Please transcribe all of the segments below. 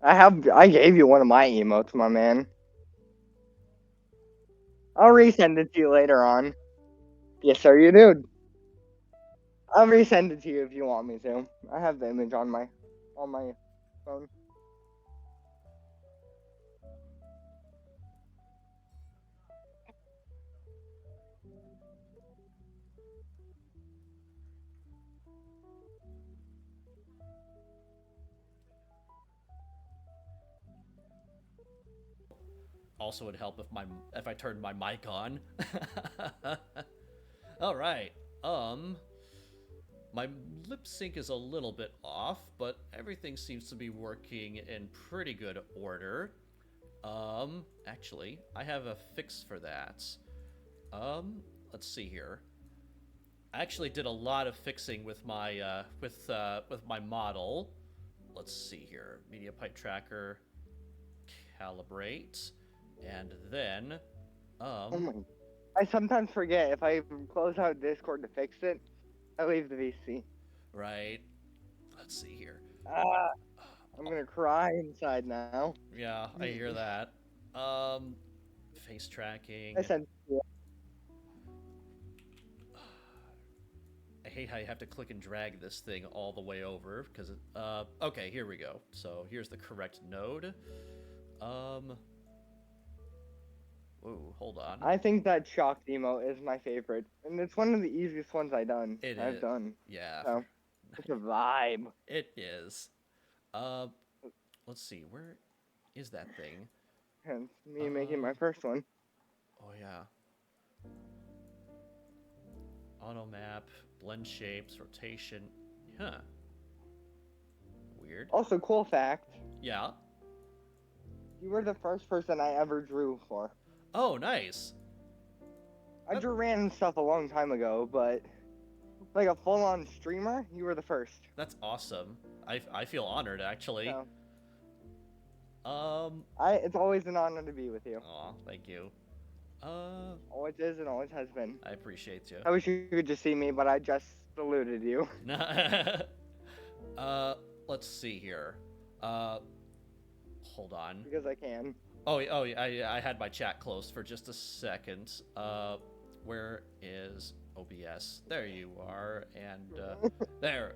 I gave you one of my emotes, my man. I'll resend it to you later on. Yes, sir, you do. I'll resend it to you if you want me to. I have the image on my phone. Also, would help if I turned my mic on. All right. Um, my lip sync is a little bit off, but everything seems to be working in pretty good order. Actually, I have a fix for that. Let's see here. I actually did a lot of fixing with my model. Let's see here. Media pipe tracker, calibrate, and then Oh um my! I sometimes forget if I close out Discord to fix it. I leave the VC. right. Let's see here. Ah, I'm gonna cry inside now. Yeah, I hear that. Um, face I tracking. sent. Yeah. I hate how you have to click and drag this thing all the way over because okay, here we go. So here's the correct node. Um, whoa, hold on. I think that shocked emote is my favorite, and it's one of the easiest ones It I've is, done. yeah, So it's a vibe. it is. Uh, let's see, where is that thing? Hence me making Uh, my first one. oh yeah, auto map, blend shapes, rotation. Huh, weird. Also, cool fact: Yeah. you were the first person I ever drew for. Oh, nice. I drew random stuff a long time ago, but like a full-on streamer, you were the first. That's awesome. I feel honored actually. So Um, it's always an honor to be with you. aw, thank you. Uh, Always is and always has been. I appreciate you. I wish you could just see me, but I just saluted you. uh, let's see here. Uh, hold on. Because I can. Oh, I had my chat closed for just a second. Where is OBS? There you are, and there.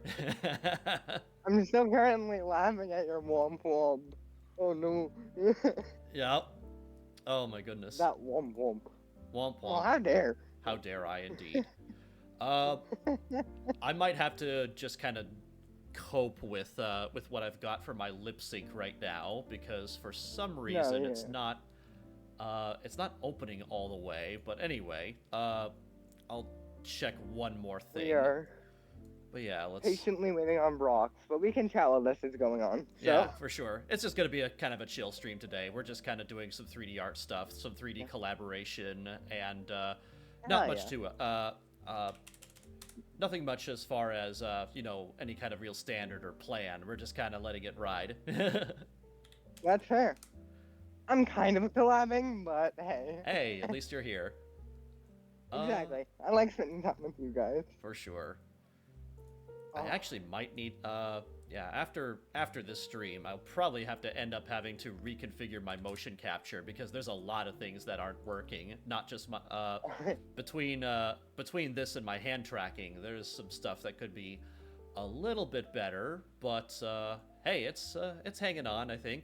I'm still currently laughing at your womp womp. Oh no. Yep. Oh my goodness. That womp womp. Womp Oh, womp. how dare. How dare I indeed. Uh, I might have to just kind of cope with what I've got for my lip sync right now because for some reason yeah. it's not opening all the way. But anyway, I'll check one more We thing. are But yeah, let's patiently waiting on Brox, but we can chat while this is going on. So. yeah, for sure. It's just gonna be a kind of a chill stream today. We're just kind of doing some 3D art stuff, some 3D collaboration, and not much to nothing much as far as any kind of real standard or plan. We're just kind of letting it ride. That's fair. I'm kind of collabing, but hey. Hey, at least you're here. Exactly. I like spending time with you guys. For sure. Oh. I actually might need yeah, after this stream, I'll probably have to end up having to reconfigure my motion capture because there's a lot of things that aren't working. Not just my between this and my hand tracking, there's some stuff that could be a little bit better, but hey, it's hanging on, I think.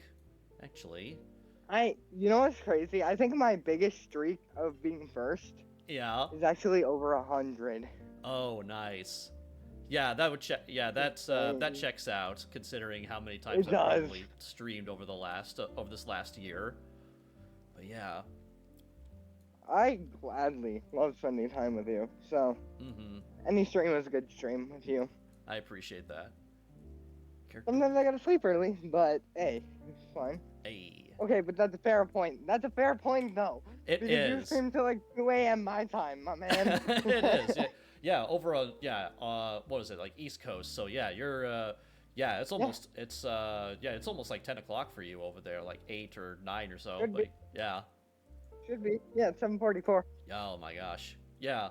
Actually. You know what's crazy? I think my biggest streak of being first Yeah. is actually over 100. Oh, nice. Yeah, that would check. Yeah, that checks out considering how many times I've probably streamed over this last year. But yeah, I gladly love spending time with you. So any stream is a good stream with you. I appreciate that. Sometimes I gotta sleep early, but hey, it's fine. Hey. Okay, but that's a fair point. That's a fair point, though. It because is. You stream till like 2 a.m. my time, my man. It is. Yeah, over on what is it, like East Coast? So yeah, you're yeah, it's almost it's almost like 10 o'clock for you over there, like 8 or 9 or so. But yeah. Should be. Yeah, it's 7:44. Oh my gosh. Yeah.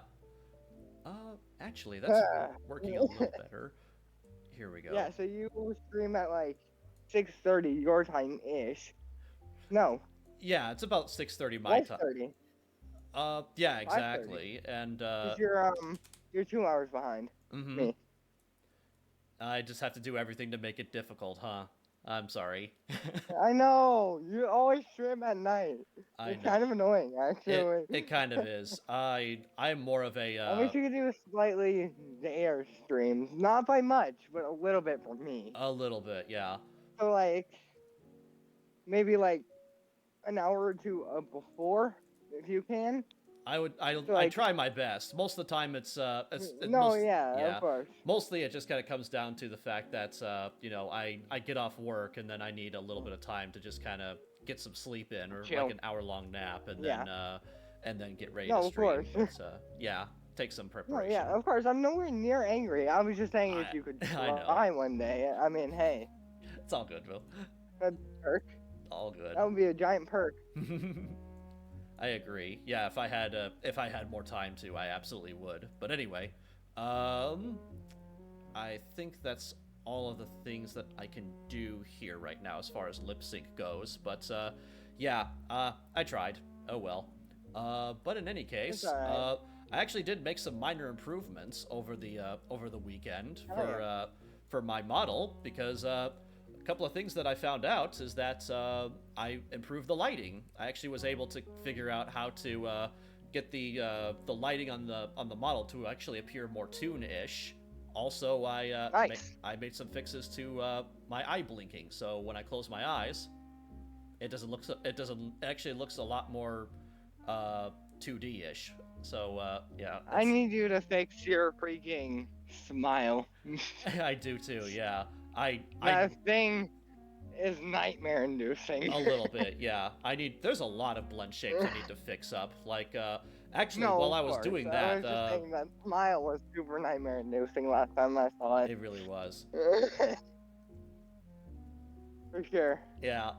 Actually, that's working a little better. Here we go. Yeah, so you stream at like 6:30 your time-ish. No, Yeah, it's about 6:30 my time. 5:30. Yeah, 5:30. exactly. And Because you're 2 hours behind mhm. me. I just have to do everything to make it difficult, huh? I'm sorry. I know. You always stream at night. I It's know. kind of annoying, actually. It kind of is. I'm more of a I wish you could do a slightly there stream. Not by much, but a little bit for me. a little bit, yeah. So, like, maybe like an hour or two before, if you can. So, I like, try my best. Most of the time it's no, most yeah, of yeah. course. Mostly it just kind of comes down to the fact that I get off work and then I need a little bit of time to just kind of get some sleep in or like Chill. an hour-long nap Yeah. and then get ready to No, of stream. course. But yeah, take some No, preparation. yeah, of course. I'm nowhere near angry. I was just saying if I you could I know. try one day. I mean, hey, It's all good, Will. that'd be a perk. All good. That would be a giant perk. I agree. Yeah, if I had more time to, I absolutely would. But anyway, I think that's all of the things that I can do here right now as far as lip sync goes. But yeah, I tried. Oh well. But in any case, It's alright. I actually did make some minor improvements over the weekend Oh, for my model because a couple of things that I found out is that I improved the lighting. I actually was able to figure out how to get the lighting on the model to actually appear more toon-ish. Also, nice. I made some fixes to my eye blinking, so when I close my eyes, it actually looks a lot more 2D-ish. So yeah, I need you to fix your freaking smile. I do too. Yeah, I That thing is nightmare inducing. a little bit. Yeah, there's a lot of blend shapes I need to fix up. Like actually, No, while of I was course. doing I that, was just saying that smile was super nightmare inducing last time I saw it. it really was. For sure. Yeah.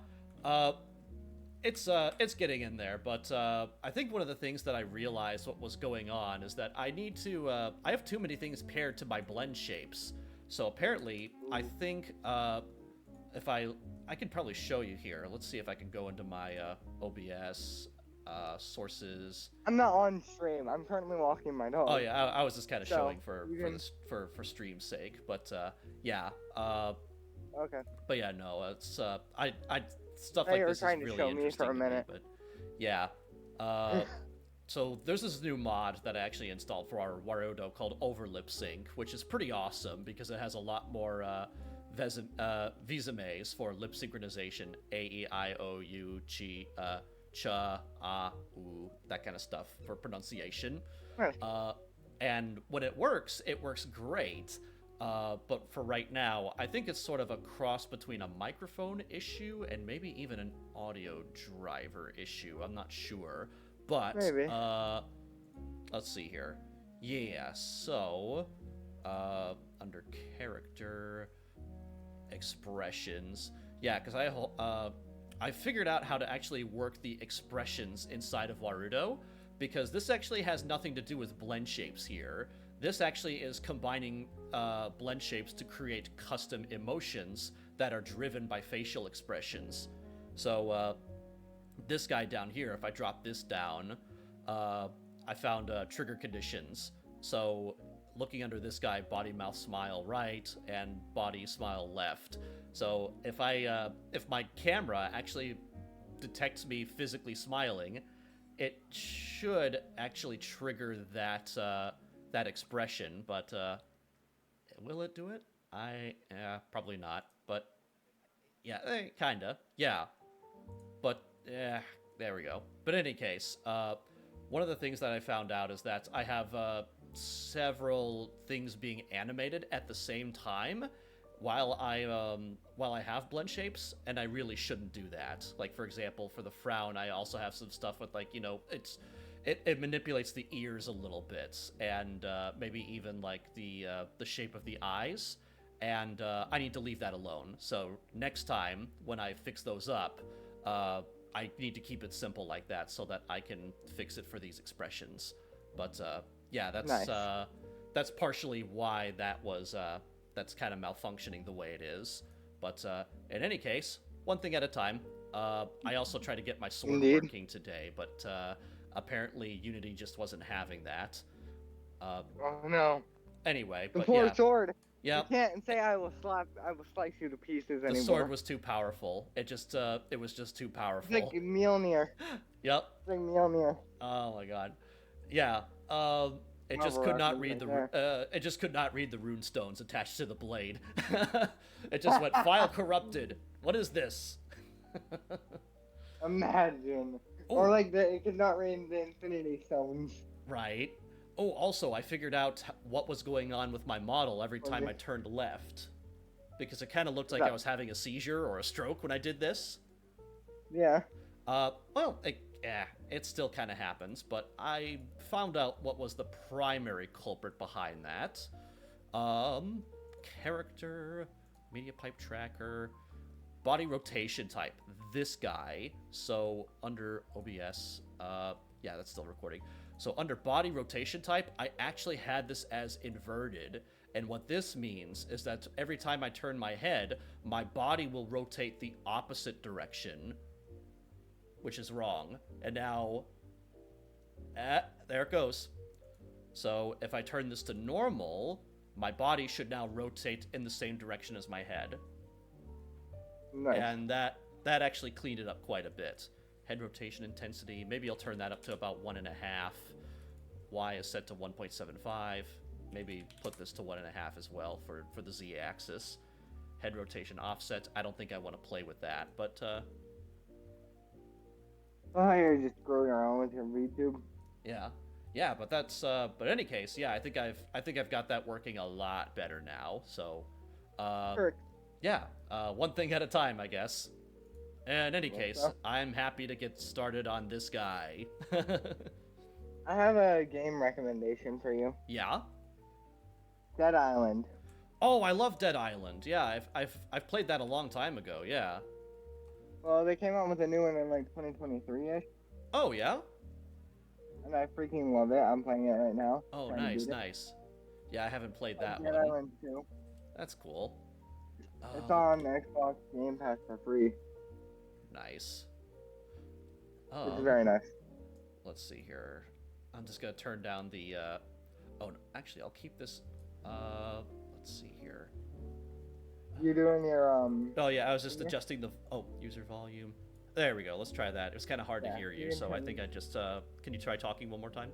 It's getting in there, but I think one of the things that I realized what was going on is that I have too many things paired to my blend shapes. So apparently, I think if I can probably show you here. Let's see if I can go into my OBS sources. I'm not on stream. I'm currently walking my dog. Oh yeah, I was just kind of So, showing you can... for stream's sake, but yeah. Okay. But yeah, no, it's I stuff Now like you were this is trying to really show me interesting for a to me. minute. But yeah, so there's this new mod that I actually installed for our Warudo called Overlip Sync, which is pretty awesome because it has a lot more visames for lip synchronization, a e i o u chi cha ah oo, that kind of stuff for pronunciation. Nice. And when it works great. But for right now, I think it's sort of a cross between a microphone issue and maybe even an audio driver issue. I'm not sure. But, Maybe. let's see here. Yeah, so, under character, expressions. Yeah, because I figured out how to actually work the expressions inside of Warudo, because this actually has nothing to do with blend shapes here. This actually is combining blend shapes to create custom emotions that are driven by facial expressions. So this guy down here, if I drop this down, I found trigger conditions. So looking under this guy, body, mouth, smile right, and body, smile left. So if my camera actually detects me physically smiling, it should actually trigger that expression, but will it do it? Probably not, but yeah, kinda, yeah. But there we go. But in any case, one of the things that I found out is that I have several things being animated at the same time while I have blend shapes, and I really shouldn't do that. Like, for example, for the frown, I also have some stuff with, like, it manipulates the ears a little bit, and maybe even like the shape of the eyes, and I need to leave that alone. So next time when I fix those up, I need to keep it simple like that so that I can fix it for these expressions. But yeah, that's partially why that's kind of malfunctioning the way it is. But in any case, one thing at a time. I also tried to get my sword Indeed. working today, but apparently Unity just wasn't having that. Oh no. Anyway, The but poor yeah, sword. yeah. You can't say I will slice you to pieces The anymore. sword was too powerful. It was just too It's powerful. like Mjolnir. Yep. It's like Mjolnir. Oh my god. Yeah. It just Marvel could not reference read right the it just could not read the rune stones attached to the blade. It just went file corrupted. What is this? Imagine. Oh. Or like it could not read the Infinity Stones. Right. Oh, also I figured out what was going on with my model every time I turned left. Because it kind of looked like I was having a seizure or a stroke when I did this. Yeah. Well, it still kind of happens, but I found out what was the primary culprit behind that. Character, media pipe tracker, body rotation type. This guy. So under OBS, yeah, that's still recording. So under body rotation type, I actually had this as inverted. And what this means is that every time I turn my head, my body will rotate the opposite direction, which is wrong. And now, there it goes. So if I turn this to normal, my body should now rotate in the same direction as my head. Nice. And that actually cleaned it up quite a bit. Head rotation intensity, maybe I'll turn that up to about 1.5. Y is set to 1.75. Maybe put this to 1.5 as well for the Z-axis. Head rotation offset, I don't think I want to play with that, but Oh, you're just screwing around with your VTube. yeah, but that's but in any case, yeah, I think I've got that working a lot better now. So, yeah, one thing at a time, I guess. In any case, I'm happy to get started on this guy. I have a game recommendation for you. Yeah. Dead Island. Oh, I love Dead Island. Yeah, I've played that a long time ago. Yeah. Well, they came out with a new one in like 2023ish. Oh yeah. And I freaking love it. I'm playing it right now. Oh, nice. Yeah, I haven't played that Dead one. Island 2. That's cool. It's on Xbox Game Pass for free. Nice. It's very nice. Let's see here. I'm just gonna turn down the. Oh, no, actually, I'll keep this. Let's see here. You're doing your Oh yeah, I was just adjusting the user volume. There we go. Let's try that. It was kind of hard to hear you, so I think I just can you try talking one more time?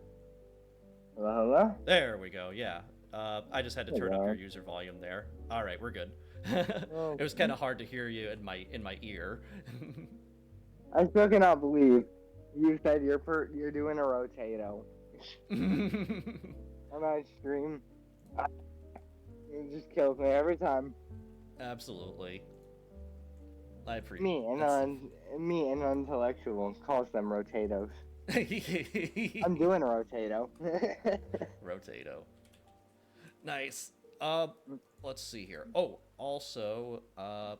Hello? There we go. Yeah. I just had to turn up your user volume there. All right, we're good. It was kind of hard to hear you in my ear. I still cannot believe you said you're doing a rotato on my stream. It just kills me every time. Absolutely. I appreciate me and intellectual calls them rotatos. I'm doing a rotato. Rotato. Nice. Let's see here. Oh, also, a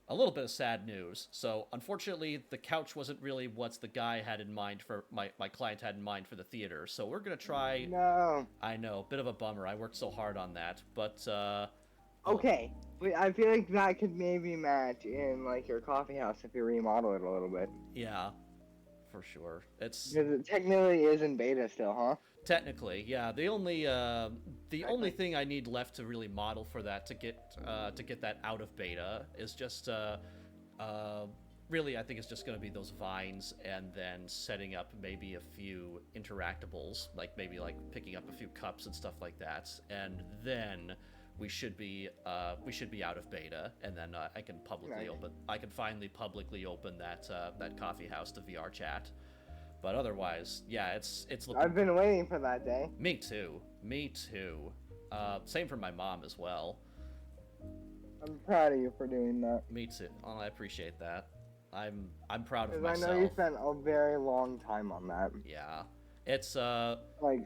little bit of sad news. So, unfortunately, the couch wasn't really what the guy had in mind for my client had in mind for the theater. So we're gonna try. No. I know, bit of a bummer. I worked so hard on that, but okay. Wait, I feel like that could maybe match in like your coffee house if you remodel it a little bit. Yeah, for sure. It's because it technically is in beta still, huh? Technically, yeah. The only thing I need left to really model for that to get that out of beta is just really I think it's just going to be those vines and then setting up maybe a few interactables, like maybe like picking up a few cups and stuff like that, and then we should be out of beta, and then I can finally publicly open that coffee house to VR chat. But otherwise, yeah, it's looking. I've been waiting for that day. Me too. Same for my mom as well. I'm proud of you for doing that. Me too. Oh, I appreciate that. I'm proud of myself. I know you spent a very long time on that. Yeah, it's like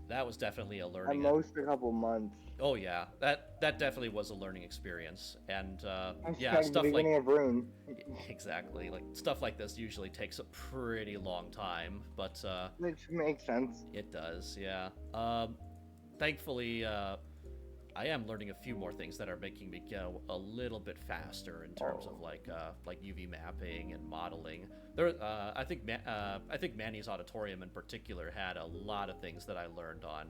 that was definitely a learning. At most a couple months. Oh yeah, that definitely was a learning experience, and yeah, stuff like of Rune. Exactly, like stuff like this usually takes a pretty long time, but which makes sense. It does, yeah. Thankfully, I am learning a few more things that are making me go a little bit faster in terms of like UV mapping and modeling. There, I think Manny's auditorium in particular had a lot of things that I learned on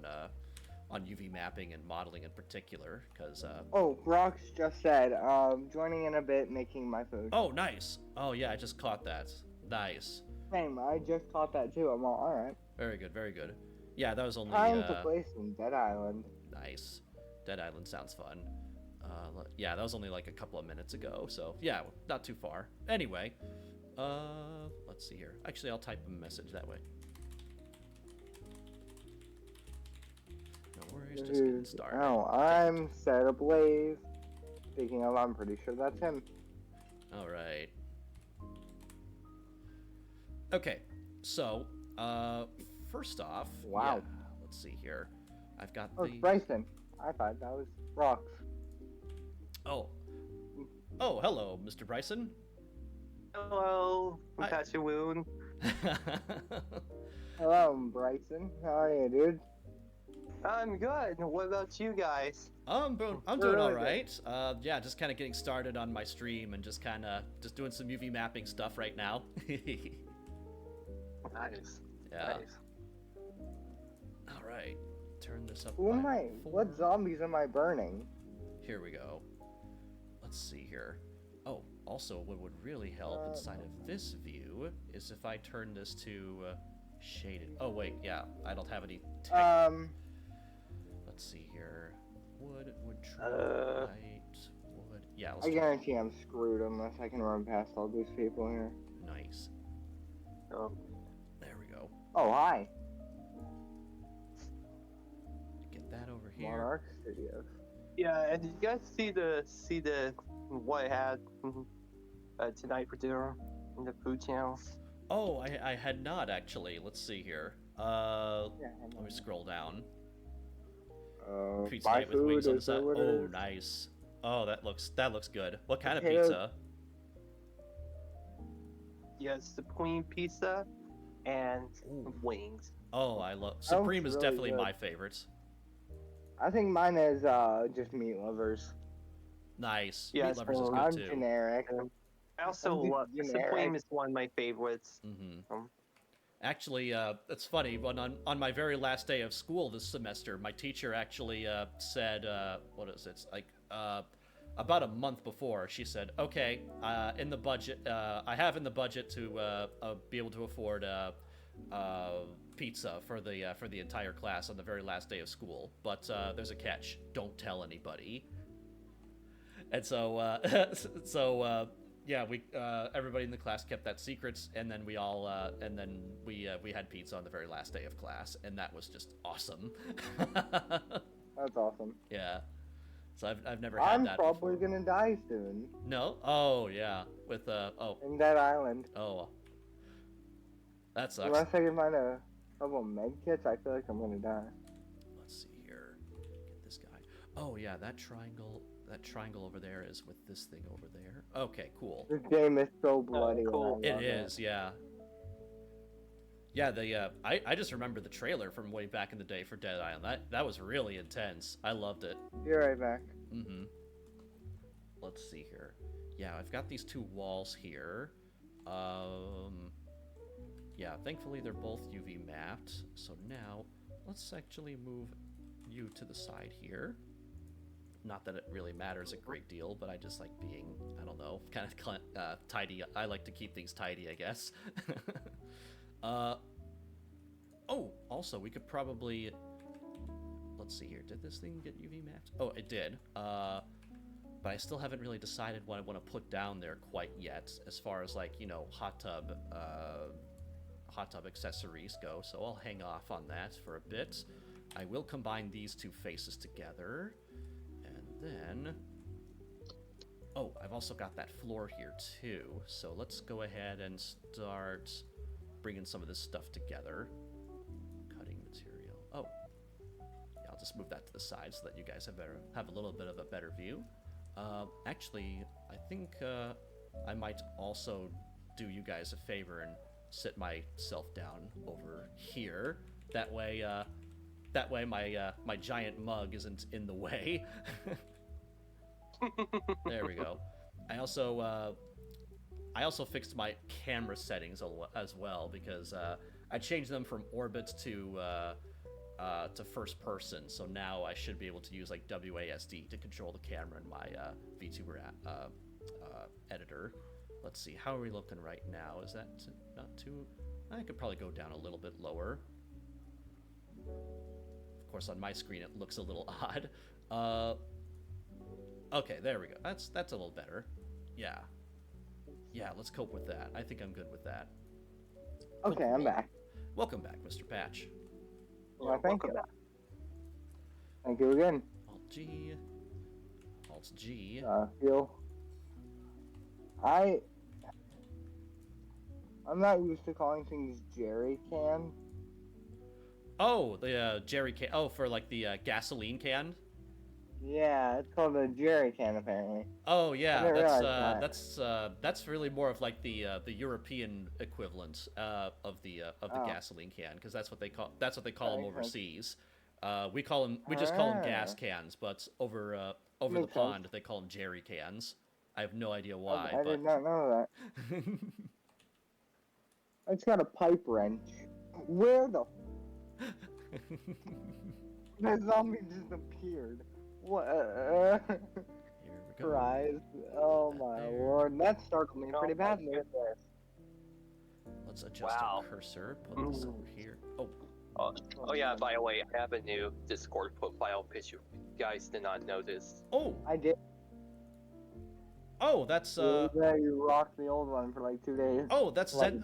UV mapping and modeling in particular. Because Oh, Brox just said, joining in a bit, making my food. oh, nice. Oh yeah, I just caught that. Nice. Same, I just caught that too. I'm all right. Very good, very good. Yeah, that was only Trying to play some Dead Island. nice. Dead Island sounds fun. Yeah, that was only like a couple of minutes ago, so yeah, not too far. Anyway, let's see here. Actually, I'll type a message that way. No worries, just getting started. Oh, I'm set ablaze. Speaking of, I'm pretty sure that's him. All right. Okay, so first off, wow. Yeah, let's see here. I've got oh, the Bryson. I thought that was Brox. Oh, hello, Mr. Bryson. Hello, Professor Woon. Hello, Bryson. How are you, dude? I'm good. What about you guys? I'm doing all right. Yeah, just kind of getting started on my stream and just doing some UV mapping stuff right now. Nice. Yeah. Nice. All right. Turn this up. Who am by I? 4. What zombies am I burning? Here we go. Let's see here. Oh, also, what would really help inside of this view is if I turn this to shaded. Oh wait, yeah, I don't have any. Let's see here. Wood, light, wood. Yeah. I guarantee I'm screwed unless I can run past all these people here. Nice. Oh. There we go. Oh, hi. Get that over here. Monarch Studios. Yeah, and did you guys see the what I had tonight for dinner in the food channel? Oh, I had not actually. Let's see here. Let me scroll down. Pizza my night with food wings on the is side. what it Oh, is. nice. Oh, that looks good. What kind of Potato- pizza? Yes, Supreme Pizza and Ooh. wings. Oh, I love Supreme is really definitely good. my favorite. I think mine is just meat lovers. Nice. Yeah, Meat lovers is so good I'm too. generic. I also I'm love generic. Supreme is one of my favorites. Mm-hmm. Um, Actually, it's funny. When on my very last day of school this semester, my teacher actually said, "What is it? Like about a month before." She said, "Okay, in the budget, I have in the budget to be able to afford pizza for the entire class on the very last day of school. But there's a catch. Don't tell anybody." And so, yeah, we everybody in the class kept that secret, and then we all we had pizza on the very last day of class, and that was just awesome. That's awesome. Yeah. So I've never had I'm that probably before. gonna die soon. No? Oh yeah. With In Dead Island. oh. That sucks. Unless I can find a couple med kits, I feel like I'm gonna die. Let's see here. Get this guy. Oh yeah, that triangle over there is with this thing over there. Okay, cool. This game is so bloody. cool. and I It love is, yeah. Yeah, I just remember the trailer from way back in the day for Dead Island. That was really intense. I loved it. Be right back. Mm-hmm. Let's see here. Yeah, I've got these two walls here. Yeah, thankfully they're both UV mapped. So now, let's actually move you to the side here. Not that it really matters a great deal, but I just like being, I don't know, kind of tidy. I like to keep things tidy, I guess. Oh, also, we could probably... Let's see here. Did this thing get UV mapped? Oh, it did. But I still haven't really decided what I want to put down there quite yet, as far as, like, you know, hot tub accessories go, so I'll hang off on that for a bit. I will combine these two faces together, and then... Oh, I've also got that floor here, too, so let's go ahead and start bringing some of this stuff together. Cutting material. Oh, yeah, I'll just move that to the side so that you guys have a little bit of a better view. Actually, I think I might also do you guys a favor and sit myself down over here. That way, That way, my giant mug isn't in the way. There we go. I also fixed my camera settings as well because I changed them from orbit to first person. So now I should be able to use like WASD to control the camera in my VTuber editor. Let's see, how are we looking right now? Is that not too? I could probably go down a little bit lower. Of course, on my screen it looks a little odd. Okay, there we go. That's a little better. Yeah. Yeah, let's cope with that. I think I'm good with that. Okay, I'm back. Welcome back, Mr. Patch. Well, thank you. Thank you again. Alt G. Alt G. Heal. I'm not used to calling things jerry can. Oh, the jerry can. Oh, for like the gasoline can. Yeah, it's called a jerry can apparently. Oh yeah, realize that's really more of like the European equivalent of the gasoline can, because that's what they call them overseas. We just call them gas cans, but over the pond they call them jerry cans. I have no idea why. I did not know that. It's got a pipe wrench. Where the? The zombie just appeared. What? Here we go. Surprise. Oh my lord. That startled me pretty badly. Let's adjust our cursor. Put this over here. Oh yeah, by the way, I have a new Discord profile picture. You guys did not notice. Oh! I did. Oh, that's Yeah, you rocked the old one for like 2 days. Oh, that's Zen.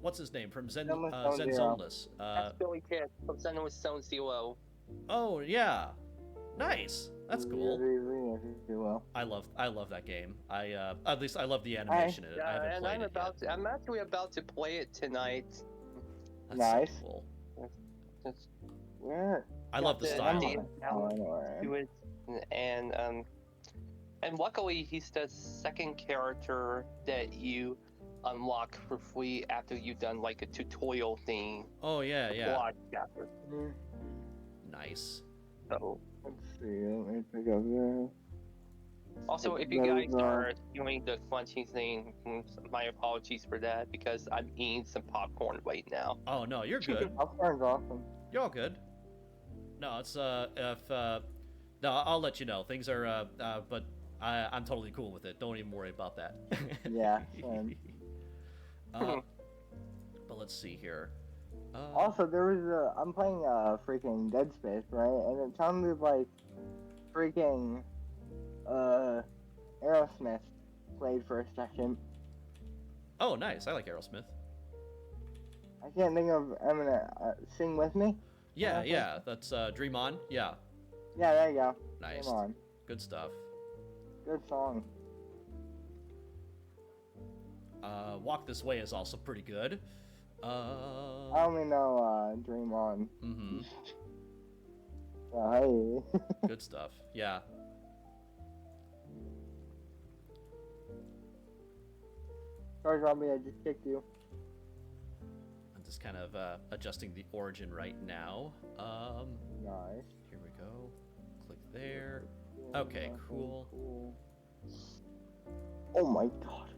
What's his name from Zen Zoneless? That's Billy Kid from Zenless Zone Zero. Oh yeah, nice. That's cool. Well. I love that game. At least I love the animation in it. I haven't played it yet. I'm actually about to play it tonight. That's nice. So cool. Where? I love the style. Do it, and luckily he's the second character that you unlock for free after you've done like a tutorial thing. Oh yeah, yeah. Chapter. Nice. So let's see. Let me pick up there. Also, if you guys are doing the crunching thing, my apologies for that because I'm eating some popcorn right now. Oh no, you're good. Popcorn's awesome. You're all good. No, it's no, I'll let you know. Things are but I'm totally cool with it. Don't even worry about that. Yeah. But let's see here. Also, there was I'm playing freaking Dead Space, right? And it sounded like freaking Aerosmith played for a second. Oh, nice. I like Aerosmith. I can't think of Eminem. Sing with me. Yeah, yeah. That's Dream On. Yeah. Yeah, there you go. Nice. Come on. Good stuff. Good song. Walk This Way is also pretty good. I only know Dream On. Mm-hmm. Hey. Good stuff. Yeah. Sorry, Robbie, I just kicked you. I'm just kind of adjusting the origin right now. Nice. Here we go. Click there. Okay, cool. Oh my god.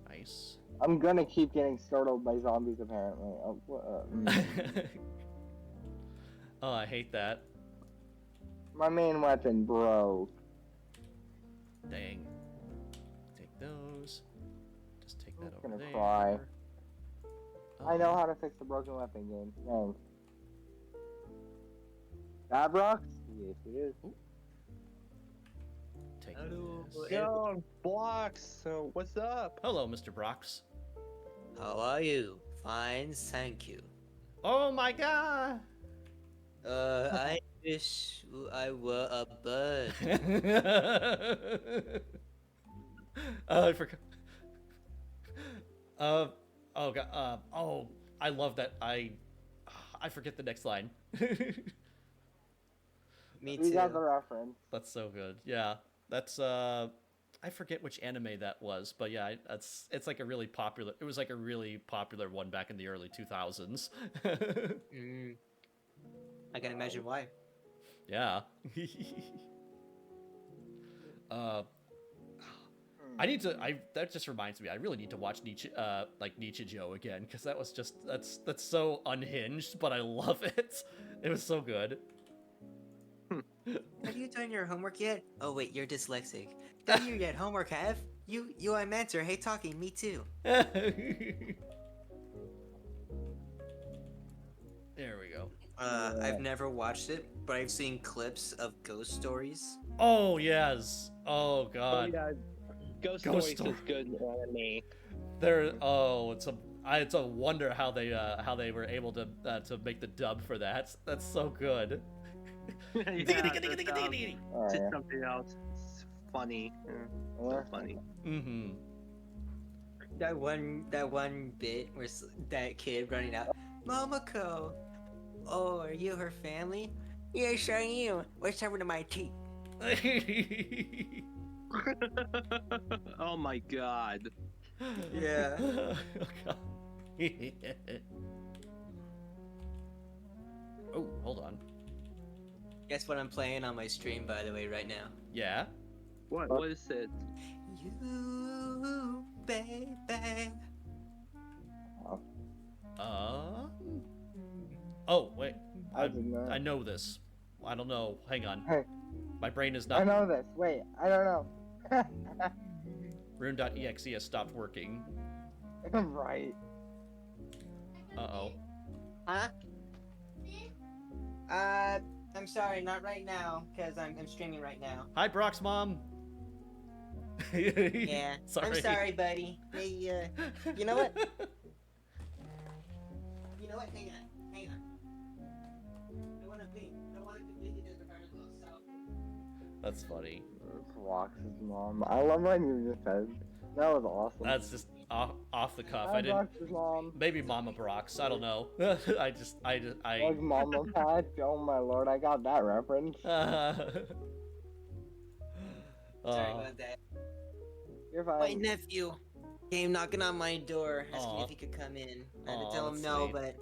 Nice. I'm gonna keep getting startled by zombies apparently. Oh, I hate that. My main weapon broke. Dang. Take those. Just take that over there. Cry. I know how to fix the broken weapon game. Thanks. That Brox? Yes, it is. Ooh. Take this. Yo, Blocks. So what's up? Hello, Mr. Brox. How are you? Fine, thank you. Oh my god! I wish I were a bird. I forgot. Oh god. Oh, I love that. I forget the next line. Me We got too. the reference. That's so good. Yeah, that's I forget which anime that was, but yeah, it's like a really popular. It was like a really popular one back in the early 2000s. I can imagine why. Yeah. uh, I need to. That just reminds me. I really need to watch Nietzsche, like Nietzsche Joe again, because that was just that's so unhinged, but I love it. It was so good. Have you done your homework yet? Oh wait, you're dyslexic. Done your yet homework, have? You I mentor, hey talking, me too. There we go. I've never watched it, but I've seen clips of ghost stories. Oh yes. Oh Oh god. yeah, Ghost Ghost Stories is good anime. It's a wonder how they were able to make the dub for that. That's so good. Yeah, Oh, just yeah. something else. It's funny. So Or- funny. Mm-hmm. That one bit where that kid running out, Momoko. Oh, are you her family? Yes, I am. What's happened to my teeth? Oh my god. Yeah. Oh, God. Oh, hold on. Guess what I'm playing on my stream, by the way, right now. Yeah. What is it? You, baby. Oh, wait. I did not. I know this. I don't know. Hang on. Hey. My brain is I not. know this. Wait, I don't know. Rune.exe has stopped working. Right. Uh-oh. Huh? I'm sorry, not right now, because I'm streaming right now. Hi, Brock's mom. Yeah. Sorry. I'm sorry, buddy. Hey, you know what? You know what? Hang on. I want to completely disregard as well, so. That's funny. Brox's mom. I love what you just said. That was awesome. That's just off the cuff. Hi, I didn't. Brox's mom. Maybe Mama Brox. I don't know. I Like Mama Pat. Oh my lord, I got that reference. Sorry about that. You're My fine. nephew came knocking on my door, asking Aw. if he could come in. I had Aw, to tell him that's no, sweet. but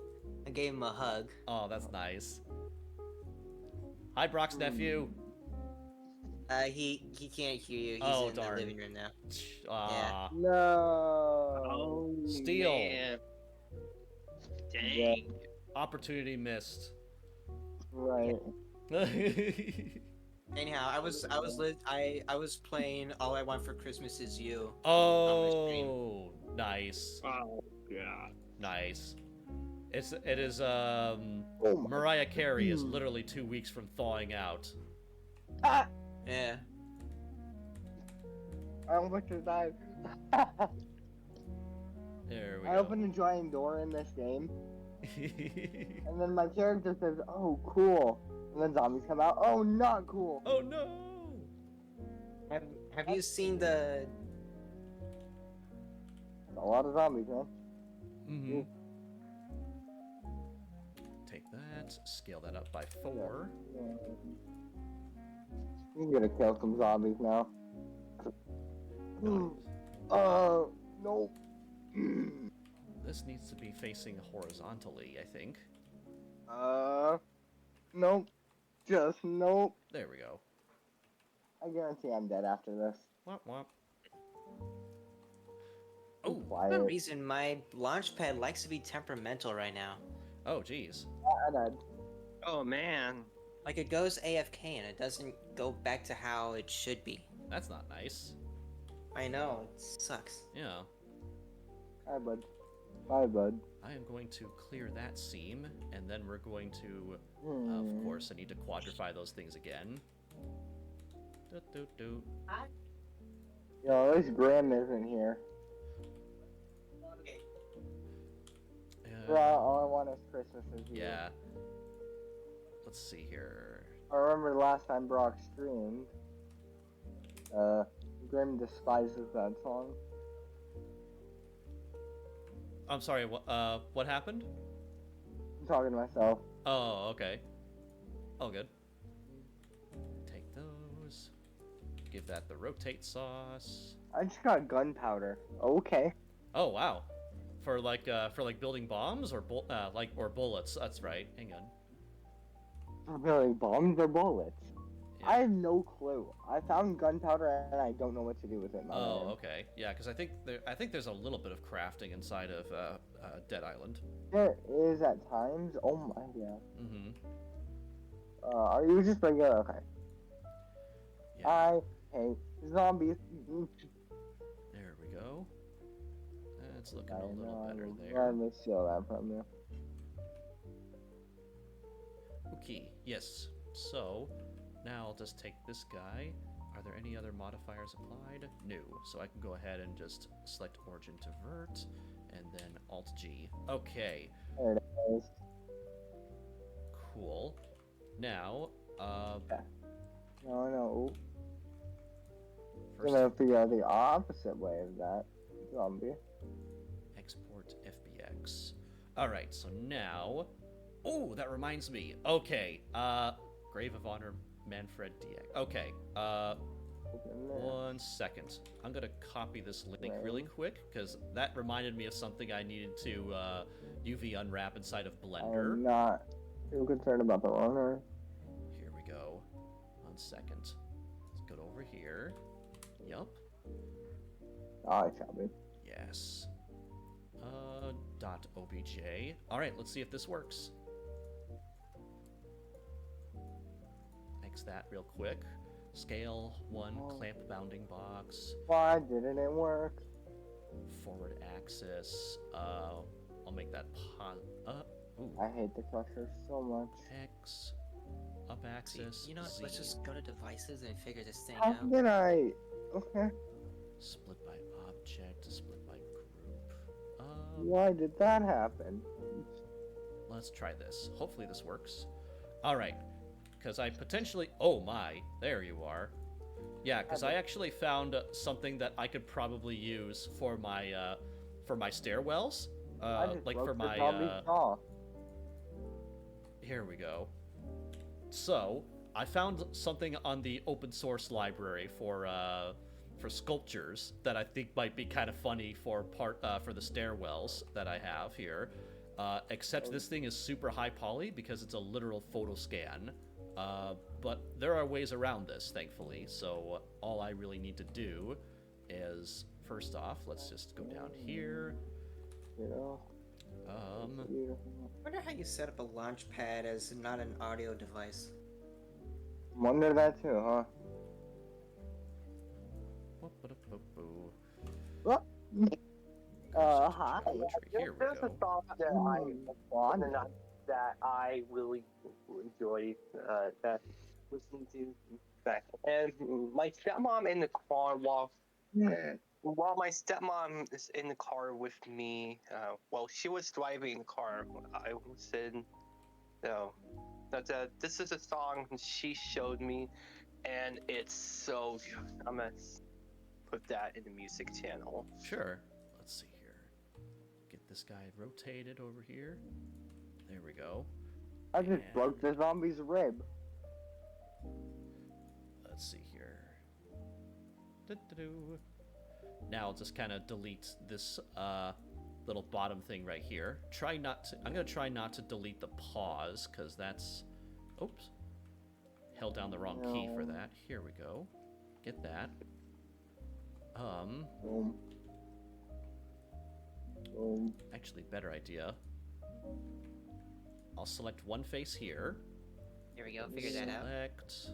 I gave him a hug. Oh, that's nice. Hi, Brock's nephew. He can't hear you. He's Oh, in darn. the living room now. Aw. No. Oh, Steal. man. Dang. Yeah. Opportunity missed. Right. Anyhow, I was playing All I Want for Christmas Is You. Oh, nice, Oh, God. nice. It is Oh my. Mariah Carey is literally 2 weeks from thawing out. Ah! Yeah. I almost just died. There we I go. opened a giant door in this game, and then my character says, "Oh, cool," and then zombies come out. Oh, not cool. Oh no! Have you seen the? A lot of zombies, man. Mm-hmm. Take that. Scale that up by 4. I'm gonna kill some zombies now. Nice. No. This needs to be facing horizontally, I think. Nope. Just nope. There we go. I guarantee I'm dead after this. Womp womp. Be Oh, For quiet. some reason, my launch pad likes to be temperamental right now. oh, geez. I died. Oh, man. Like it goes AFK and it doesn't go back to how it should be. That's not nice. I know, it sucks. Yeah. Hi, bud. Bye, bud. I am going to clear that seam, and then we're going to, Hmm. of course, I need to quadrify those things again. Do. Yo, at least Graham isn't here. Okay. Bro, all I want is Christmas is you. Yeah. Let's see here. I remember the last time Brock streamed. Graham despises that song. I'm sorry, what happened? I'm talking to myself. Oh, okay. All good. Take those. Give that the rotate sauce. I just got gunpowder. Okay. Oh, wow. For like building bombs or or bullets. That's right. Hang on. Really, bombs or bullets? Yeah. I have no clue. I found gunpowder and I don't know what to do with it. Oh, okay. Yeah, because I think there's a little bit of crafting inside of Dead Island. There is at times. Oh my god. Mm-hmm. Are you just regular? Okay. Yeah. I hate zombies. There we go. It's looking I a little know, better Let there. me steal that from you. Okay. Yes. So now I'll just take this guy. Are there any other modifiers applied? No. So I can go ahead and just select origin to vert, and then Alt G. Okay. There it is. Cool. Now, No. I'm first gonna figure out the opposite way of that zombie. export FBX. All right. So now, oh, that reminds me. Okay. Grave of Honor, Manfred DX. Okay. Open there. 1 second. I'm gonna copy this link really quick because that reminded me of something I needed to UV unwrap inside of Blender. I'm not too concerned about the runner. Here we go. 1 second. Let's go over here. Yup. Oh, it's happening. Yes. .obj. All right. Let's see if this works. X that real quick. Scale 1 clamp bounding box. Why didn't it work? Forward axis. I'll make that ooh. I hate the cluster so much. X. Up axis. You know what? Z. Let's just go to devices and figure this thing How out. did I? Okay. Split by object. Split by group. Why did that happen? Let's try this. Hopefully this works. All right. Because I potentially... Oh my. There you are. Yeah, because I actually found something that I could probably use for my stairwells. I just Like broke for the my... zombie's jaw. Here we go. So, I found something on the open source library for sculptures that I think might be kind of funny for the stairwells that I have here. Except this thing is super high poly because it's a literal photo scan. But there are ways around this, thankfully. So all I really need to do is, first off, let's just go down here. You know. Beautiful. I wonder how you set up a launch pad as not an audio device. Wonder that too, huh? What? Hi. Here we There's a go. song that I really enjoy listening to. And my stepmom in the car while my stepmom is in the car with me, well, she was driving the car. I was in, this is a song she showed me, and it's so good. I'm gonna put that in the music channel. Sure. Let's see here. Get this guy rotated over here. There we go. I just broke the zombie's rib. Let's see here. Do-do-do. Now I'll just kind of delete this little bottom thing right here. I'm gonna try not to delete the pause because that's, oops, held down the wrong key for that. Here we go. Get that. Boom. Boom. Actually, better idea. I'll select one face here. There we go. Figure that out. Select.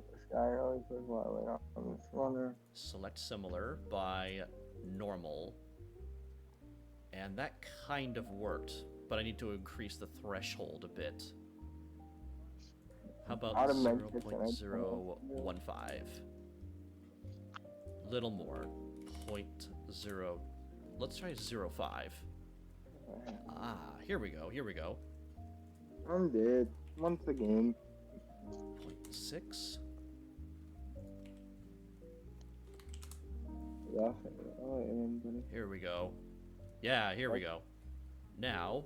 This guy always was violent on this runner. Select similar by normal. And that kind of worked, but I need to increase the threshold a bit. How about 0.015? Little more. 0.0. Let's try 0.5. Ah, here we go. Here we go. I'm dead. Once again. 0.6. Yeah, I am, buddy. Here we go. Yeah, here we go. Now,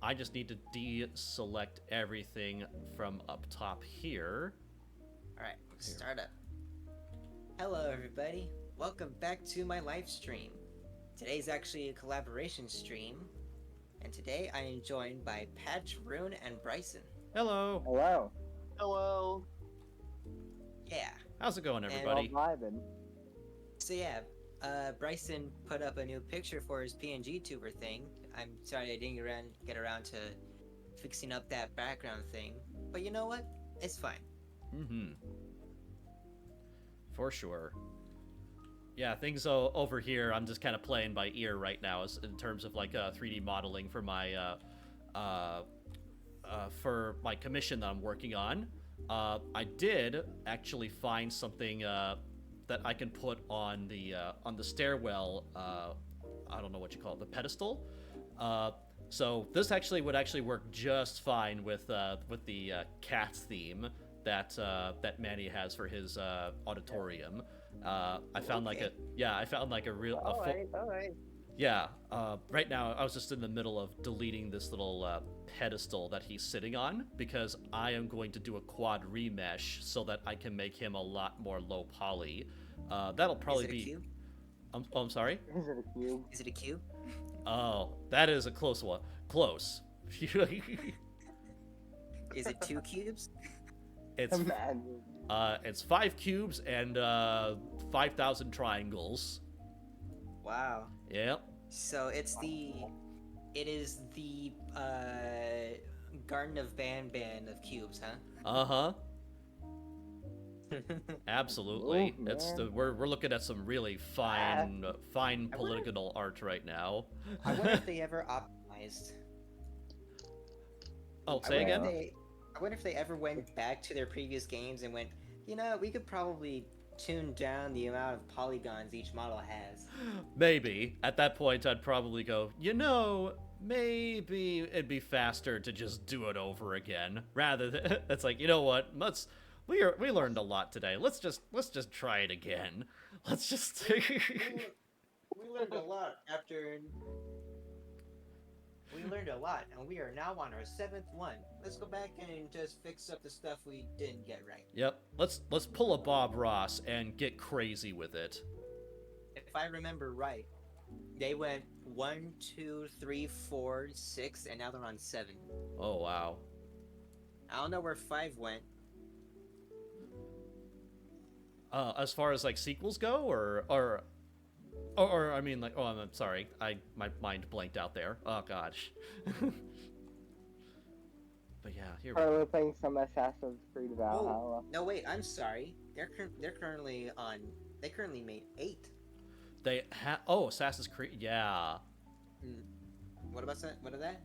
I just need to deselect everything from up top here. Alright, start up. Hello everybody, welcome back to my live stream. Today's actually a collaboration stream, and today I am joined by Patch, Rune, and Bryson. Hello. Hello. Hello. Yeah. How's it going, And- everybody? Well, vibing. So yeah, Bryson put up a new picture for his PNG tuber thing. I'm sorry I didn't get around to fixing up that background thing, but you know what? It's fine. Mm-hmm. For sure. Yeah, things over here, I'm just kind of playing by ear right now in terms of like 3D modeling for my commission that I'm working on. I did actually find something that I can put on the stairwell. I don't know what you call it, the pedestal. So this would actually work just fine with the cats theme that Manny has for his auditorium. I found Okay. I found like a real Alright. yeah. Right now I was just in the middle of deleting this little pedestal that he's sitting on because I am going to do a quad remesh so that I can make him a lot more low poly. That'll probably Is it a be. cube? I'm sorry. Is it a cube? Is it a cube? Oh, that is a close one. Close. Is it 2 cubes? it's Imagine. it's 5 cubes and 5,000 triangles. Wow. Yep. So it is the Garden of Ban of cubes, huh? Uh-huh. Absolutely. Ooh, It's man. we're looking at some really fine political art right now. I wonder if they ever optimized. Oh, I say wonder again? if I wonder if they ever went back to their previous games and went, you know, we could probably tune down the amount of polygons each model has. Maybe. At that point, I'd probably go, maybe it'd be faster to just do it over again. Rather than, it's like, you know what, we learned a lot today. Let's just try it again. Let's just... We learned a lot We learned a lot, and we are now on our 7th one. Let's go back and just fix up the stuff we didn't get right. Yep, let's pull a Bob Ross and get crazy with it. If I remember right, they went 1, 2, 3, 4, 6, and now they're on 7. Oh, wow. I don't know where 5 went. As far as like sequels go, or I mean, like, oh, I'm sorry, my mind blanked out there. Oh gosh. But yeah, here we Are go. we playing some Assassin's Creed Valhalla? No, wait, I'm sorry. They're currently on. They currently made 8. Assassin's Creed, yeah. What about that? What of that?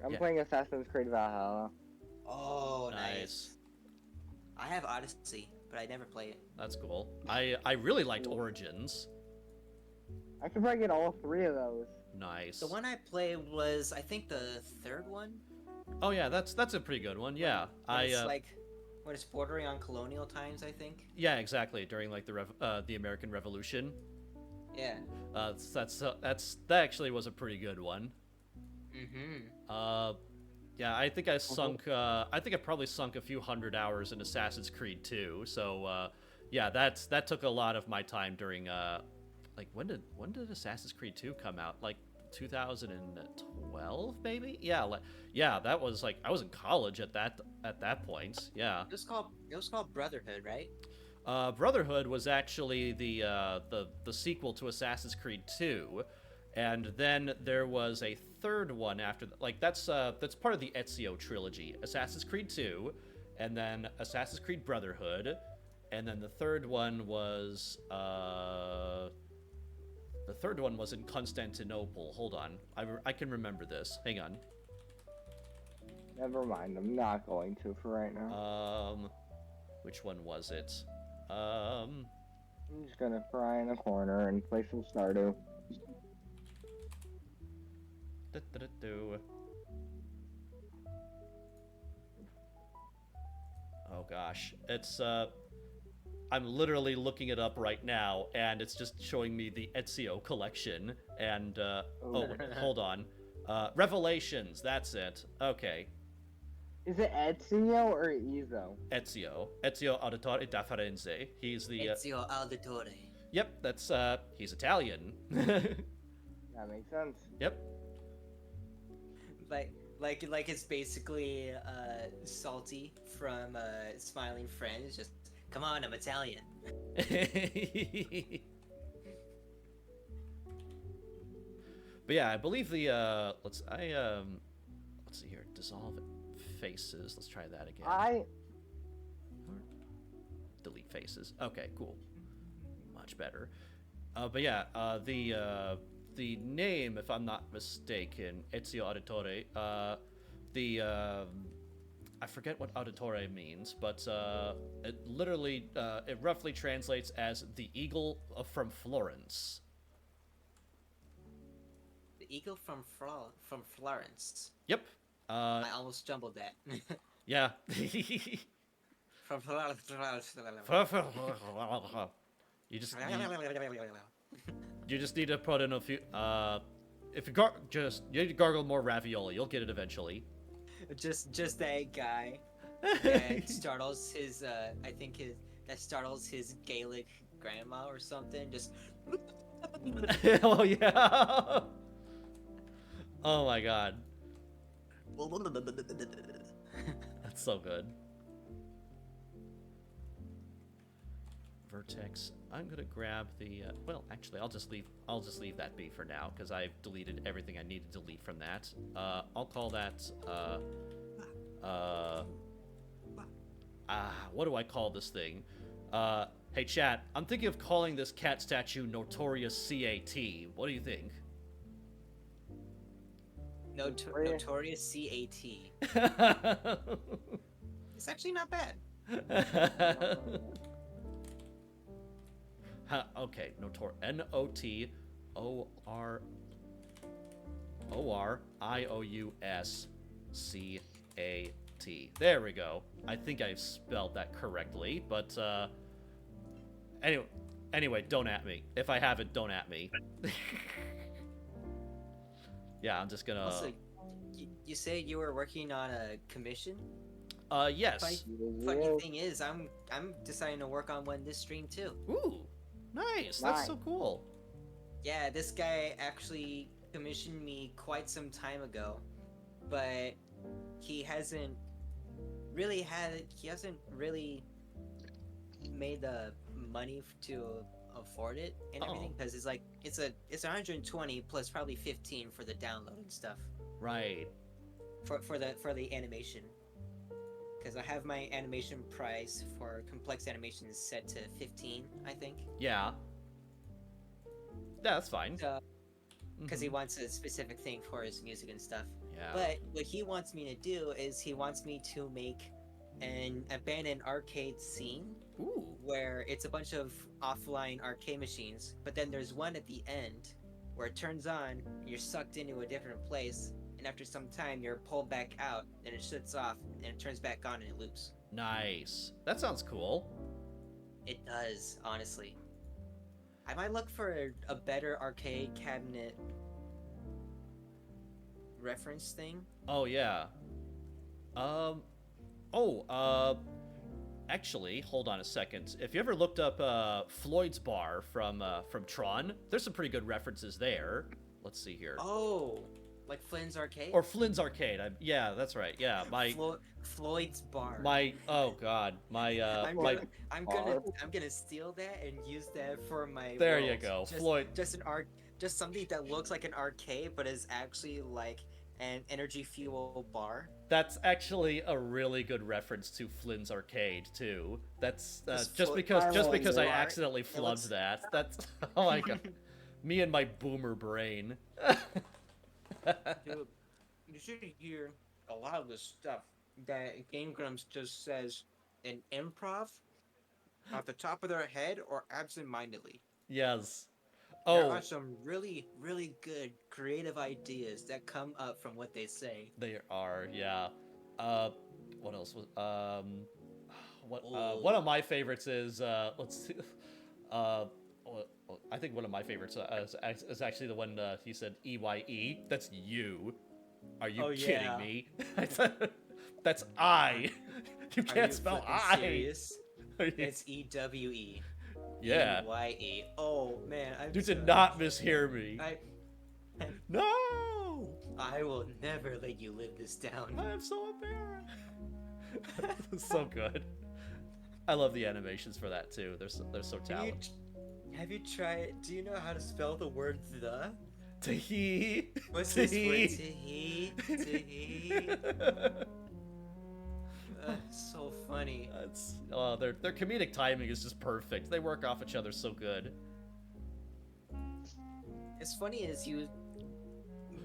I'm Yeah. playing Assassin's Creed Valhalla. Oh, Nice. I have Odyssey, but I never play it. That's cool. I really liked Origins. I could probably get all 3 of those. Nice. The one I played was, I think, the 3rd one. Oh yeah, that's a pretty good one. Yeah, It's like when it's bordering on colonial times, I think. yeah, exactly, during like the American Revolution. Yeah. That actually was a pretty good one. Mm-hmm. Yeah, I think I probably sunk a few hundred hours in Assassin's Creed 2. So yeah, that took a lot of my time during like when did Assassin's Creed 2 come out? Like 2012 maybe? Yeah, that was like I was in college at that point. Yeah. It was called Brotherhood, right? Brotherhood was actually the sequel to Assassin's Creed 2, and then there was a third one after like that's part of the Ezio trilogy. Assassin's Creed 2, and then Assassin's Creed Brotherhood, and then the third one was in Constantinople. Hold on, I can remember this. Hang on. Never mind, I'm not going to for right now. Which one was it? I'm just gonna cry in a corner and play some Stardew. Oh gosh, it's I'm literally looking it up right now, and it's just showing me the Ezio collection. And hold on, Revelations. That's it. Okay, Is it Ezio or Ezo? Ezio Auditore da Firenze. He's the Ezio Auditore. yep. That's he's Italian. That makes sense. Yep. like it's basically Salty from Smiling Friends. Just come on, I'm Italian. But yeah, I believe the let's see here, dissolve faces. Let's try that again. Delete faces. Okay, cool. Much better. But yeah, the name, if I'm not mistaken, Ezio Auditore. I forget what auditore means, but it literally it roughly translates as the eagle from Florence. The eagle from Florence. Yep. I almost jumbled that. Yeah. From Florence. You just need to put in a few. If you you need to gargle more ravioli, you'll get it eventually. Just that guy that startles his that startles his Gaelic grandma or something. Just Oh yeah. Oh my god. That's so good. Vertex. I'm gonna grab the. Well, actually, I'll just leave that be for now because I've deleted everything I need to delete from that. I'll call that. What do I call this thing? Hey chat, I'm thinking of calling this cat statue Notorious CAT. What do you think? Notorious CAT. It's actually not bad. Okay, Notorious There we go. I think I spelled that correctly, but anyway, don't at me. If I haven't, don't at me. Yeah, I'm just gonna. Also, you say you were working on a commission? Yes. Funny thing is, I'm deciding to work on one this stream too. Ooh, nice. That's so cool. Yeah, this guy actually commissioned me quite some time ago, but he hasn't really made the money to afford it and everything, because it's 120 plus probably 15 for the download and stuff. Right. For the animation. Because I have my animation price for complex animations set to 15, I think. Yeah. Yeah, that's fine. Because he wants a specific thing for his music and stuff. Yeah. But what he wants me to do is he wants me to make an abandoned arcade scene. Ooh. Where it's a bunch of offline arcade machines, but then there's one at the end where it turns on, and you're sucked into a different place, and after some time you're pulled back out, and it shuts off, and it turns back on, and it loops. Nice. That sounds cool. It does, honestly. I might look for a better arcade cabinet reference thing. Oh yeah. Actually, hold on a second. If you ever looked up Floyd's Bar from Tron, there's some pretty good references there. Let's see here. Oh, like Flynn's Arcade? Or Flynn's Arcade. Yeah, that's right. Yeah, Floyd's Bar. Oh god, I'm gonna steal that and use that for my. There you go, Floyd. Just something that looks like an arcade, but is actually like an energy fuel bar. That's actually a really good reference to Flynn's Arcade too. That's just because I accidentally flubbed that. That's oh my god, me and my boomer brain. Dude, you should hear a lot of the stuff that Game Grumps just says in improv, off the top of their head or absent-mindedly. Yes. There are some really, really good creative ideas that come up from what they say. They are, yeah. What else was one of my favorites is let's see. I think one of my favorites is actually the one he said EYE. That's you. Are you kidding me? That's I. You can't spell I. Serious? It's EWE. Yeah. EYE. Oh man, You did not mishear me. I No. I will never let you live this down. I am so embarrassed. So good. I love the animations for that too. They're so talented. Have you tried? Do you know how to spell the word the? Tee. What's this word? Tee. So funny. Their comedic timing is just perfect. They work off each other so good. It's funny is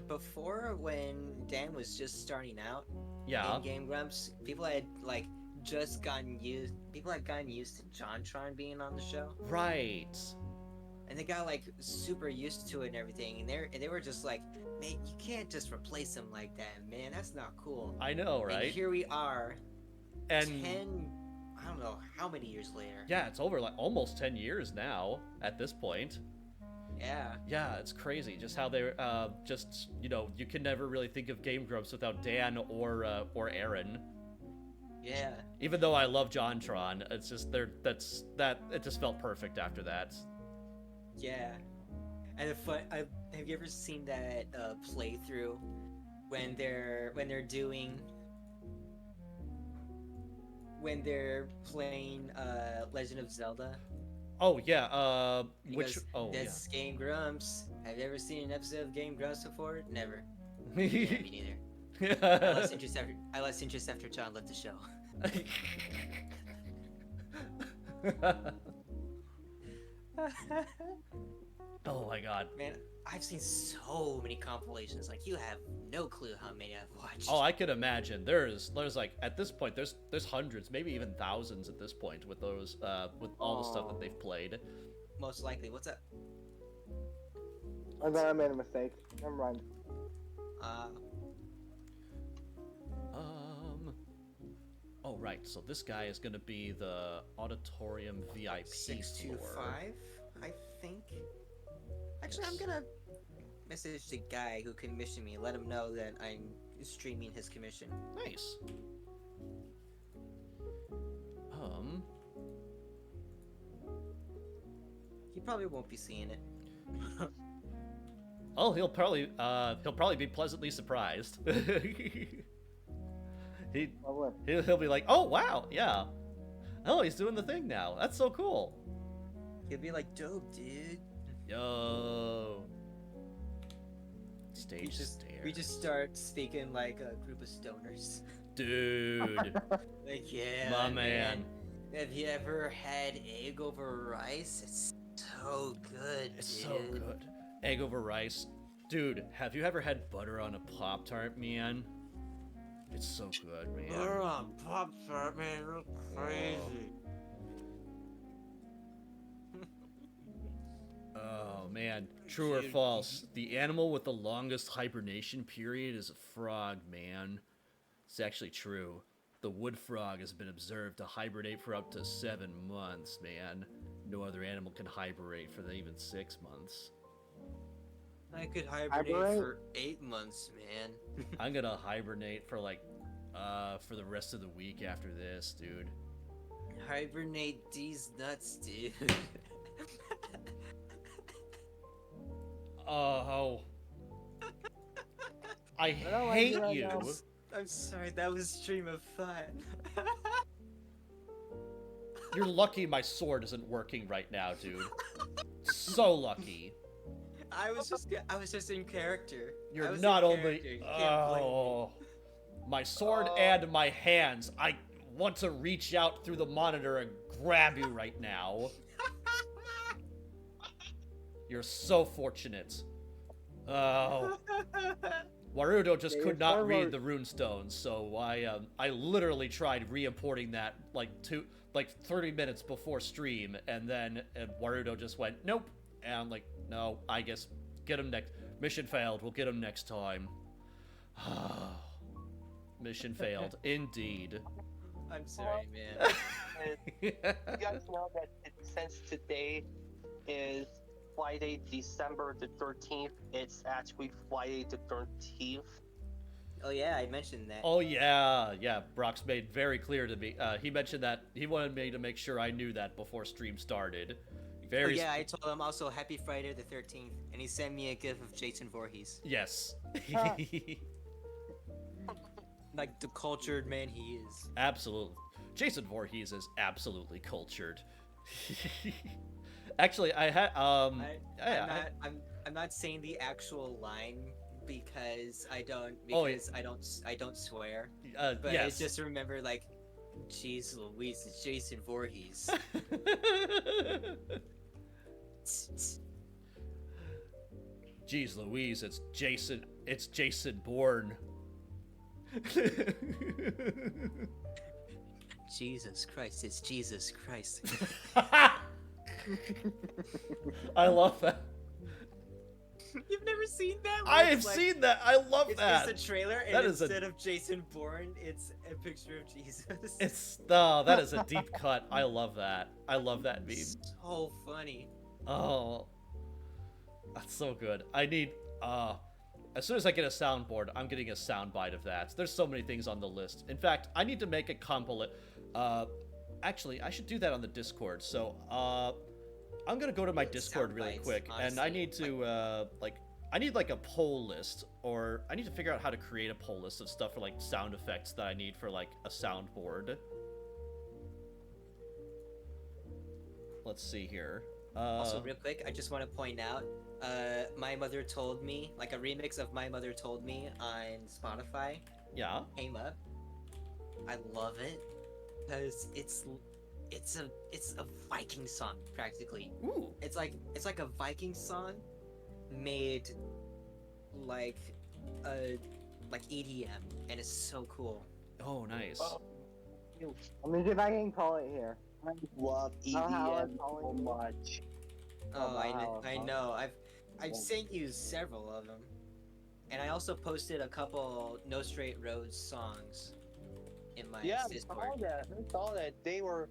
before when Dan was just starting out in Game Grumps, people had gotten used to JonTron being on the show. Right. And they got super used to it and everything, and they were just like, man, you can't just replace him like that, man. That's not cool. I know, right? And here we are, and 10, I don't know how many years later. Yeah, it's over almost 10 years now at this point. Yeah. Yeah, it's crazy just how they're you can never really think of Game Grumps without Dan or Aaron. Yeah. Even though I love JonTron, it's just it just felt perfect after that. Yeah. And have you ever seen that playthrough when they're playing Legend of Zelda? Oh yeah, That's Game Grumps. Have you ever seen an episode of Game Grumps before? Never. Yeah, me neither. I lost interest after John left the show. Oh my god. Man, I've seen so many compilations. You have no clue how many I've watched. Oh, I can imagine. There's at this point there's hundreds, maybe even thousands at this point with those with all the stuff that they've played. Most likely. What's up? I thought I made a mistake. Never mind. Oh right, so this guy is gonna be the auditorium VIP 625, I think. Actually, yes. I'm gonna message the guy who commissioned me, let him know that I'm streaming his commission. Nice. He probably won't be seeing it. Oh, he'll probably be pleasantly surprised. He'll be like, oh wow, yeah. Oh, he's doing the thing now. That's so cool. He'll be like, dope, dude. Yo. Stage stare. We just start speaking like a group of stoners. Dude. Yeah, my man. Have you ever had egg over rice? It's so good. It's so good. Egg over rice. Dude, have you ever had butter on a Pop-Tart, man? It's so good, man. Butter on Pop-Tart, man. You're crazy. Oh, man. True or false? The animal with the longest hibernation period is a frog, man. It's actually true. The wood frog has been observed to hibernate for up to 7 months, man. No other animal can hibernate for even 6 months. I could hibernate for 8 months, man. I'm gonna hibernate for for the rest of the week after this, dude. Hibernate these nuts, dude. Oh. I hate you. I'm sorry, that was stream of thought. You're lucky my sword isn't working right now, dude. So lucky. I was just in character. You're not only my sword and my hands. I want to reach out through the monitor and grab you right now. You're so fortunate. Oh. Warudo just could not read the runestones, so I literally tried re-importing that 30 minutes before stream, and then Warudo just went, nope. And I'm like, no, I guess get him next. Mission failed. We'll get him next time. Mission failed, indeed. I'm sorry, man. You guys know that since today is Friday, December the 13th, it's actually Friday the 13th. Oh yeah, I mentioned that. Oh yeah. Brox made very clear to me. He mentioned that he wanted me to make sure I knew that before stream started. Very yeah, I told him also Happy Friday the 13th, and he sent me a gif of Jason Voorhees. Yes. Like the cultured man he is. Absolutely. Jason Voorhees is absolutely cultured. Actually, I had I'm not saying the actual line because I don't Oh, yeah. I don't swear. But yes. I just remember like, jeez Louise, it's Jason Voorhees. Jeez Louise, it's Jason Bourne. Jesus Christ, it's Jesus Christ. I love that. You've never seen that? I have seen that. I love that. It's a trailer, and That is instead of Jason Bourne, it's a picture of Jesus. That is a deep cut. I love that. I love that meme. So funny. Oh, that's so good. I need as soon as I get a soundboard, I'm getting a soundbite of that. There's so many things on the list. In fact, I need to make a compilation. Actually, I should do that on the Discord. So, I'm gonna go to my Discord really quick, and I need to I need like a poll list, or I need to figure out how to create a poll list of stuff for like sound effects that I need for like a soundboard. Let's see here. Also, real quick, I just want to point out, My Mother Told Me, like a remix of My Mother Told Me on Spotify, Yeah. came up. I love it because it's a Viking song practically. Ooh. It's like a Viking song made like EDM, and it's so cool. Oh, nice. Let me see if I can call it here. I love EDM so much. Oh, I wow. know. I've sent you several of them, and I also posted a couple No Straight Roads songs in my Yeah, Discord. I saw that. They were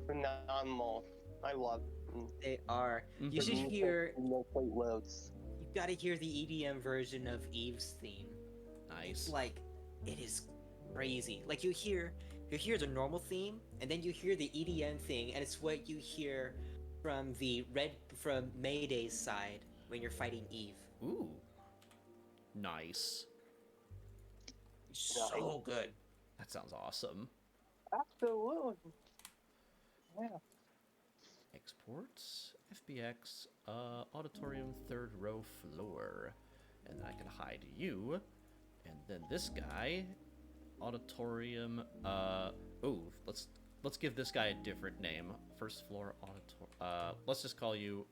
phenomenal. I love them. They are. Mhm. You should hear. No Straight Roads. You gotta hear the EDM version of Eve's theme. Nice. Like, it is crazy. Like you hear the normal theme, and then you hear the EDM thing, and it's what you hear from from Mayday's side when you're fighting Eve. Ooh. Nice. So good. That sounds awesome. Absolutely. Yeah. Exports, FBX, auditorium, third row floor. And then I can hide you. And then this guy, auditorium, let's give this guy a different name. First floor auditorium, let's just call you,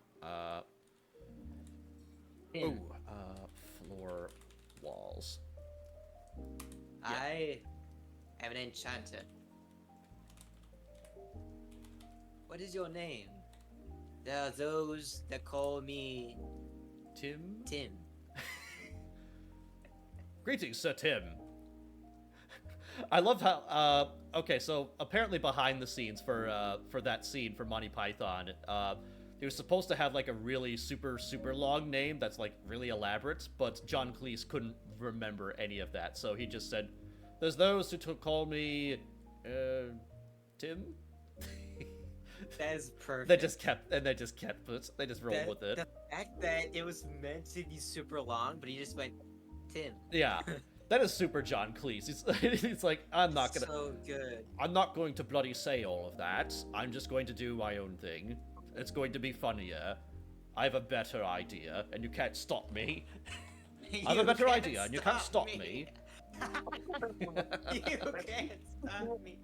floor walls. Yeah. I am an enchanter. What is your name? There are those that call me Tim? Tim. Greetings, Sir Tim. I love how, okay, so apparently behind the scenes for that scene for Monty Python, he was supposed to have like a really super long name that's like really elaborate, but John Cleese couldn't remember any of that, so he just said, "There's those who call me, Tim." That is perfect. They just rolled with it. The fact that it was meant to be super long, but he just went, Tim. Yeah, that is super John Cleese. It's like, I'm not going to bloody say all of that. I'm just going to do my own thing. It's going to be funnier. I have a better idea, and you can't stop me. I have a better idea, and you can't stop me. You can't stop me.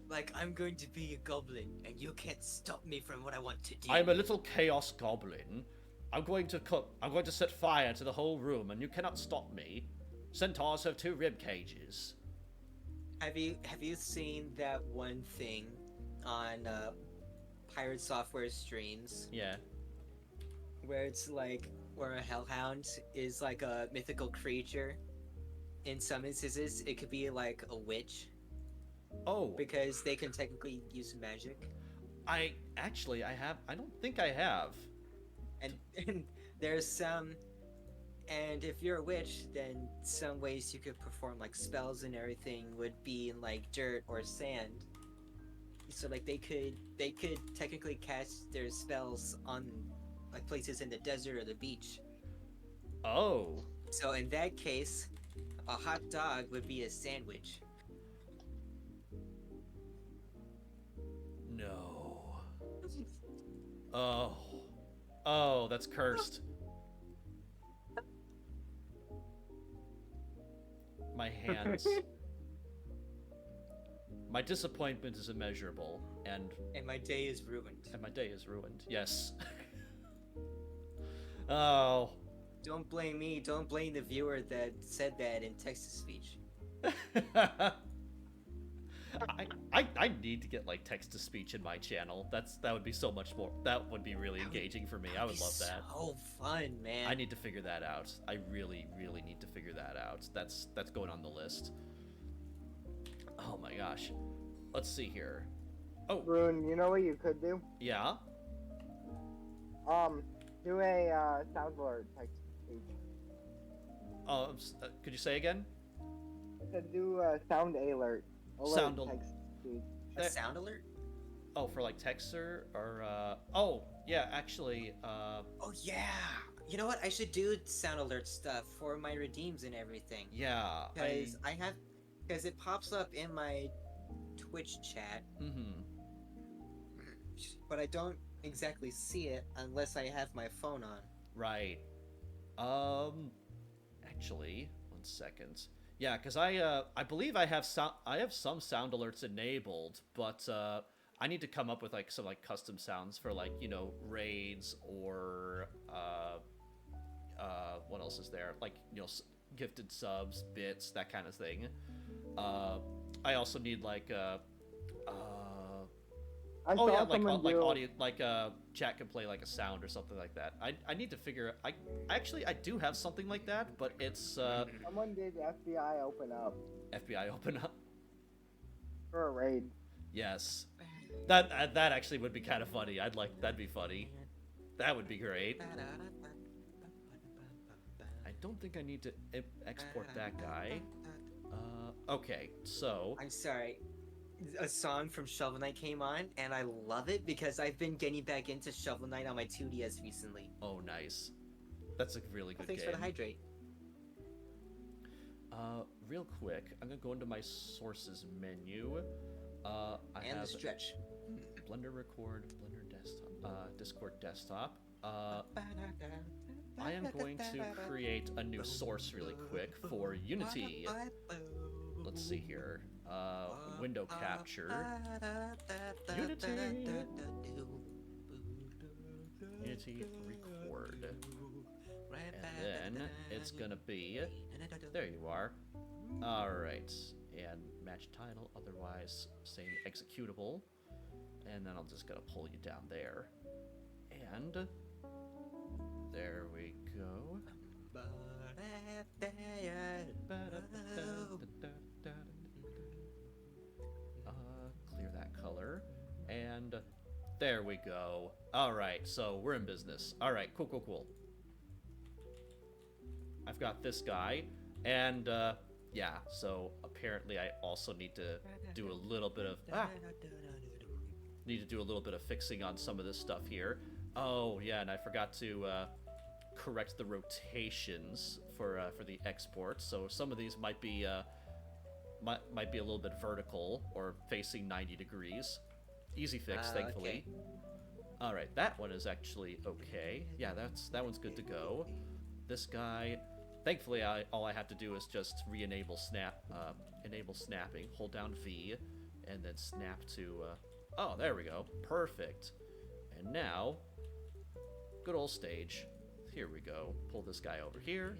Like, I'm going to be a goblin, and you can't stop me from what I want to do. I'm a little chaos goblin. I'm going to set fire to the whole room, and you cannot stop me. Centaurs have 2 rib cages. Have you seen that one thing on Pirate Software streams? Yeah. Where it's like, where a hellhound is like a mythical creature. In some instances, it could be like a witch. Oh. Because they can technically use magic. I don't think I have. And there's some, and if you're a witch, then some ways you could perform like spells and everything would be in like dirt or sand. So like they could technically cast their spells on like places in the desert or the beach. Oh. So in that case, a hot dog would be a sandwich. No. Oh. Oh, that's cursed. My hands. My disappointment is immeasurable, and My day is ruined. my day is ruined. Yes. Oh. Don't blame me. Don't blame the viewer that said that in text-to-speech. I need to get like text to speech in my channel. That would be so much more. That would be really engaging for me. I would love that. So fun, man. I need to figure that out. I really need to figure that out. That's going on the list. Oh my gosh. Let's see here. Oh, Rune, you know what you could do? yeah. Do a sound alert text speech. Could you say again? I said do a sound alert. Sound text speech. A sound alert? Oh, for like texter or oh yeah, actually Oh yeah. You know what? I should do sound alert stuff for my redeems and everything. yeah. Because it pops up in my Twitch chat, but I don't exactly see it unless I have my phone on. Right. Actually, 1 second. Yeah, because I believe I have some sound alerts enabled, but I need to come up with like some like custom sounds for like, you know, raids or what else is there? Like, you know, gifted subs, bits, that kind of thing. I also need like oh yeah, like audio, like chat can play like a sound or something like that. I need to figure. I do have something like that, but it's Someone did FBI open up FBI open up. for a raid. Yes, that actually would be kind of funny. That'd be funny. That would be great. I don't think I need to export that guy. Okay, so I'm sorry. A song from Shovel Knight came on, and I love it because I've been getting back into Shovel Knight on my 2DS recently. oh nice, that's a really good Thanks game. for the hydrate. Real quick, I'm gonna go into my sources menu. I And have the stretch. Blender Record, Blender Desktop, Discord Desktop. I am going to create a new source really quick for Unity. Let's see here. Window capture. Unity record. And then it's gonna be. There you are. Alright. And match title, otherwise same executable. And then I'm just gonna pull you down there. And there we go. Clear that color. And there we go. Alright, so we're in business. Alright, cool. I've got this guy. And yeah, so apparently I also need to do a little bit of fixing on some of this stuff here. Oh yeah, and I forgot to correct the rotations for the export. So some of these might be might be a little bit vertical or facing 90 degrees. Easy fix, thankfully. Okay. All right, that one is actually okay. Yeah, that one's good to go. This guy, thankfully, all I have to do is just re-enable enable snapping. Hold down V, and then snap to. Oh, there we go. Perfect. And now, good old stage. Here we go. Pull this guy over here.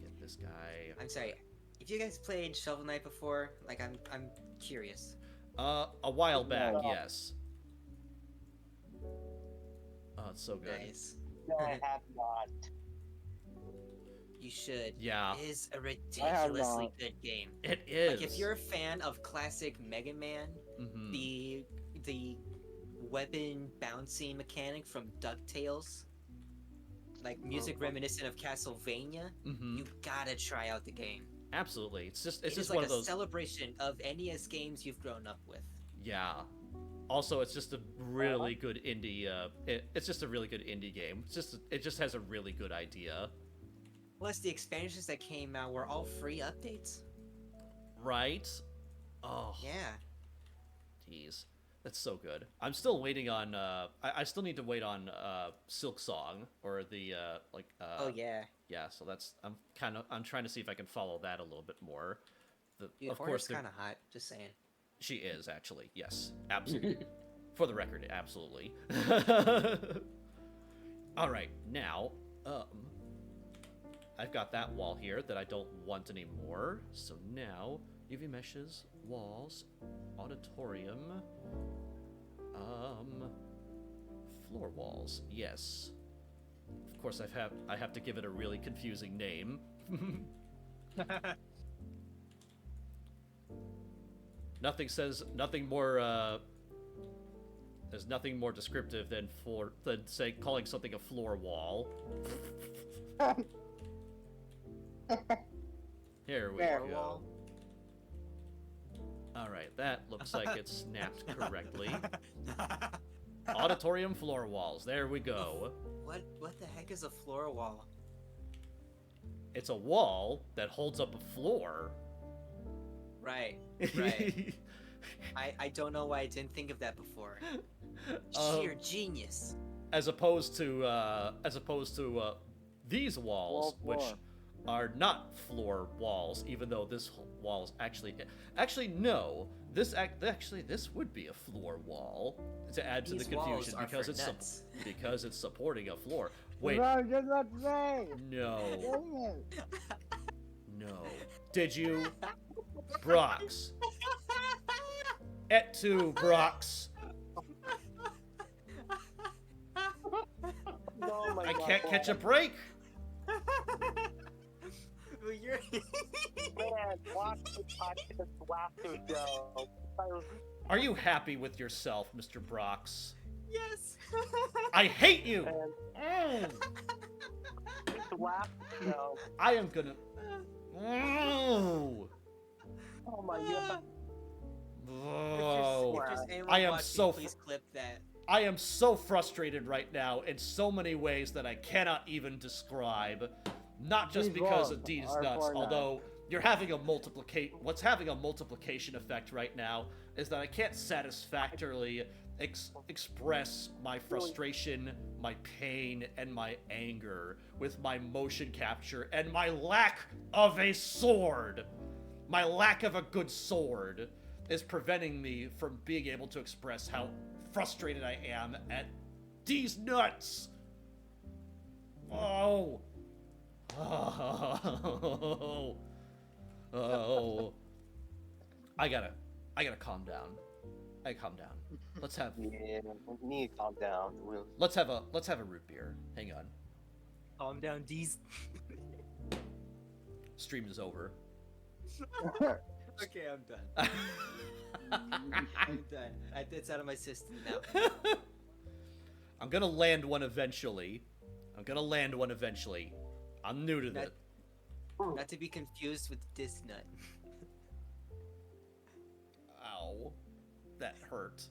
Get this guy. I'm sorry. If you guys played Shovel Knight before, like I'm curious. A while back, yes. Oh, it's so good. Nice. No, I have not. You should. Yeah. It is a ridiculously not. good game. It is. Like if you're a fan of classic Mega Man, Mhm. the weapon bouncing mechanic from DuckTales, like music reminiscent of Castlevania, Mhm. you gotta try out the game. Absolutely. It's just It is one like of a those. celebration of NES games you've grown up with. Yeah. Also, it's just a really good indie. It's just a really good indie game. It just has a really good idea. Plus, the expansions that came out were all free updates. Right? Oh, Yeah. jeez, that's so good. I'm still waiting on. I still need to wait on Silk Song or the Oh yeah. Yeah. So that's I'm trying to see if I can follow that a little bit more. Dude, Of Horner's course, kind of hot. Just saying. she is actually, yes, absolutely. For the record, absolutely. All right, now, I've got that wall here that I don't want anymore. So now, UV meshes, walls, auditorium, floor walls. Yes. Of course, I have to give it a really confusing name. Nothing more. There's nothing more descriptive than calling something a floor wall. Here we There. go. All right, that looks like it's snapped correctly. Auditorium floor walls. There we go. What the heck is a floor wall? It's a wall that holds up a floor. Right. Right. I don't know why I didn't think of that before. Sheer genius. As opposed to these walls, Wall which floor. are not floor walls, even though this wall is actually no. This would be a floor wall to add to These the walls confusion are because for it's nuts. because it's supporting a floor. Wait, What I was just about to say. no, Dang it. no. Did you, Brox? Et tu, Brox? Oh my I God, can't catch a break. Well, you're Man, watch the podcast laughter show. Are you happy with yourself, Mr. Brox? yes. I hate you. And it's laughter show. I am gonna. Oh. Oh my God. Oh. If there's anyone I am watching, so please clip that. I am so frustrated right now in so many ways that I cannot even describe. Not just These because walls of D's are nuts, for although you're having a what's having a multiplication effect right now is that I can't satisfactorily express my frustration, my pain, and my anger with my motion capture and my lack of a sword. My lack of a good sword is preventing me from being able to express how frustrated I am at D's nuts. Oh. Oh. Oh. I gotta calm down. Calm down. Let's have Yeah, we need to calm down. let's have a root beer. Hang on. Calm down, D's. Stream is over. Okay, I'm done. I'm done. It's out of my system now. I'm gonna land one eventually. I'm new to That- this. Not to be confused with this nut. Ow. That hurt.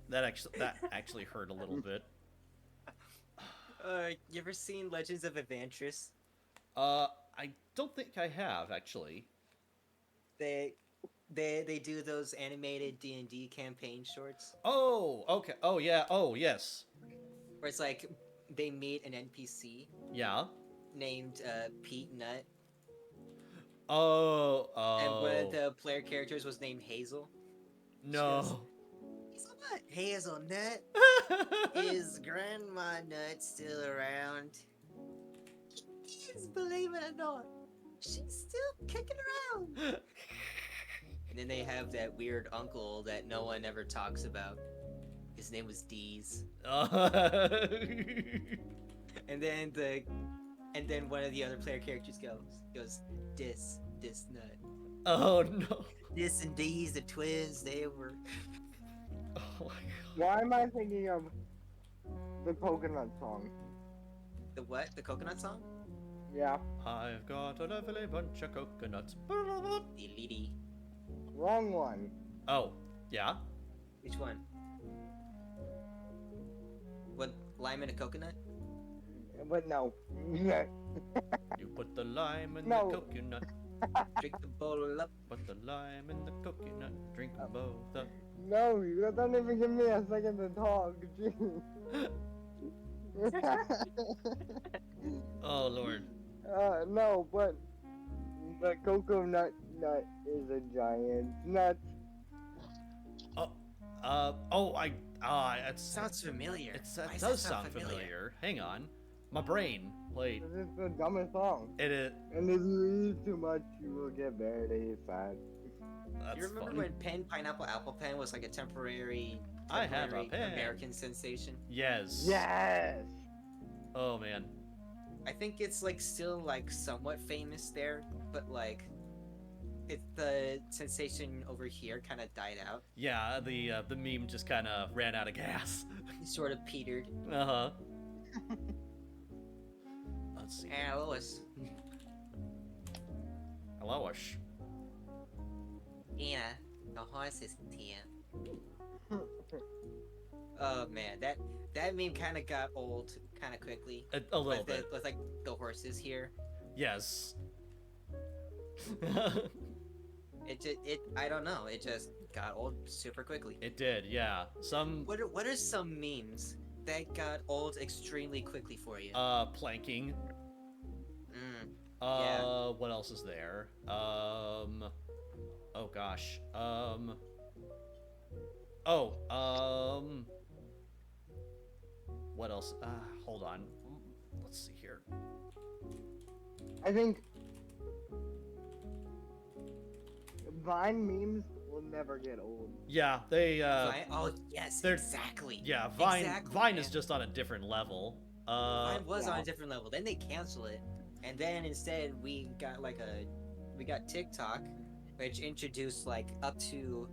That actually hurt a little bit. You ever seen Legends of Evantris? I don't think I have actually. They do those animated D&D campaign shorts Oh, okay. Oh yeah. Oh yes. where it's like they meet an NPC Yeah. named Pete Nut, Oh. and one Oh. of the player characters was named Hazel. No. Hazelnut. Hazelnut. Is Grandma Nut still around? She is, believe it or not. She's still kicking around. And then they have that weird uncle that no one ever talks about. His name was Deez. And then one of the other player characters goes, this nut. Oh no. This and Deez, the twins, they were. Oh my god. Why am I thinking of the coconut song? The what? The coconut song? Yeah. I've got a lovely bunch of coconuts. Delete. Wrong one. Oh, yeah? Which one? What, lime and a coconut? But no. You put the lime in No. the coconut, Drink the bowl up. put the lime in the coconut, drink them both up. No, you don't even give me a second to talk. Jeez. Oh, Lord. No, but the coconut nut is a giant nut. It Sounds familiar. It Why does does that sound familiar. Hang on. My brain. Wait. This is the dumbest song. It is. And if you eat too much, you will get very fat. That's You remember fun. when Pen Pineapple Apple Pen was like a temporary I have a pen. American sensation? Yes. Yes. Oh, man. I think it's like still like somewhat famous there, but like the sensation over here kind of died out. Yeah, the meme just kind of ran out of gas. It sort of petered. Uh-huh. Let's see. Ah, Lois. Hello-ish. Yeah, the horse is here. Oh man, that meme kind of got old kind of quickly. A little bit. With like the horses here. Yes. It I don't know. It just got old super quickly. It did, yeah. What are some memes that got old extremely quickly for you? Planking. Mm. What else is there? Oh gosh. What else? Hold on. Let's see here. I think Vine memes will never get old. Yeah, they, Oh yes, they're- exactly. yeah, Vine, Exactly, Vine is man. just on a different level. Vine was on yeah. a different level. Then they canceled it, and then instead we got TikTok, which introduced like up to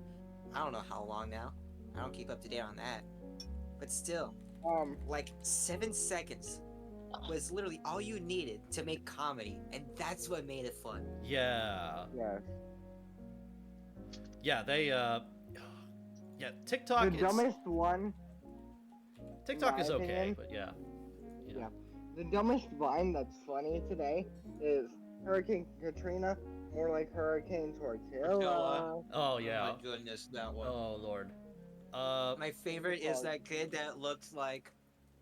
I don't know how long now. I don't keep up to date on that, but still, like 7 seconds was literally all you needed to make comedy, and that's what made it fun. Yeah. Yes. Yeah, they, yeah, TikTok The is... dumbest one. TikTok my is okay, opinion. but yeah. Yeah. The dumbest Vine that's funny today is Hurricane Katrina, more like Hurricane Tortilla. Oh, yeah. Oh my goodness, that one. Oh, Lord. My favorite is that kid that looked like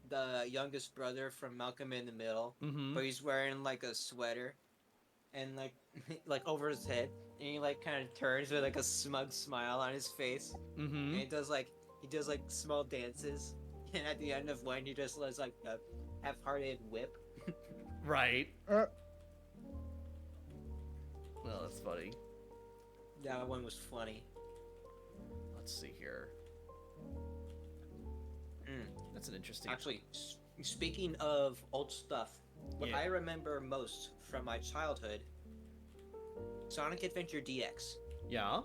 the youngest brother from Malcolm in the Middle, Mm-hmm. but he's wearing like a sweater and like like over his head, and he like kind of turns with like a smug smile on his face, Mm-hmm. and he does like small dances, and at the end of one he just does like a half-hearted whip. Right. Uh, Well, that's funny. That one was funny. Let's see here. That's an interesting... Actually, speaking of old stuff, what Yeah. I remember most from my childhood, Sonic Adventure DX Yeah?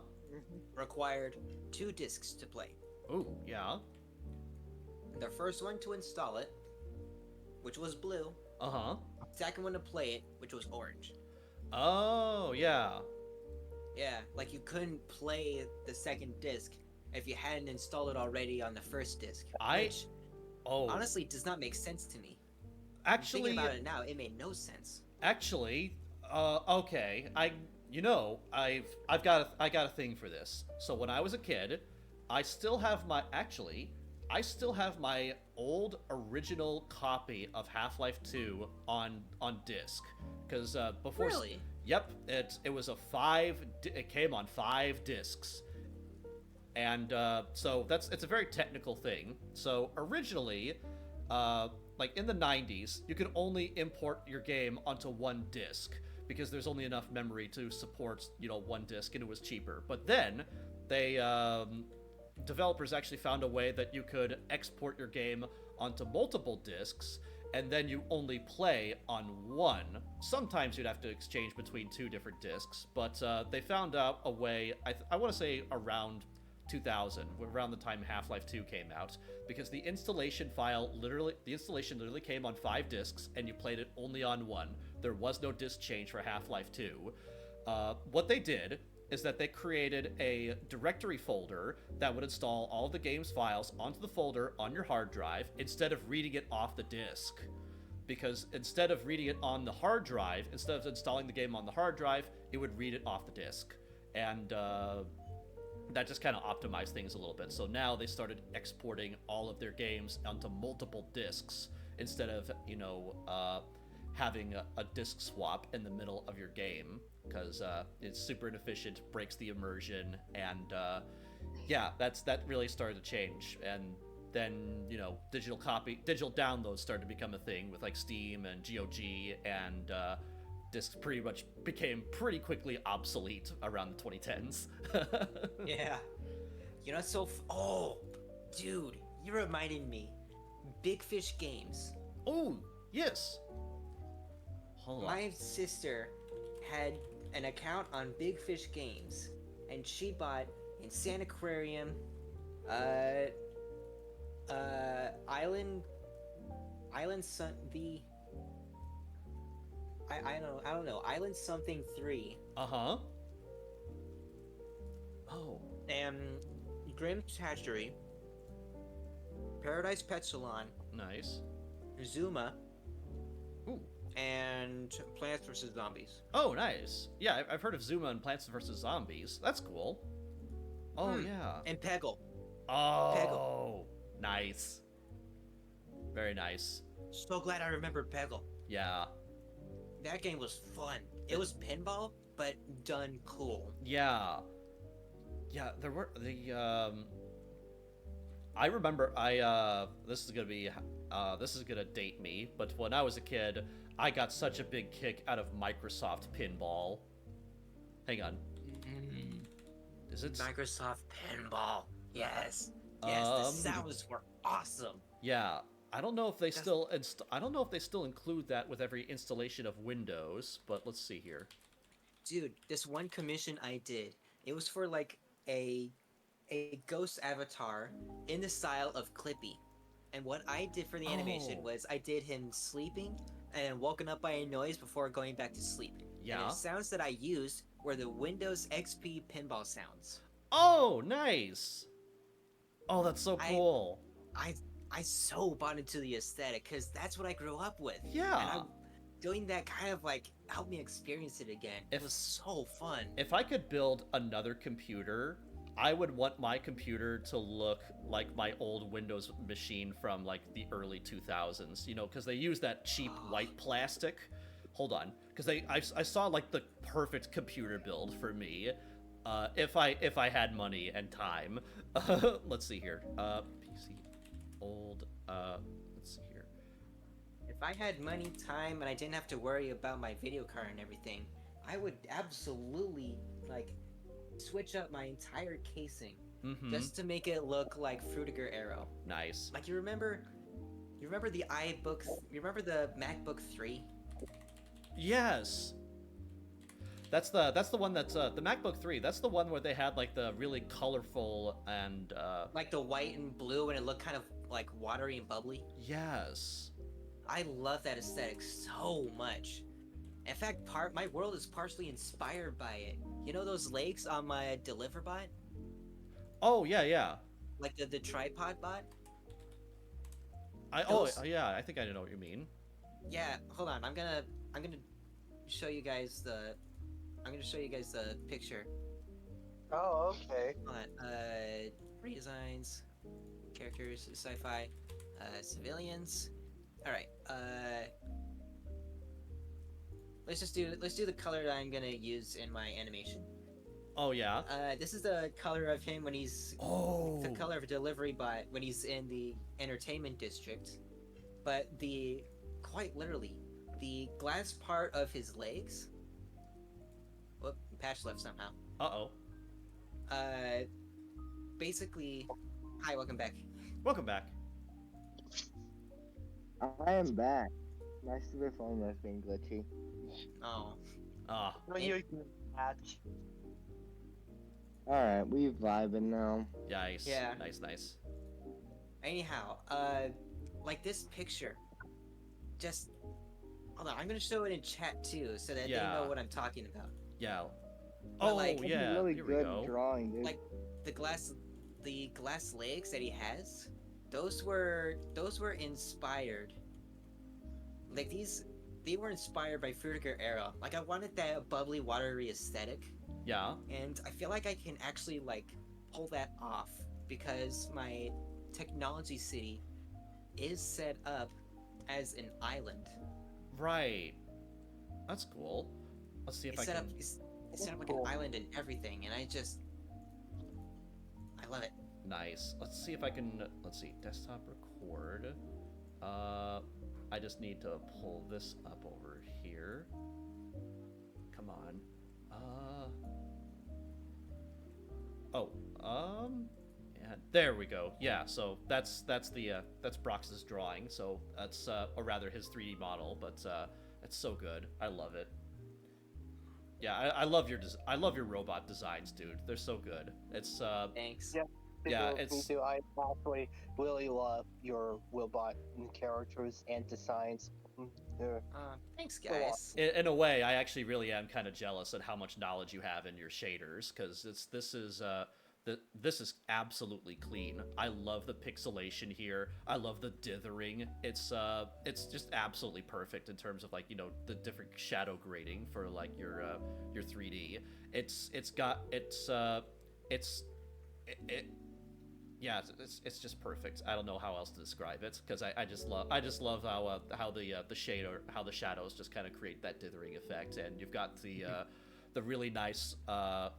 required 2 discs to play. Ooh, yeah. The first one to install it, which was blue. Uh-huh. Second one to play it, which was orange. Oh, yeah. Yeah, like you couldn't play the second disc if you hadn't installed it already on the first disc. Which honestly does not make sense to me. Actually, Thinking about it now, it made no sense. Actually, okay. I got a thing for this. So when I was a kid, I still have my old original copy of Half-Life 2 on disc, because before. Really? Yep, it was it came on 5 discs. And so it's a very technical thing. So originally, like in the 90s, you could only import your game onto 1 disc because there's only enough memory to support, 1 disc, and it was cheaper. But then they developers actually found a way that you could export your game onto multiple discs, and then you only play on 1. Sometimes you'd have to exchange between 2 different discs, but they found out a way, I want to say around 2000, around the time Half-Life 2 came out, because the installation literally came on 5 discs, and you played it only on 1. There was no disc change for Half-Life 2. What they did is that they created a directory folder that would install all the game's files onto the folder on your hard drive instead of reading it off the disk. Because instead of reading it on the hard drive, instead of installing the game on the hard drive, it would read it off the disk. And that just kind of optimized things a little bit. So now they started exporting all of their games onto multiple disks instead of, having a disk swap in the middle of your game, because it's super inefficient, breaks the immersion, and that really started to change. And then digital downloads started to become a thing with like Steam and GOG, and discs pretty much became pretty quickly obsolete around the 2010s. Yeah. Oh, dude, you reminded me. Big Fish Games. Oh, yes. Hold on. My sister had an account on Big Fish Games, and she bought Insane Aquarium, Island Sun the I don't know, Island something 3. Uh-huh. Oh. And Grimm's Hatchery, Paradise Pet Salon, Nice. Zuma, Ooh. and Plants vs. Zombies. Oh, nice. Yeah, I've heard of Zuma and Plants vs. Zombies. That's cool. Oh, yeah. And Peggle. Oh, Peggle. Nice. Very nice. So glad I remembered Peggle. Yeah. That game was fun. It was pinball, but done cool. Yeah. Yeah, there were I remember this is gonna date me, but when I was a kid, I got such a big kick out of Microsoft Pinball. Hang on. Is it Microsoft Pinball? Yes. Yes, the sounds were awesome. Yeah. I don't know if they still include that with every installation of Windows, but let's see here. Dude, this one commission I did, it was for like a ghost avatar in the style of Clippy. And what I did for the animation was I did him sleeping and woken up by a noise before going back to sleep. Yeah. And the sounds that I used were the Windows XP pinball sounds. Oh, nice. Oh, that's so cool. I so bought into the aesthetic because that's what I grew up with. Yeah. And doing that kind of like helped me experience it again. It was so fun. If I could build another computer, I would want my computer to look like my old Windows machine from like the early 2000s, because they use that cheap white plastic. Hold on, because I saw like the perfect computer build for me, if I had money and time. Let's see here. PC old. Let's see here. If I had money, time, and I didn't have to worry about my video card and everything, I would absolutely like switch up my entire casing just to make it look like Frutiger Arrow. Nice. Like you remember the MacBook 3? Yes. That's the one that's the MacBook 3. That's the one where they had like the really colorful and like the white and blue, and it looked kind of like watery and bubbly. Yes. I love that aesthetic so much. In fact, my world is partially inspired by it. You know those legs on my DeliverBot? Oh yeah. Like the tripod bot? Yeah, I think I know what you mean. Yeah, hold on. I'm gonna show you guys the picture. Oh, okay. Hold on. Redesigns, characters, sci-fi, civilians. All right. Let's do the color that I'm gonna use in my animation. Oh yeah. This is the color of him when he's the color of a delivery bot when he's in the entertainment district, but quite literally the glass part of his legs. Whoop, patch left somehow. Uh-oh. Basically, hi, welcome back. Welcome back. I am back. My stupid phone was being glitchy. Oh. Well, you patch. Alright, we vibing now. Nice. Yeah. Nice. Anyhow, like this picture, just Hold on, I'm gonna show it in chat too, so that they Yeah. know what I'm talking about. Yeah. But, Oh, like, That's yeah. a really Here we good go. drawing, dude. Like the glass legs that he has, those were inspired. Like they were inspired by Fruitiger era. Like I wanted that bubbly, watery aesthetic, Yeah. and I feel like I can actually like pull that off because my technology city is set up as an island. Right. That's cool. Let's see if It's I set can. up. It's set up like an island and everything, and I love it. Nice. Let's see if I can. Let's see. Desktop record. I just need to pull this up over here. Come on. Oh. Yeah. There we go. Yeah. So that's Brox's drawing. So that's or rather his 3D model. But it's so good. I love it. Yeah. I love your I love your robot designs, dude. They're so good. It's Thanks. Yeah. Yeah, Me it's- too. I actually really love your Willbot characters and designs. They're Thanks, So awesome. guys. in a way, I actually really am kind of jealous at how much knowledge you have in your shaders, because this is absolutely clean. I love the pixelation here. I love the dithering. It's just absolutely perfect in terms of like, you know, the different shadow grading for like your 3D. Yeah, it's just perfect. I don't know how else to describe it, because I just love how the shadows just kind of create that dithering effect, and you've got the really nice I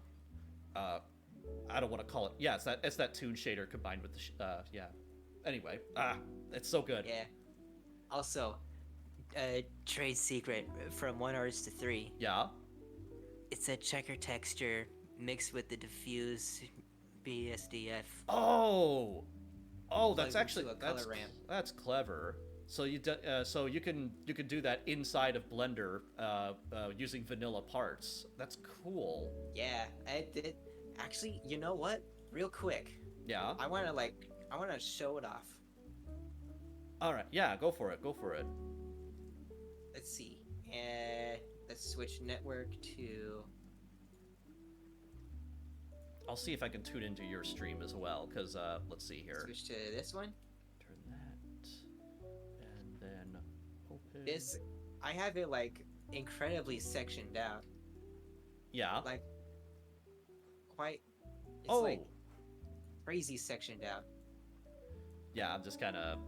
don't want to call it, yeah, it's that toon shader combined with the yeah. Anyway, it's so good. Yeah. Also, trade secret from one artist to three. Yeah. It's a checker texture mixed with the diffuse BSDF. Oh, that's Plugged actually into a color ramp. that's clever. So you can do that inside of Blender using vanilla parts. That's cool. Yeah, I did. Actually, you know what? Real quick, Yeah. I wanna show it off. All right. Yeah. Go for it. Go for it. Let's see. Let's switch network to. I'll see if I can tune into your stream as well, because let's see here. Switch to this one. Turn that, and then open. This, I have it like incredibly sectioned out. Yeah. Like, quite. It's Oh. like crazy sectioned out. Yeah. I'm just kind of.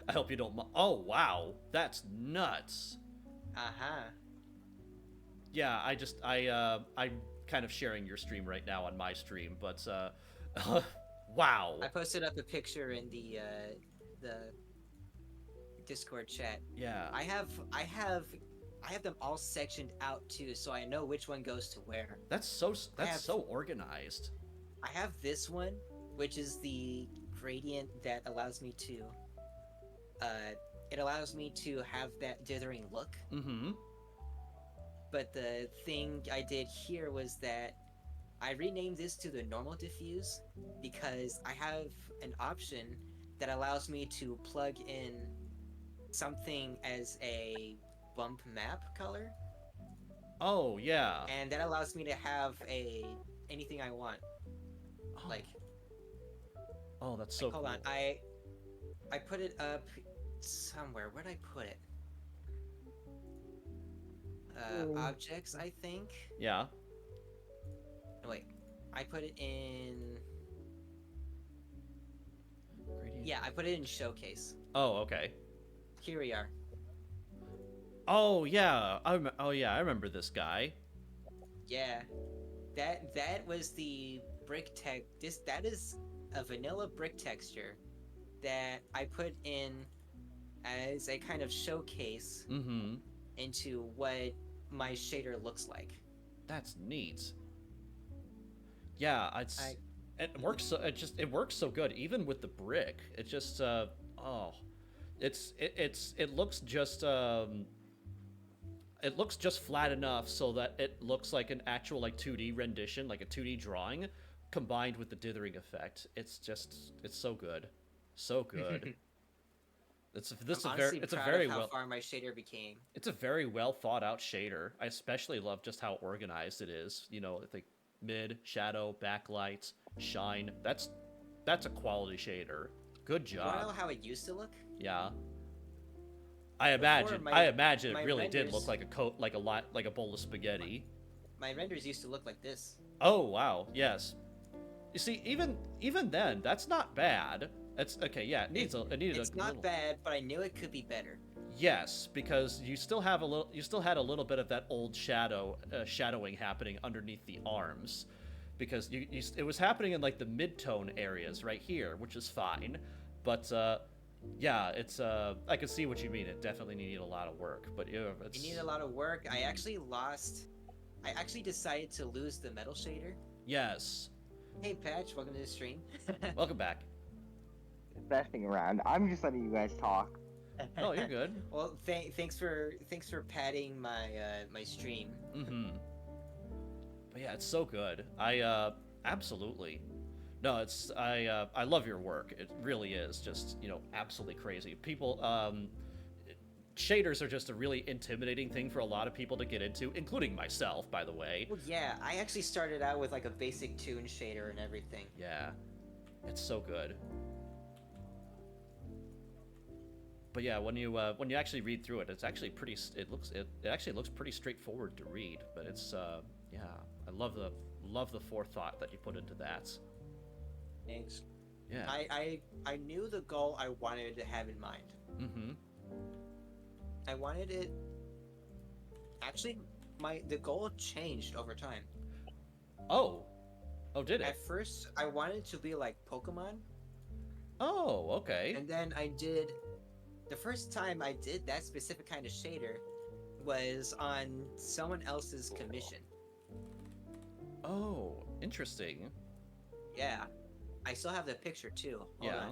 I hope you don't. Oh wow, that's nuts. Yeah. I'm kind of sharing your stream right now on my stream, but wow. I posted up a picture in the Discord chat. Yeah. I have them all sectioned out too, so I know which one goes to where. That's so organized. I have this one, which is the gradient that allows me to have that dithering look. Mm-hmm. But the thing I did here was that I renamed this to the normal diffuse because I have an option that allows me to plug in something as a bump map color, Oh yeah. and that allows me to have anything I want. Oh. Like, Oh, that's so hold cool. on, I put it up somewhere. Where'd I put it? Objects, I think. Yeah. No, wait, I put it in. Gradient. Yeah, I put it in showcase. Oh, okay. Here we are. Oh yeah. I remember this guy. Yeah, that was the brick tech. That is a vanilla brick texture that I put in as a kind of showcase Mm-hmm. into what my shader looks like. That's neat. Yeah, it works. It works so good, even with the brick. It just it looks just it looks just flat enough so that it looks like an actual like 2D rendition, like a 2D drawing, combined with the dithering effect. It's so good, so good. This I'm a very honestly it's a proud very of how well far my shader became. it's a very well thought out shader. I especially love just how organized it is. You know, the mid, shadow, backlight, shine. That's a quality shader. Good You wanna know job. how it used to look? Yeah. Before I imagine it my really did look renders, like a coat like a bowl of spaghetti. my renders used to look like this. Oh wow, yes. You see, even then, that's not bad. It's okay, yeah, it needed It's a not little. bad, but I knew it could be better. Yes, because you still had a little bit of that old shadowing happening underneath the arms, because it was happening in like the mid-tone areas right here, which is fine, but yeah, it's I can see what you mean. It definitely needed a lot of work, but yeah, It needed a lot of work. I actually decided to lose the metal shader. Yes. Hey Patch, welcome to the stream. Welcome back. Messing around. I'm just letting you guys talk. Oh, you're good. Well, thanks for padding my my stream. Mm-hmm. But yeah, it's so good. Absolutely. No, I love your work. It really is just, absolutely crazy. People shaders are just a really intimidating thing for a lot of people to get into, including myself, by the way. Well, yeah, I actually started out with like a basic toon shader and everything. Yeah. It's so good. But yeah, when you actually read through it, it's actually it actually looks pretty straightforward to read, but it's yeah, I love the forethought that you put into that. Thanks. Yeah. I knew the goal I wanted to have in mind. Mm-hmm. I wanted it. Actually, the goal changed over time. Oh, did it? At first, I wanted to be like Pokemon, Oh, okay. and then the first time I did that specific kind of shader was on someone else's commission. Oh, interesting. Yeah, I still have the picture too. Hold Yeah.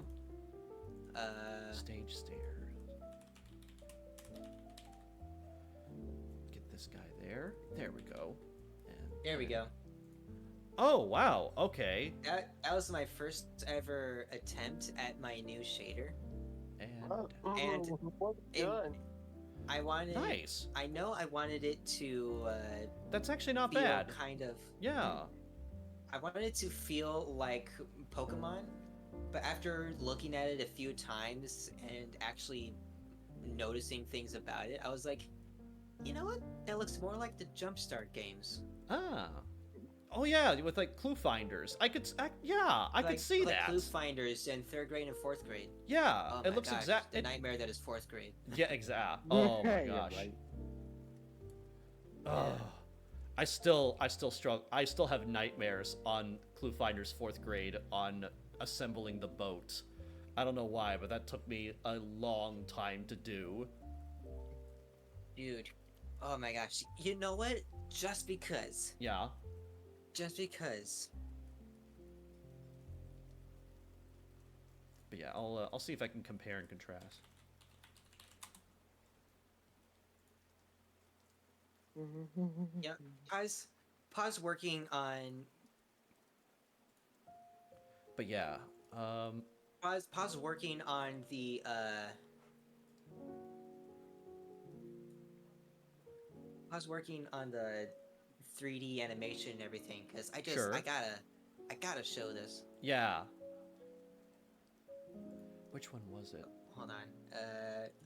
on. Stage stairs. Get this guy there. There we go. And There we go. Oh, wow. Okay. That was my first ever attempt at my new shader. And What good? I wanted. nice. I know I wanted it to That's actually not feel bad. kind of. Yeah. I wanted it to feel like Pokemon, but after looking at it a few times and actually noticing things about it, I was like, you know what? That looks more like the Jumpstart games. Ah. Oh yeah, with like clue finders. I could see like that. Clue Finders in 3rd grade and 4th grade. Yeah, Oh it my looks gosh, exact. the nightmare that is 4th grade. Yeah, exact. Oh my You're gosh. right. Oh, I still struggle. I still have nightmares on Clue Finders 4th grade on assembling the boat. I don't know why, but that took me a long time to do. Dude, oh my gosh. You know what? Just because. Yeah. Just because. But yeah, I'll see if I can compare and contrast. Yeah, pause working on But yeah, pause working on the 3D animation and everything because Sure. I gotta show this. yeah. Which one was it? Hold on.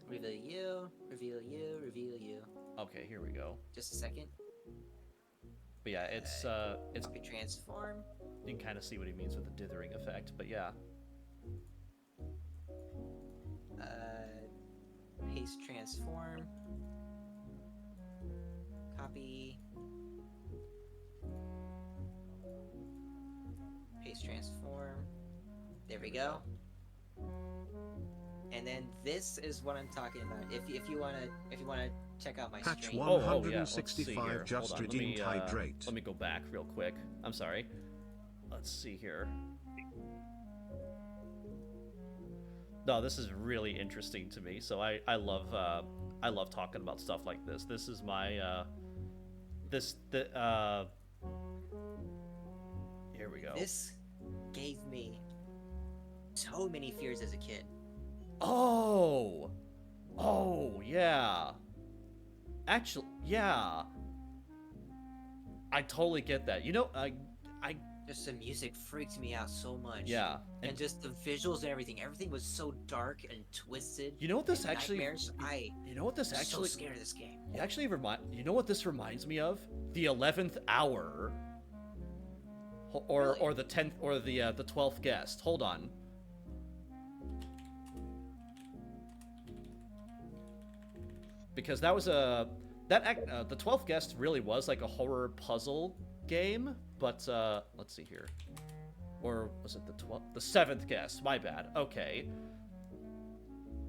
Reveal you, reveal you, reveal you. Okay, here we go. Just a second. But yeah, it's Copy transform. you can kind of see what he means with the dithering effect. But yeah, Paste transform. Copy. Paste transform. There we go. And then this is what I'm talking about. If you wanna check out my Patch stream. one. yeah. Let's see 165 here. just Hold on, redeemed hydrate. Let me go back real quick. I'm sorry. Let's see here. No, this is really interesting to me. So I love talking about stuff like this. This is my here we go. This gave me so many fears as a kid. Oh! Oh, yeah. Actually, yeah. I totally get that. You know, I Just the music freaked me out so much. yeah. And just the visuals and everything was so dark and twisted. You know what this and actually nightmares. You know what this I'm actually so scared of this game. you know what this reminds me of? The 11th hour. Or Really? or the 10th or the 12th guest. Hold on. Because that was the 12th guest really was like a horror puzzle game, but let's see here. Or was it the 7th guest? My bad. Okay.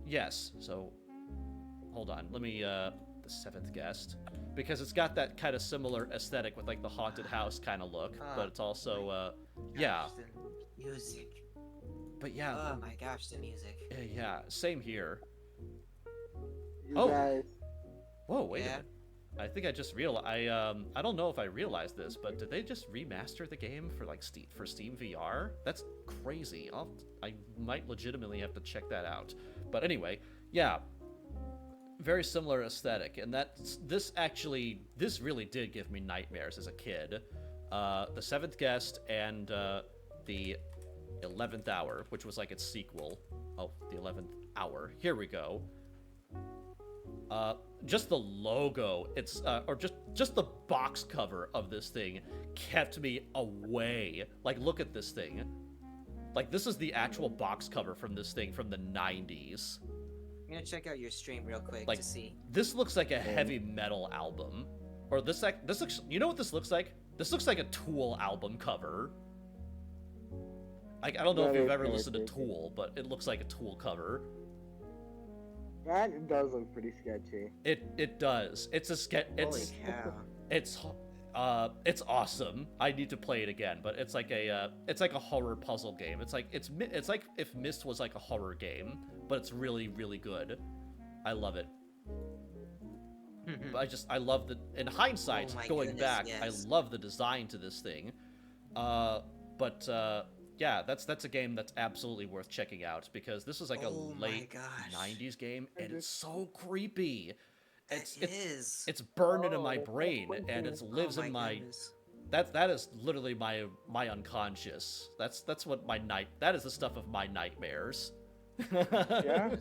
Yes. So hold on. Let me the 7th guest, because it's got that kind of similar aesthetic with like the haunted house kind of look, but it's also yeah. Gosh, the music. But yeah. Oh my gosh, the music. Yeah, same here. You Oh. guys. Whoa, wait a Yeah. minute. I think I just realized. I don't know if I realized this, but did they just remaster the game for like Steam VR? That's crazy. I might legitimately have to check that out. But anyway, yeah, very similar aesthetic, and this really did give me nightmares as a kid. The 7th guest and the 11th hour, which was like its sequel. Oh, the 11th hour. Here we go. Just the logo, or just the box cover of this thing kept me away. Like, look at this thing. Like, this is the actual box cover from this thing from the 90s. I'm gonna check out your stream real quick Like, to see. this looks like a heavy metal album. Or this looks, you know what this looks like? This looks like a Tool album cover. Like, I don't know if you've ever listened to Tool, but it looks like a Tool cover. That does look pretty sketchy. It does. It's a sketch. Holy cow. It's awesome. I need to play it again, but it's like a horror puzzle game. It's like if Myst was like a horror game, but it's really, really good. I love it. But I love in hindsight, Oh my going goodness, back, yes. I love the design to this thing. Yeah, that's a game that's absolutely worth checking out, because this is like a Oh my late gosh. 90s game, and it's so creepy. It's It's burned into my Oh, brain, and it lives in my that is literally my unconscious. That's what that is the stuff of my nightmares. Yeah?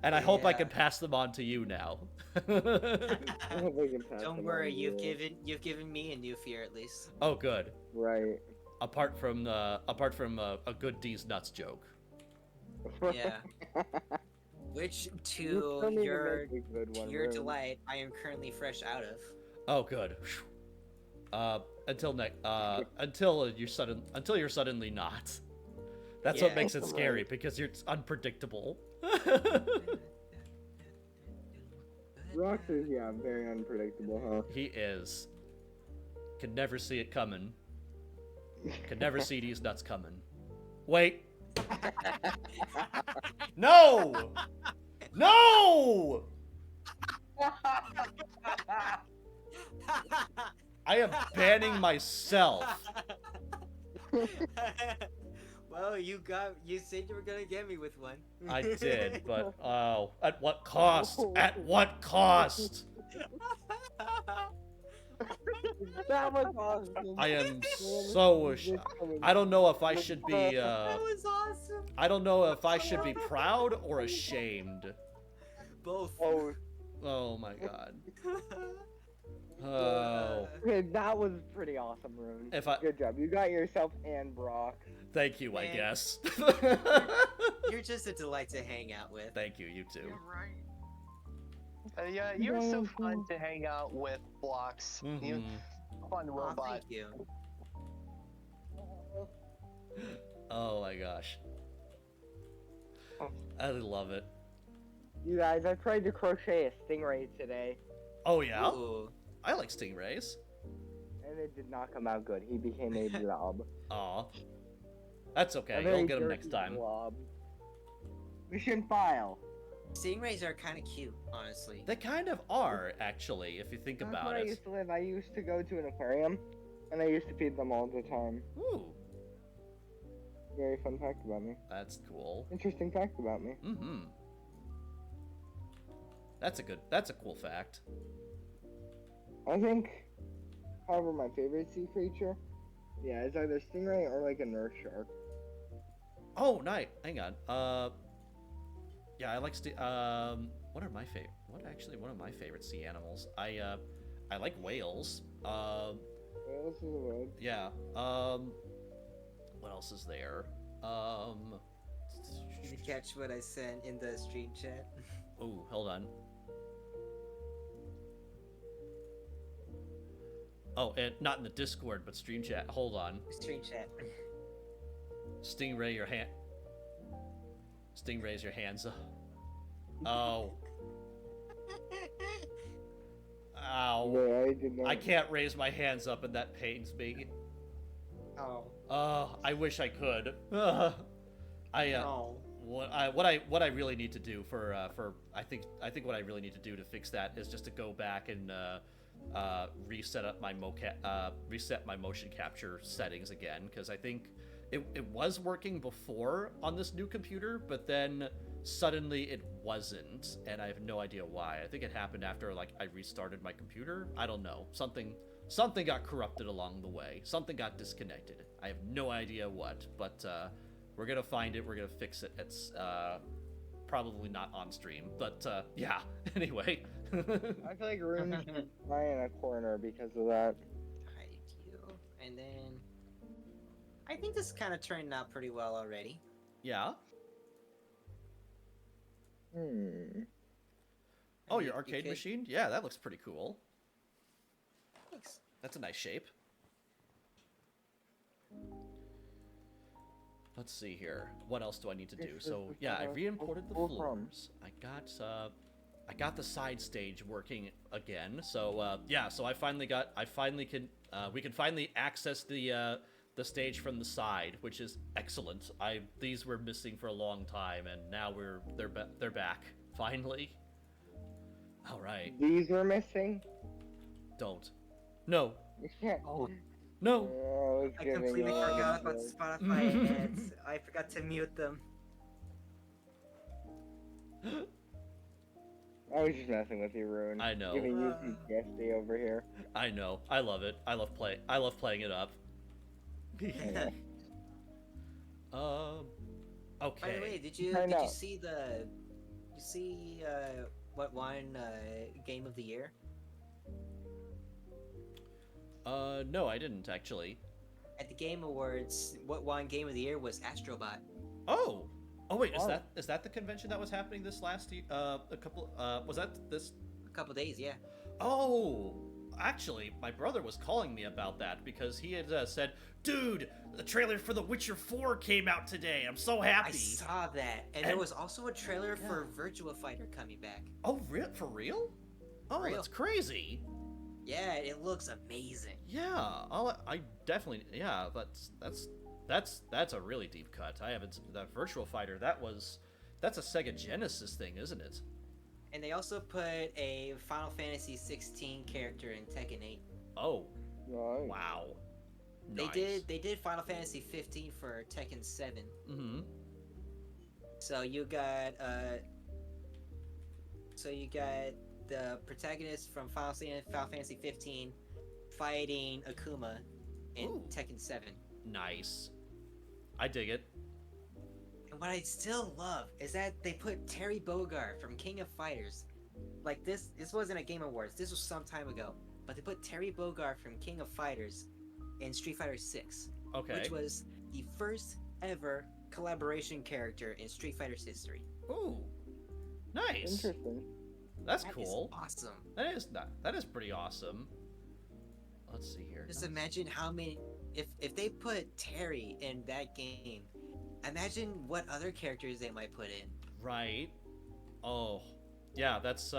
And I hope I Yeah. can pass them on to you now. I hope we can pass Don't them worry, on you've to you. given me a new fear at least. Oh, good. Right. Apart from a good D's nuts joke. Yeah. Which You to still need to your make a good one, Rune. delight, I am currently fresh out of. Oh, good. Until you're suddenly not. That's what Yeah. makes it scary, Right. because it's unpredictable. Rox is, yeah, very unpredictable, huh? He is. Can never see it coming. Can never see these nuts coming. Wait. No! No! I am banning myself. Well, you said you were gonna get me with one. I did, but oh, at what cost? At what cost? That was awesome. I am so I don't know if I should be That was awesome. I don't know if I should be proud or ashamed. Both. Oh, Oh my god. Oh. okay, that was pretty awesome, Rune. If I Good job. You got yourself and Brock. Thank you, I Man. guess. You're just a delight to hang out with. Thank you, you too. You're right. Yeah, you're so fun to hang out with, Blocks. You Mhm. fun Aw, robot. thank you. Oh my gosh. I love it. You guys, I tried to crochet a stingray today, Oh yeah? Ooh. I like stingrays. and it did not come out good. He became a blob. Aw. That's okay, A you'll very get him next dirty time. blob. Mission file. Stingrays are kind of cute, honestly. They kind of are, actually, if you think That's about where I it. used to live. I used to go to an aquarium, and I used to feed them all the time. Ooh. Very fun fact about me. That's cool. Interesting fact about me. Mm-hmm. That's a cool fact. I think, however, my favorite sea creature, yeah, is either stingray or like a nurse shark. Oh, nice. Hang on. Yeah, I like what are my favorite? One of my favorite sea animals? I like whales. Whales is a word. Yeah. What else is there? Did you catch what I sent in the stream chat? Oh, hold on. Oh, and not in the Discord, but stream chat. Hold on. Stream chat. Stingray, Stingray's your hands up. Oh. Ow. Yeah, I did not. I can't raise my hands up, and that pains me. Oh. I wish I could. Oh. What I really need to do for I think what I really need to do to fix that is just to go back and reset my motion capture settings again, because I think it was working before on this new computer, but then suddenly it wasn't, and I have no idea why. I think it happened after like I restarted my computer. I don't know. Something got corrupted along the way. Something got disconnected. I have no idea what, but we're gonna find it. We're gonna fix it. It's probably not on stream, but yeah. Anyway. I feel like Rune's lying in a corner because of that. Hide you. And then I think this kind of turned out pretty well already. Yeah. Oh, your arcade machine? Yeah, that looks pretty cool. Thanks. That's a nice shape. Let's see here. What else do I need to do? So yeah, I re-imported the floors. I got the side stage working again. So yeah, so we can finally access the stage from the side, which is excellent. These were missing for a long time, and now they're back finally. All right. These were missing. Don't. No. You can't. Oh, No. Oh, I completely forgot about Spotify ads. I forgot to mute them. I was just messing with you, Rune. I know. Giving you PTSD over here. I know. I love it. I love playing it up. Yeah. Okay. By the way, did you see what won Game of the Year? No, I didn't actually. At the Game Awards, what won Game of the Year was Astrobot. Oh. Oh wait, Oh. is that the convention that was happening this last was that this? A couple days, yeah. Oh, actually, my brother was calling me about that because he had said, "Dude, the trailer for The Witcher 4 came out today. I'm so happy." I saw that, and there was also a trailer for Virtua Fighter coming back. Oh, for real? Oh, Real. that's crazy. Yeah, it looks amazing. Yeah, I definitely. Yeah, that's a really deep cut. I haven't that Virtual Fighter. That's a Sega Genesis thing, isn't it? And they also put a Final Fantasy 16 character in Tekken 8. Oh, Nice. wow. They did Final Fantasy 15 for Tekken 7. Mm-hmm. So you got the protagonist from Final Fantasy 15 fighting Akuma in Ooh. Tekken 7. Nice. I dig it. And what I still love is that they put Terry Bogard from King of Fighters. Like this wasn't a Game Awards. This was some time ago. But they put Terry Bogard from King of Fighters in Street Fighter 6, Okay. which was the first ever collaboration character in Street Fighter's history. Ooh. Nice. Interesting. That's That is cool. awesome. That is pretty awesome. Let's see here. Just imagine how many. If they put Terry in that game, imagine what other characters they might put in. Right. Oh. Yeah, that's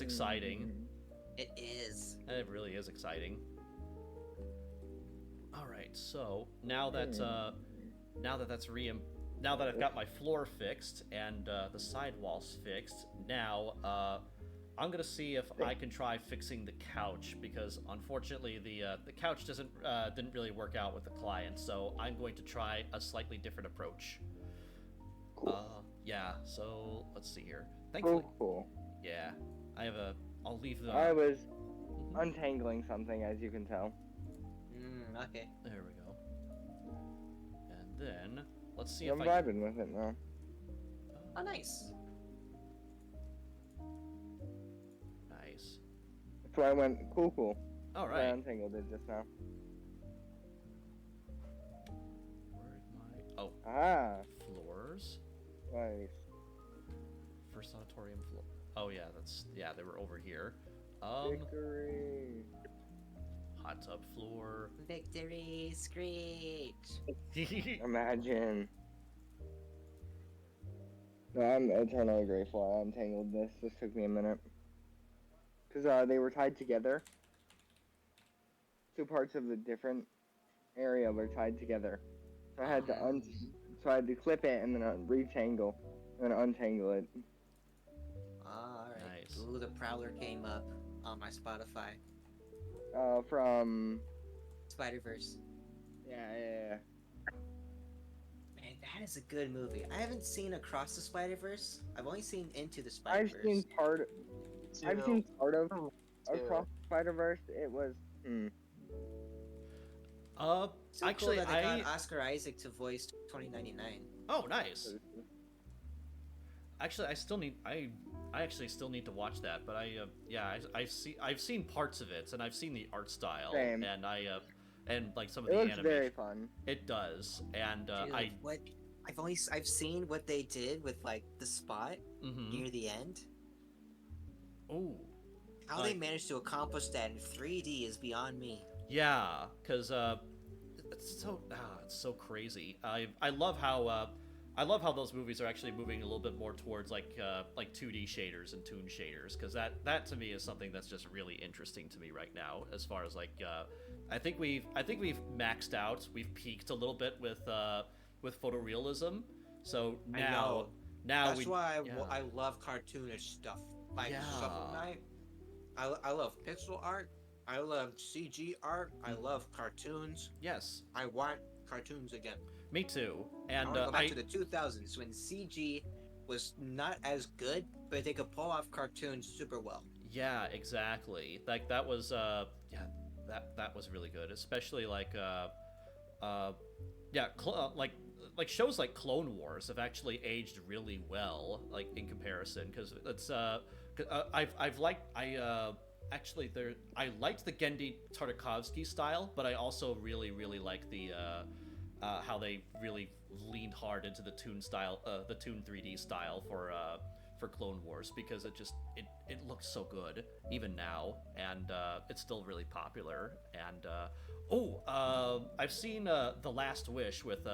exciting. It is. It really is exciting. All right, so now that I've got my floor fixed and the sidewalls fixed, now I'm gonna see if I can try fixing the couch because unfortunately the couch didn't really work out with the client. So I'm going to try a slightly different approach. Cool. Yeah. So let's see here. Thankfully, Cool. yeah. I'll leave the. I was Mhm. untangling something, as you can tell. Okay. There we go. And then let's see I'm if I. vibing with it now. Oh, nice. Nice. That's why I went cool. All That's why I right. untangled it just now. Where's my? Oh, Ah, floors. nice. First auditorium floor. Oh yeah, they were over here. Victory. Hot tub floor. Victory screech. Imagine. No, I'm eternally grateful I untangled this. This took me a minute. Because they were tied together. Two parts of the different area were tied together. So I had to clip it and then retangle and then untangle it. Alright. Nice. Ooh, the Prowler came up on my Spotify. From Spider-Verse. yeah. Man, that is a good movie. I haven't seen Across the Spider-Verse. I've only seen Into the I've Spider-Verse. seen part. I've seen part of Two. Across Spider-Verse. It was. So Actually, cool that they got Oscar Isaac to voice 2099. Oh, nice. Actually, I actually still need to watch that, but I've seen parts of it, and I've seen the art style, Same. and and like some of It the looks animation. very fun. It does, and Dude, I've seen what they did with like the spot Mhm. near the end. Ooh. How they managed to accomplish that in 3D is beyond me. Yeah, because it's so crazy. I love how those movies are actually moving a little bit more towards like 2D shaders and toon shaders, because that to me is something that's just really interesting to me right now. As far as like I think we've maxed out, we've peaked a little bit with photorealism. So now That's we why yeah. I love cartoonish stuff. Like Yeah. Shovel Knight. I love pixel art. I love CG art. I love cartoons. Yes, I want cartoons again. me too. I And want to go back to the 2000s when CG was not as good, but they could pull off cartoons super well. yeah, exactly. Like that was that was really good, especially like like shows like Clone Wars have actually aged really well, like in comparison, because it's I liked the Gendy Tartakovsky style, but I also really like the how they really leaned hard into the Toon style, the Toon 3D style for Clone Wars, because it looks so good even now, and it's still really popular. And I've seen The Last Wish with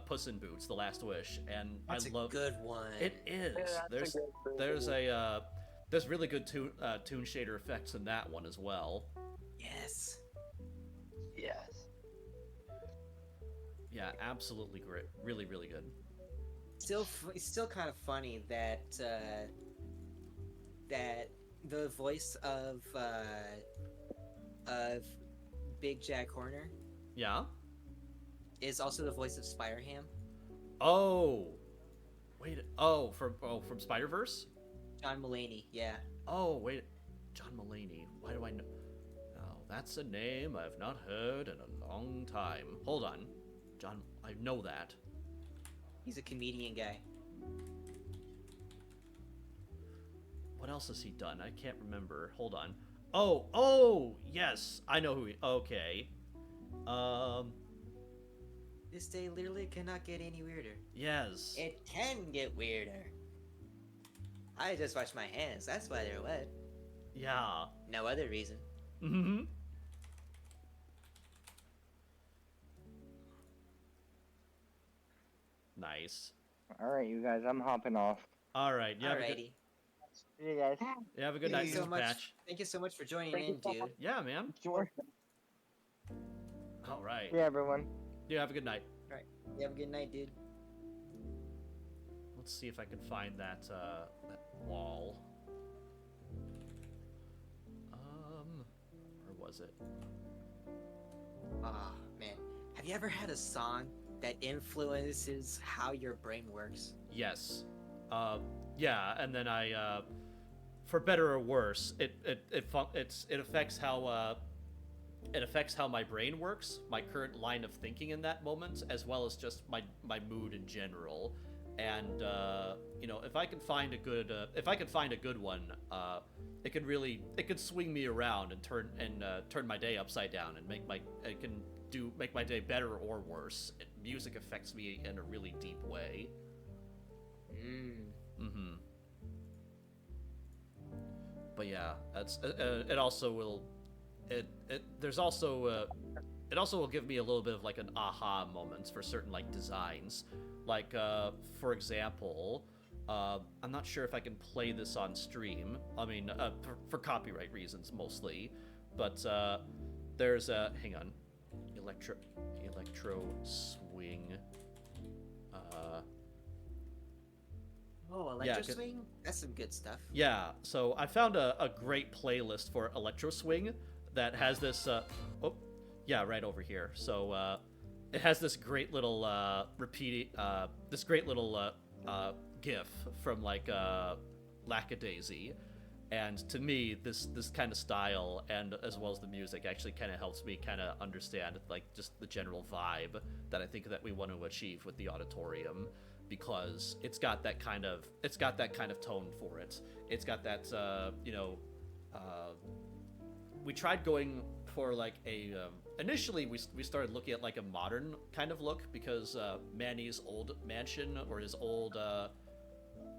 Puss in Boots, The Last Wish, and That's I love a good one. it is. that's a good There's really good toon shader effects in that one as well. Yes. Yes. Yeah, absolutely great. Really good. It's still kind of funny that that the voice of Big Jack Horner Yeah. is also the voice of Spider-Ham. Oh. Wait. From Spider-Verse? John Mulaney, yeah. Oh, wait. John Mulaney. Why do I know? Oh, that's a name I've not heard in a long time. Hold on. John, I know that. He's a comedian guy. What else has he done? I can't remember. Hold on. Oh, yes. I know who he... Okay. This day literally cannot get any weirder. Yes. It can get weirder. I just washed my hands, that's why they're wet. Yeah. No other reason. Mm-hmm. Nice. Alright, you guys, I'm hopping off. All right. Yeah. Alrighty. See you guys. You have a good Thank night, you so Mr. much. Patch. Thank you so much for joining Thank you in, so dude. much. Yeah, man. Sure. All right. See you, everyone. You have a good night. You have a good night, dude. Let's see if I can find that wall. was it? Oh man, have you ever had a song that influences how your brain works? Yes. Yeah, and then I, for better or worse, it affects how my brain works, my current line of thinking in that moment, as well as just my mood in general. And you know, if I can find a good one, it could swing me around and turn my day upside down and make my day better or worse. Music affects me in a really deep way. Mm-hmm. But yeah, that's it. Also will it also will give me a little bit of like an aha moments for certain like designs. Like for example, I'm not sure if I can play this on stream. I mean, for copyright reasons mostly. But there's a hang on, electro swing. Oh, electro swing? That's some good stuff. Yeah, so I found a great playlist for electro swing that has this. Oh, yeah, right over here. So it has this great little GIF from like Lackadaisy, and to me, this kind of style and as well as the music actually kind of helps me kind of understand like just the general vibe that I think that we want to achieve with the auditorium. Because it's got that kind of tone for it. It's got that we tried going for like a initially we started looking at like a modern kind of look because Manny's old mansion or his old I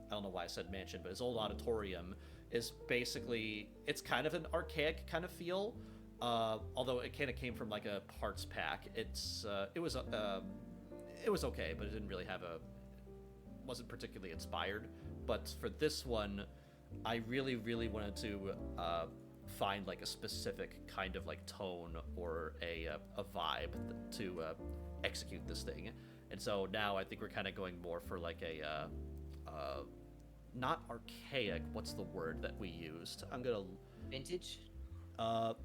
don't know why I said mansion, but his old auditorium is basically, it's kind of an archaic kind of feel. Although it kind of came from like a parts pack. It was okay, but it didn't really have wasn't particularly inspired. But for this one, I really wanted to find like a specific kind of like tone or a vibe to execute this thing. And so now I think we're kind of going more for like a not archaic, what's the word that we used? I'm gonna Vintage?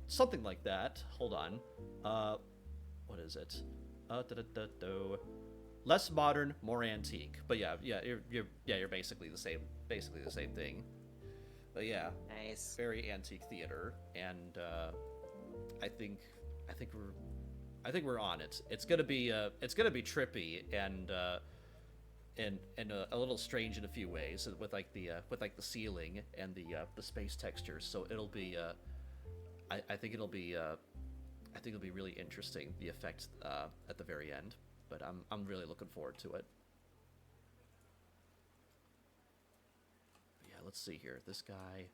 Something like that. Hold on. What is it? Less modern, more antique. But you're basically the same thing. But yeah, Nice. very antique theater, and I think we're on it. It's gonna be trippy and a little strange in a few ways with like the ceiling and the space textures. So it'll be I think it'll be really interesting, the effect at the very end. But I'm really looking forward to it. But yeah, let's see here. This guy,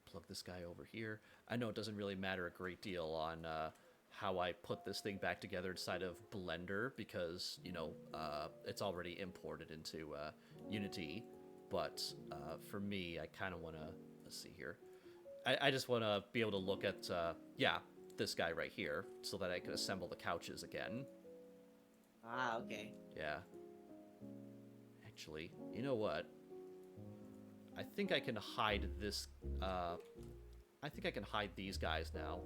plug this guy over here. I know it doesn't really matter a great deal on how I put this thing back together inside of Blender because, you know, it's already imported into Unity. But for me, I kind of want to, let's see here. I just want to be able to look at, this guy right here so that I can assemble the couches again. Ah, okay. Yeah. Actually, you know what? I think I can hide this, I think I can hide these guys now.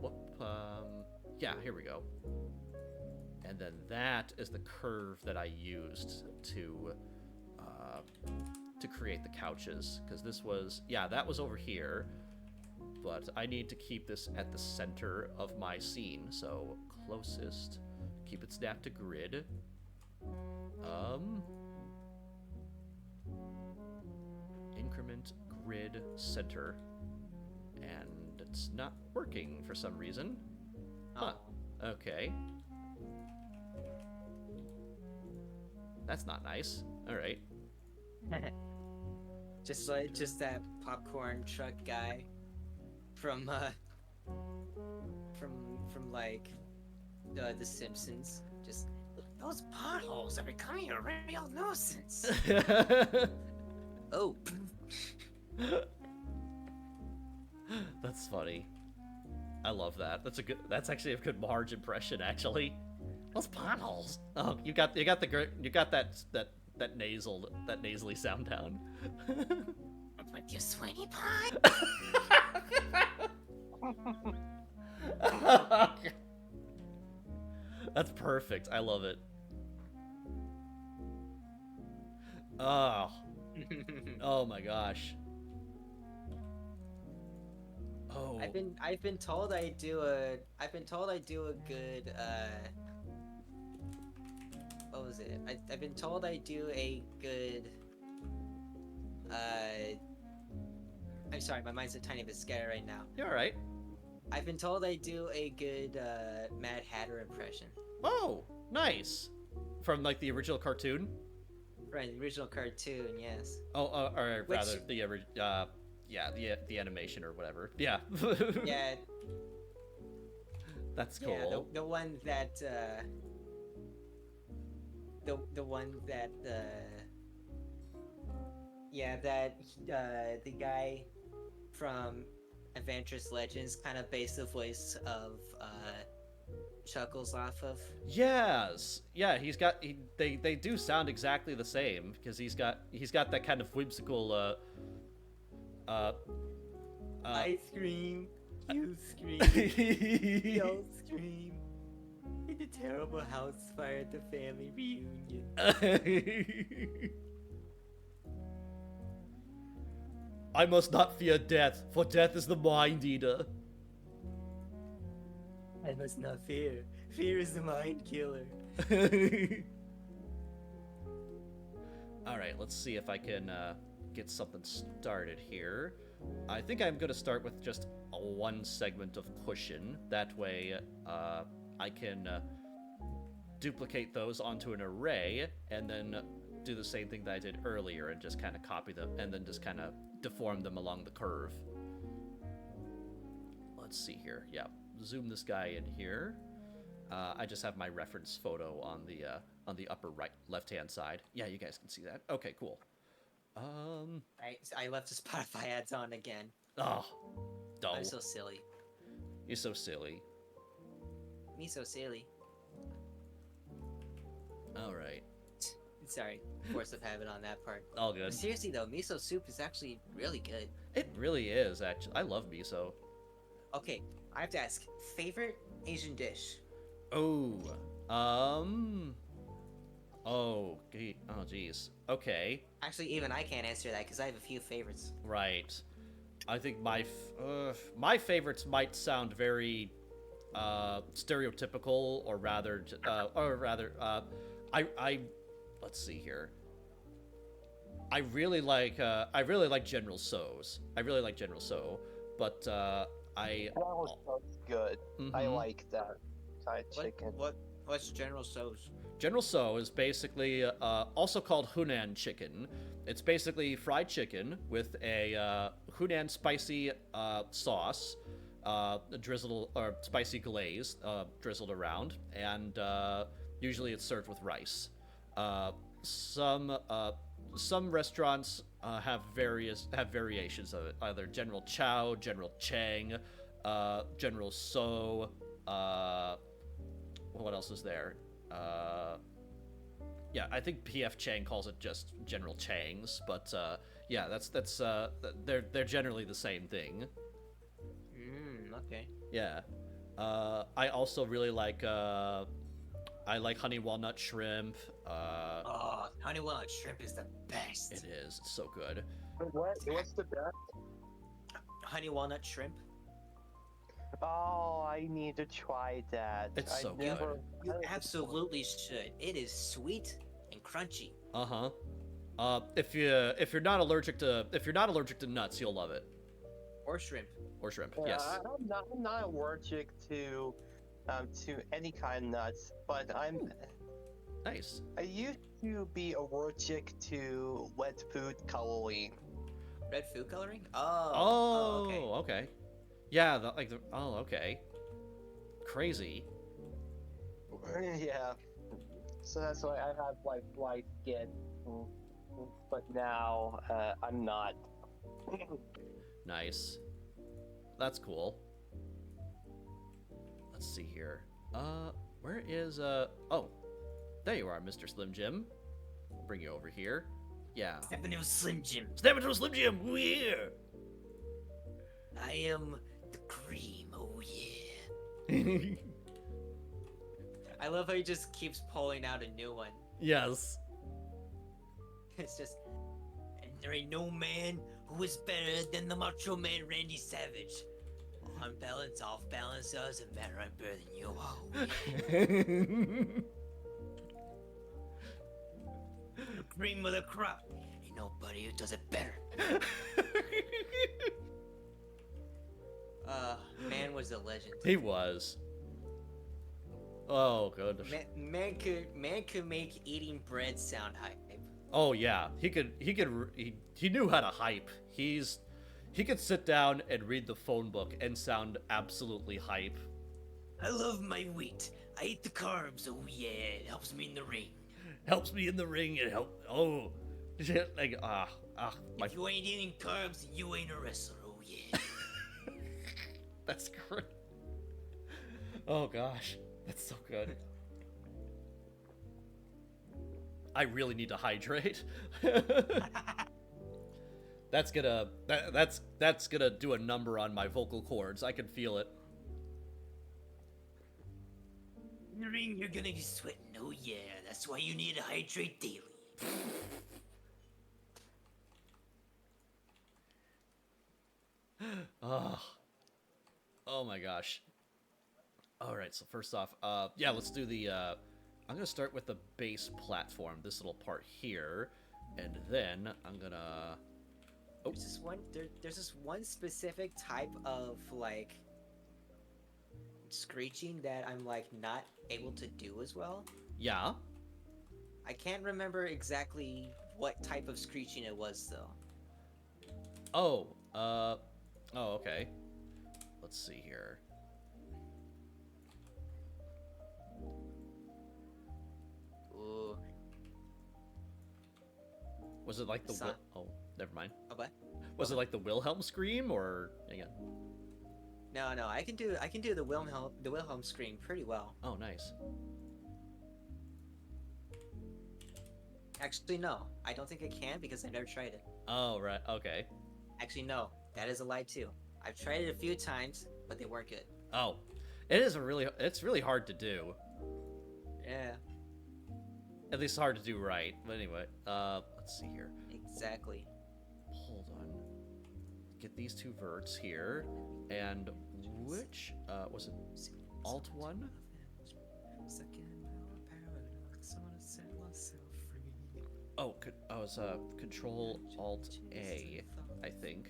Yeah, here we go. And then that is the curve that I used to create the couches. Because this was, that was over here. But I need to keep this at the center of my scene. So, closest, keep it snapped to grid. Increment grid center. And it's not working for some reason. Huh. Okay. That's not nice. Alright. just that popcorn truck guy from like The Simpsons. Just, those potholes are becoming a real nuisance. Oh. That's funny. I love that. That's actually a good Marge impression, actually. Those potholes. Oh, you got that nasally sound down. With your swingy pie. That's perfect. I love it. Oh. Oh my gosh. Oh. I've been told I do a good what was it? I've been told I do a good I'm sorry, my mind's a tiny bit scattered right now. You're alright. I've been told I do a good Mad Hatter impression. Oh, nice. From like the original cartoon? Right, the original cartoon, yes. Oh, or Which- rather the animation or whatever. Yeah. Yeah, That's cool. yeah, the one that the one that the guy from Adventurous Legends kind of based the voice of Chuckles off of. Yes. Yeah, they do sound exactly the same because he's got that kind of whimsical I scream, you scream, we all scream. In the terrible house fire at the family reunion. I must not fear death, for death is the mind eater. I must not fear. Fear is the mind killer. Alright, let's see if I can get something started here. I think I'm going to start with just one segment of cushion. That way I can duplicate those onto an array and then do the same thing that I did earlier and just kind of copy them and then just kind of deform them along the curve. Let's see here. Yeah, zoom this guy in here. I just have my reference photo on the upper right left-hand side. Yeah, you guys can see that. Okay, cool. I left the Spotify ads on again. Oh, dull. I'm so silly. You're so silly. Me so silly. All right. Sorry, force of habit on that part. All But good. seriously though, miso soup is actually really good. It really is, actually. I love miso. Okay, I have to ask, favorite Asian dish? Oh, oh, geez. Okay, Actually, even I can't answer that because I have a few favorites. right. I think my favorites might sound very stereotypical, or rather, I let's see here. I really like General Tso's. I really like General Tso, but I That was good. I Mhm. like that fried chicken. What's General Tso's? General Tso is basically also called Hunan chicken. It's basically fried chicken with a Hunan spicy sauce, drizzled or spicy glaze drizzled around, and usually it's served with rice. Some restaurants have variations of it, either General Chow, General Chang, General Tso. What else is there? Yeah, I think PF Chang calls it just General Chang's, but yeah, that's they're generally the same thing. Okay. Yeah. I also really like I like honey walnut shrimp. Oh, honey walnut shrimp is the best. It is. It's so good. What's the best? Honey walnut shrimp? Oh, I need to try that. It's I so never- You absolutely should. It is sweet and crunchy. Uh-huh. If you're not allergic to nuts, you'll love it. Or shrimp. Or shrimp. Yeah, Yes. I'm not allergic to any kind of nuts, but Nice. I used to be allergic to wet food coloring. Red food coloring? Oh, okay. okay. Yeah, oh, okay. Crazy. Yeah. So that's why I have like light skin. But now I'm not. Nice. That's cool. Let's see here. Where is oh, there you are, Mr. Slim Jim. I'll bring you over here. Yeah. Step into a Slim Jim. Step into a Slim Jim. Ooh, yeah. I am the cream. Oh yeah. I love how he just keeps pulling out a new one. Yes. It's just, and there ain't no man who is better than the Macho Man Randy Savage. On balance, off balance, doesn't matter. I'm better than you. Oh, the cream of the crop. Ain't nobody who does it better. Man was a legend. He was. Oh goodness. Man could make eating bread sound hype. Oh yeah, he knew how to hype. He could sit down and read the phone book and sound absolutely hype. I love my wheat. I eat the carbs. Oh yeah, it helps me in the ring. Helps me in the ring. It help. Oh, like my. If you ain't eating carbs, you ain't a wrestler. Oh yeah. That's great. Oh gosh, that's so good. I really need to hydrate. That's gonna do a number on my vocal cords. I can feel it. In the ring, you're gonna be sweating. Oh yeah, that's why you need to hydrate daily. Oh my gosh. All right, so first off, yeah, let's do the. I'm gonna start with the base platform, this little part here, and then I'm gonna. Oh. There's this one specific type of like screeching that I'm like not able to do as well. Yeah. I can't remember exactly what type of screeching it was though. Oh, okay. Let's see here. Ooh. Was it like the oh, never mind. Oh, what? Was it like the Wilhelm scream or hang on? No, I can do the Wilhelm scream pretty well. Oh, nice. Actually, no. I don't think I can because I never tried it. Oh, right. Okay. Actually, no. That is a lie too. I've tried it a few times, but they weren't good. Oh, it's really hard to do. Yeah. At least hard to do right. But anyway, let's see here. Exactly. Hold on. Get these two verts here, and which was it? Alt 1? Oh, I was Control Alt A, I think.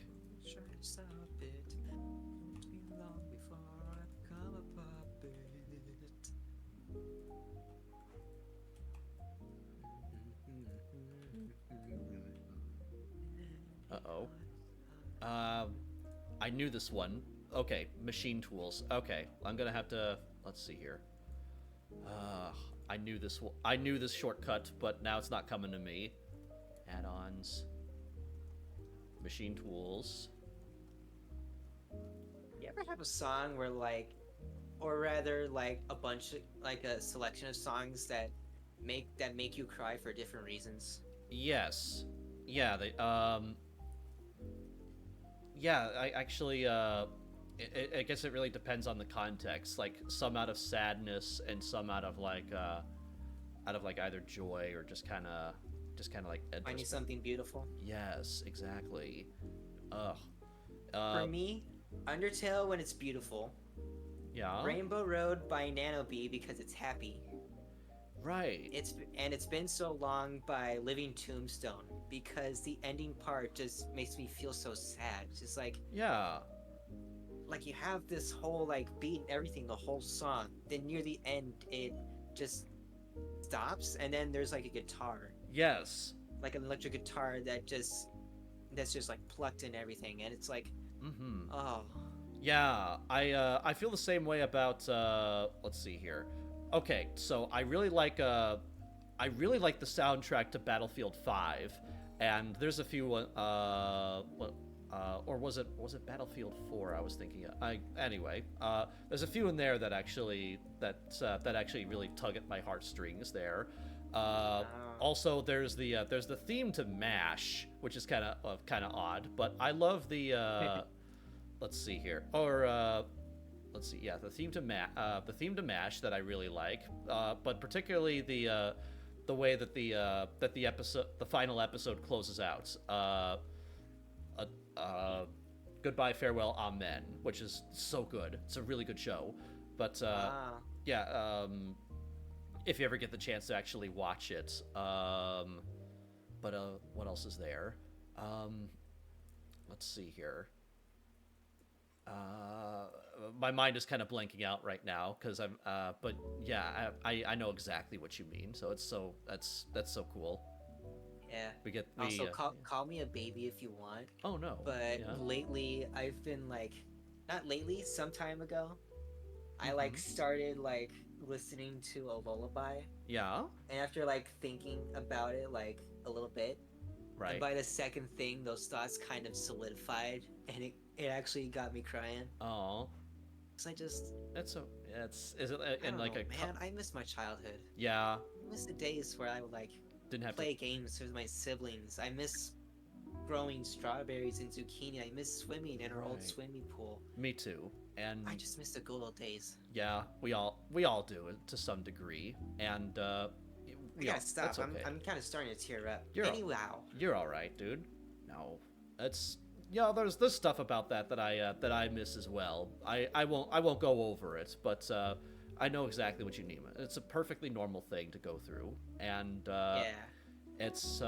Uh-oh. I knew this one. Okay, machine tools. Okay, I'm gonna have to. Let's see here. I knew this shortcut, but now it's not coming to me. Add-ons. Machine tools. You ever have a song where like, or rather like a bunch of, like a selection of songs that make you cry for different reasons? Yes. Yeah, yeah, I actually, I guess it really depends on the context. Like, some out of sadness and some out of like either joy or just kind of like Finding something beautiful. Yes, exactly. Ugh. For me, Undertale when it's beautiful. Yeah. Rainbow Road by Nano Bee because it's happy. Right. It's been so long by Living Tombstone because the ending part just makes me feel so sad. It's just like, yeah. Like you have this whole like beat and everything, the whole song. Then near the end, it just stops, and then there's like a guitar. Yes. Like an electric guitar that's just like plucked in everything, and it's like, oh. Yeah, I feel the same way about let's see here. Okay, so I really like the soundtrack to Battlefield 5, and there's a few or was it Battlefield 4 I was thinking of. Anyway, there's a few in there that actually really tug at my heartstrings there. Also there's the theme to MASH, which is kind of odd, but I love the let's see here. Or let's see. Yeah, the theme to Mash that I really like, but particularly the way that the final episode closes out. Goodbye, farewell, amen, which is so good. It's a really good show. But yeah, if you ever get the chance to actually watch it. But what else is there? Let's see here. My mind is kind of blanking out right now because I'm. But yeah, I know exactly what you mean. So that's so cool. Yeah. Also, call me a baby if you want. Oh no. But yeah. lately, I've been like, not lately, some time ago, I like started like listening to a lullaby. Yeah. And after like thinking about it like a little bit, Right. and by the second thing, those thoughts kind of solidified, and it actually got me crying. Oh. Cause I just. That's so. Is it in like know, man? I miss my childhood. Yeah. I miss the days where I would like didn't have play games with my siblings. I miss growing strawberries and zucchini. I miss swimming in our old swimming pool. Me too. And I just miss the good old days. Yeah, we all do it to some degree. And yeah, stop. Okay. I'm kind of starting to tear up. Anyhow, you're all right, dude. No, it's there's stuff about that I miss as well. I won't go over it, but I know exactly what you mean. It's a perfectly normal thing to go through, and it's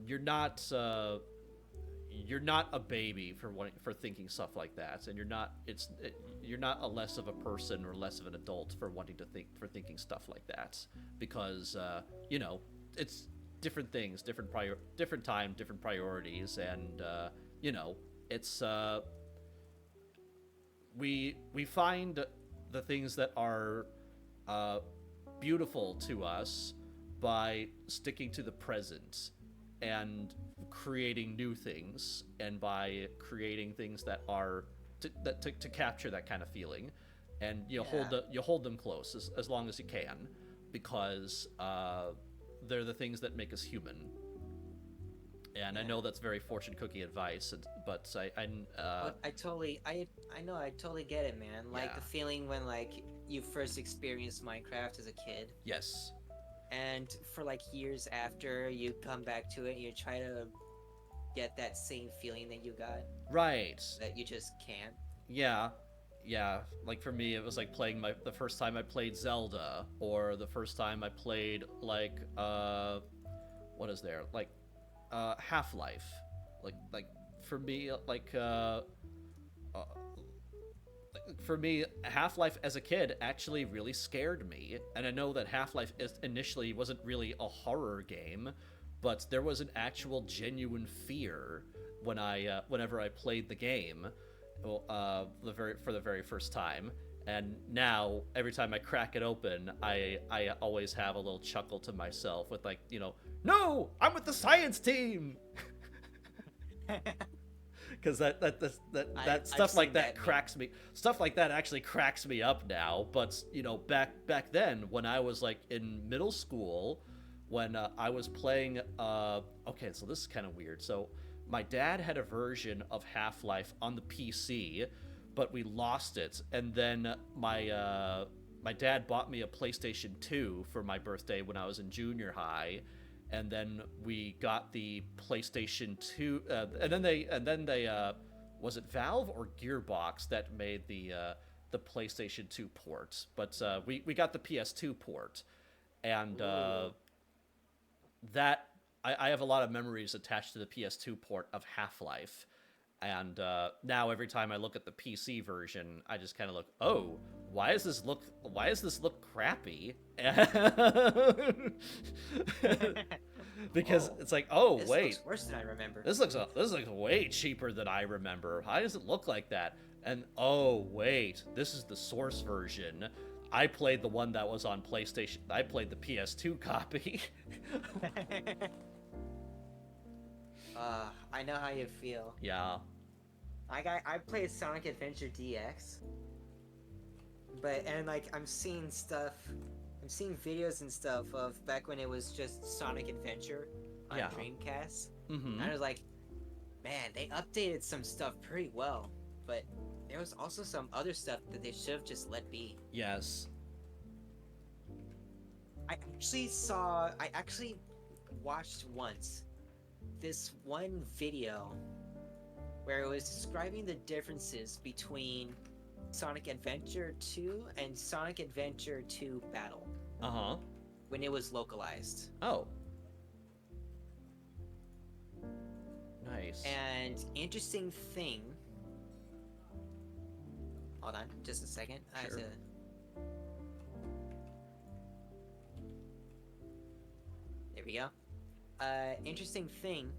you're not a baby for thinking stuff like that, and you're not a less of a person or less of an adult for thinking stuff like that, because it's different things, different time, different priorities, and it's we find the things that are beautiful to us by sticking to the present and creating new things, and by creating things that are to capture that kind of feeling, and you hold them close as long as you can, because they're the things that make us human. And I know that's very fortune cookie advice, but I totally get it, man. Like the feeling when like you first experienced Minecraft as a kid. Yes. And for like years after, you come back to it and you try to get that same feeling that you got. Right. That you just can't. Yeah. Like for me, it was like playing the first time I played Zelda, or the first time I played like what is there, like Half-Life. Like for me, for me, Half-Life as a kid actually really scared me. And I know that Half-Life initially wasn't really a horror game, but there was an actual genuine fear whenever I played the game for the very first time. And now every time I crack it open, I always have a little chuckle to myself with like, no, I'm with the science team. Because that stuff like that cracks me. Stuff like that actually cracks me up now. But back then when I was like in middle school, when I was playing. Okay, so this is kind of weird. So my dad had a version of Half-Life on the PC, but we lost it. And then my dad bought me a PlayStation 2 for my birthday when I was in junior high. And then we got the PlayStation 2, and then they was it Valve or Gearbox that made the PlayStation 2 port? But we got the PS2 port, and that I have a lot of memories attached to the PS2 port of Half-Life. And now every time I look at the PC version, I just kind of look, oh, why does this look crappy? Because it's like, oh, this wait, looks worse than I remember. This looks way cheaper than I remember. Why does it look like that? And oh, wait, this is the source version. I played the one that was on PlayStation. I played the PS2 copy. I know how you feel. Yeah. I played Sonic Adventure DX, I'm seeing videos and stuff of back when it was just Sonic Adventure on Dreamcast. Mm-hmm. And I was like, man, they updated some stuff pretty well, but there was also some other stuff that they should have just let be. Yes. I actually watched once this one video where it was describing the differences between Sonic Adventure 2 and Sonic Adventure 2 Battle Uh-huh. when it was localized. Oh. Nice. And interesting thing. Hold on, just a second. I have Sure. to. There we go. Interesting thing,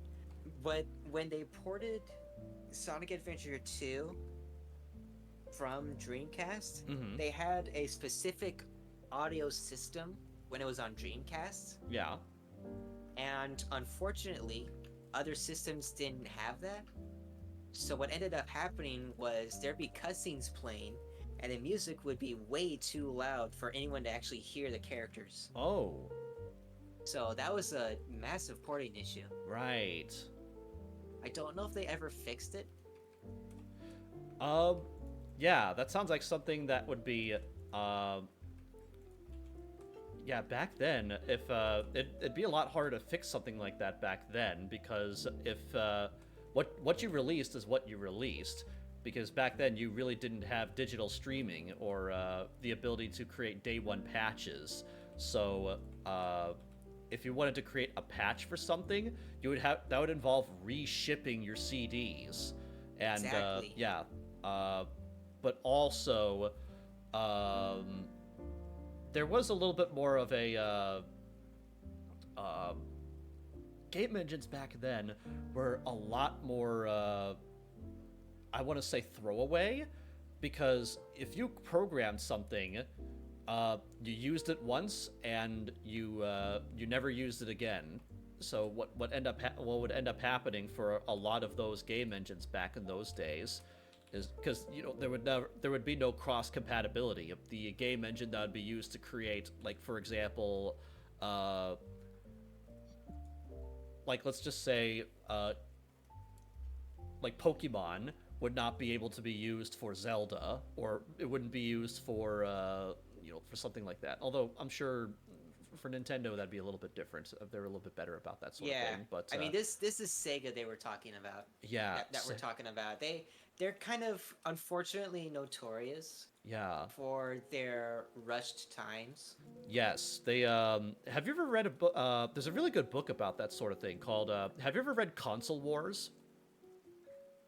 but when they ported Sonic Adventure 2 from Dreamcast, Mm-hmm. they had a specific audio system when it was on Dreamcast, Yeah. and unfortunately, other systems didn't have that. So what ended up happening was there'd be cutscenes playing, and the music would be way too loud for anyone to actually hear the characters. Oh. So that was a massive porting issue. Right. I don't know if they ever fixed it. Yeah, that sounds like something that would be, yeah, back then, if, it'd be a lot harder to fix something like that back then, because if, what you released is what you released, because back then you really didn't have digital streaming or, the ability to create day one patches, so, if you wanted to create a patch for something, that would involve reshipping your CDs, and, Exactly. yeah, but also, there was a little bit more of a, game engines back then were a lot more, I want to say throwaway, because if you programmed something, you used it once and you never used it again. So what would end up happening for a lot of those game engines back in those days is because there would be no cross compatibility. The game engine that would be used to create, like, for example, like, let's just say, like, Pokemon would not be able to be used for Zelda, or it wouldn't be used for for something like that. Although I'm sure for Nintendo that'd be a little bit different. They're a little bit better about that sort of thing. But I mean, this is Sega they were talking about. yeah, That we're talking about. They're kind of unfortunately notorious yeah, for their rushed times. yes. They have you ever read a book? There's a really good book about that sort of thing called. Have you ever read Console Wars?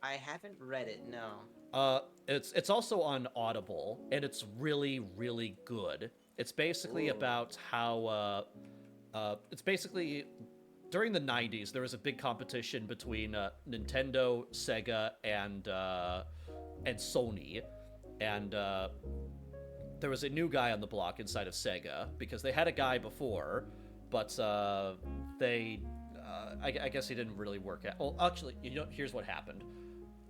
I haven't read it, no. It's also on Audible, and it's really, really good. It's basically Ooh. about how it's basically during the 90s there was a big competition between Nintendo, Sega, and Sony, and there was a new guy on the block inside of Sega because they had a guy before, but I guess he didn't really work out. Well, actually, here's what happened.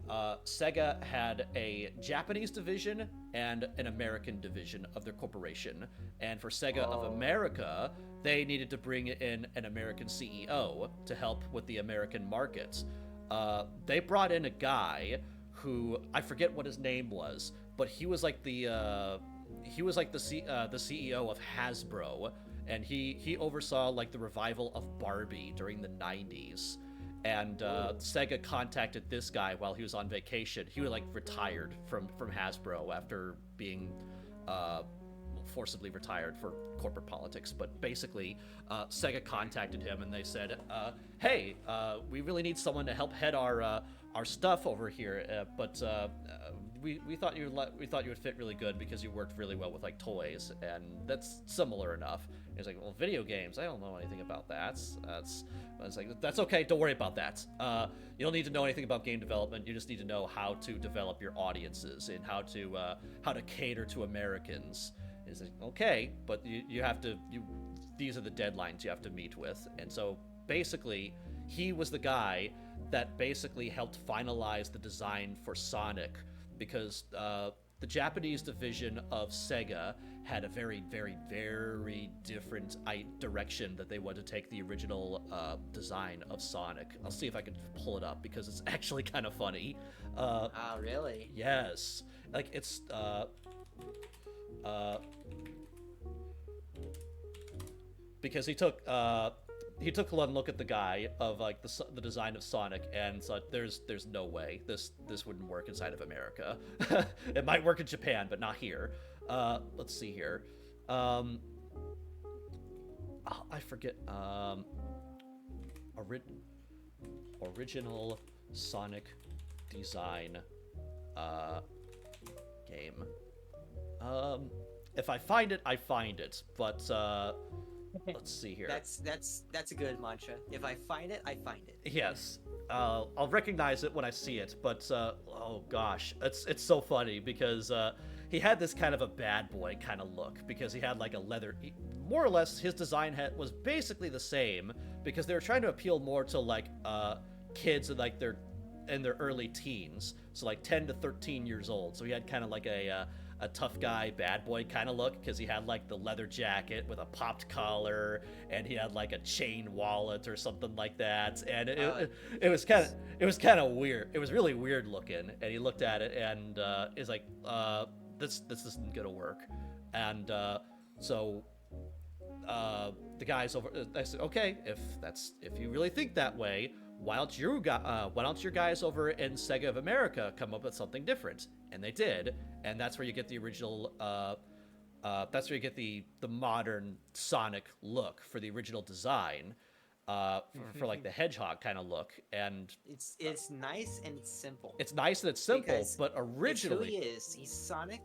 Sega had a Japanese division and an American division of their corporation. And for Sega of America, they needed to bring in an American CEO to help with the American market. They brought in a guy who, I forget what his name was, but he was like the CEO of Hasbro, and he oversaw like the revival of Barbie during the 90s. And Sega contacted this guy while he was on vacation. He was like retired from Hasbro after being forcibly retired for corporate politics. But basically, Sega contacted him and they said, "Hey, we really need someone to help head our stuff over here. But we thought you would fit really good because you worked really well with like toys, and that's similar enough." And he's like, "Well, video games, I don't know anything about that." I was like, "That's okay. Don't worry about that. You don't need to know anything about game development. You just need to know how to develop your audiences and how to cater to Americans." And he's like, "Okay, but these are the deadlines you have to meet with." And so basically, he was the guy that basically helped finalize the design for Sonic, because the Japanese division of Sega had a very, very, very different direction that they wanted to take the original design of Sonic. I'll see if I can pull it up because it's actually kind of funny. Oh, really? Yes, like it's because he took one look at the guy of like the design of Sonic and so there's no way this wouldn't work inside of America. It might work in Japan, but not here. Let's see here. I forget. Original Sonic design game. If I find it, I find it. But let's see here. That's a good mantra. If I find it, I find it. Yes. I'll recognize it when I see it, but oh gosh, it's so funny because he had this kind of a bad boy kind of look because he had like a leather. More or less, his design was basically the same because they were trying to appeal more to like kids in like their early teens, so like 10 to 13 years old. So he had kind of like a tough guy, bad boy kind of look because he had like the leather jacket with a popped collar and he had like a chain wallet or something like that. And it was kind of weird. It was really weird looking. And he looked at it and is like, this isn't gonna work. And so the guys over, I said, okay, if you really think that way, why don't your guys over in Sega of America come up with something different? And they did, and that's where you get the original. That's where you get the modern Sonic look for the original design, for like the hedgehog kind of look. And it's nice and it's simple. It's nice and it's simple, Because but originally it's who he is. He's Sonic.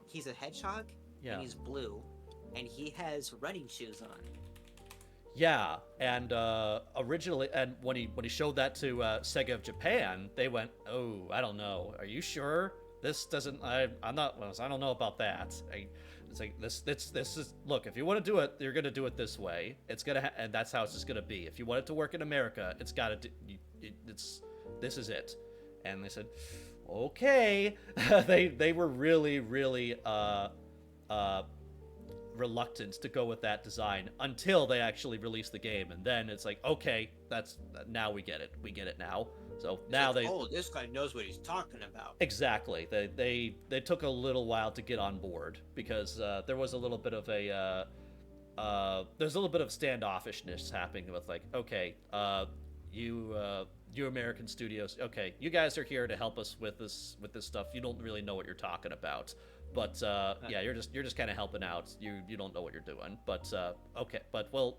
He's a hedgehog. Yeah. And he's blue, and he has running shoes on. Yeah, and originally, and when he showed that to Sega of Japan, they went, "Oh, I don't know. Are you sure? This doesn't. I'm not. Well, I don't know about that. It's like this is. Look, if you want to do it, you're gonna do it this way. It's gonna, and that's how it's just gonna be. If you want it to work in America, it's gotta. This is it." And they said, "Okay." They were really reluctant to go with that design until they actually released the game, and then it's like, okay, now we get it now. So now this guy knows what he's talking about. Exactly, they took a little while to get on board because there was a little bit of standoffishness happening with like, okay, you American studios, okay, you guys are here to help us with this stuff. You don't really know what you're talking about. But yeah, you're just kind of helping out. You don't know what you're doing. But okay. But we'll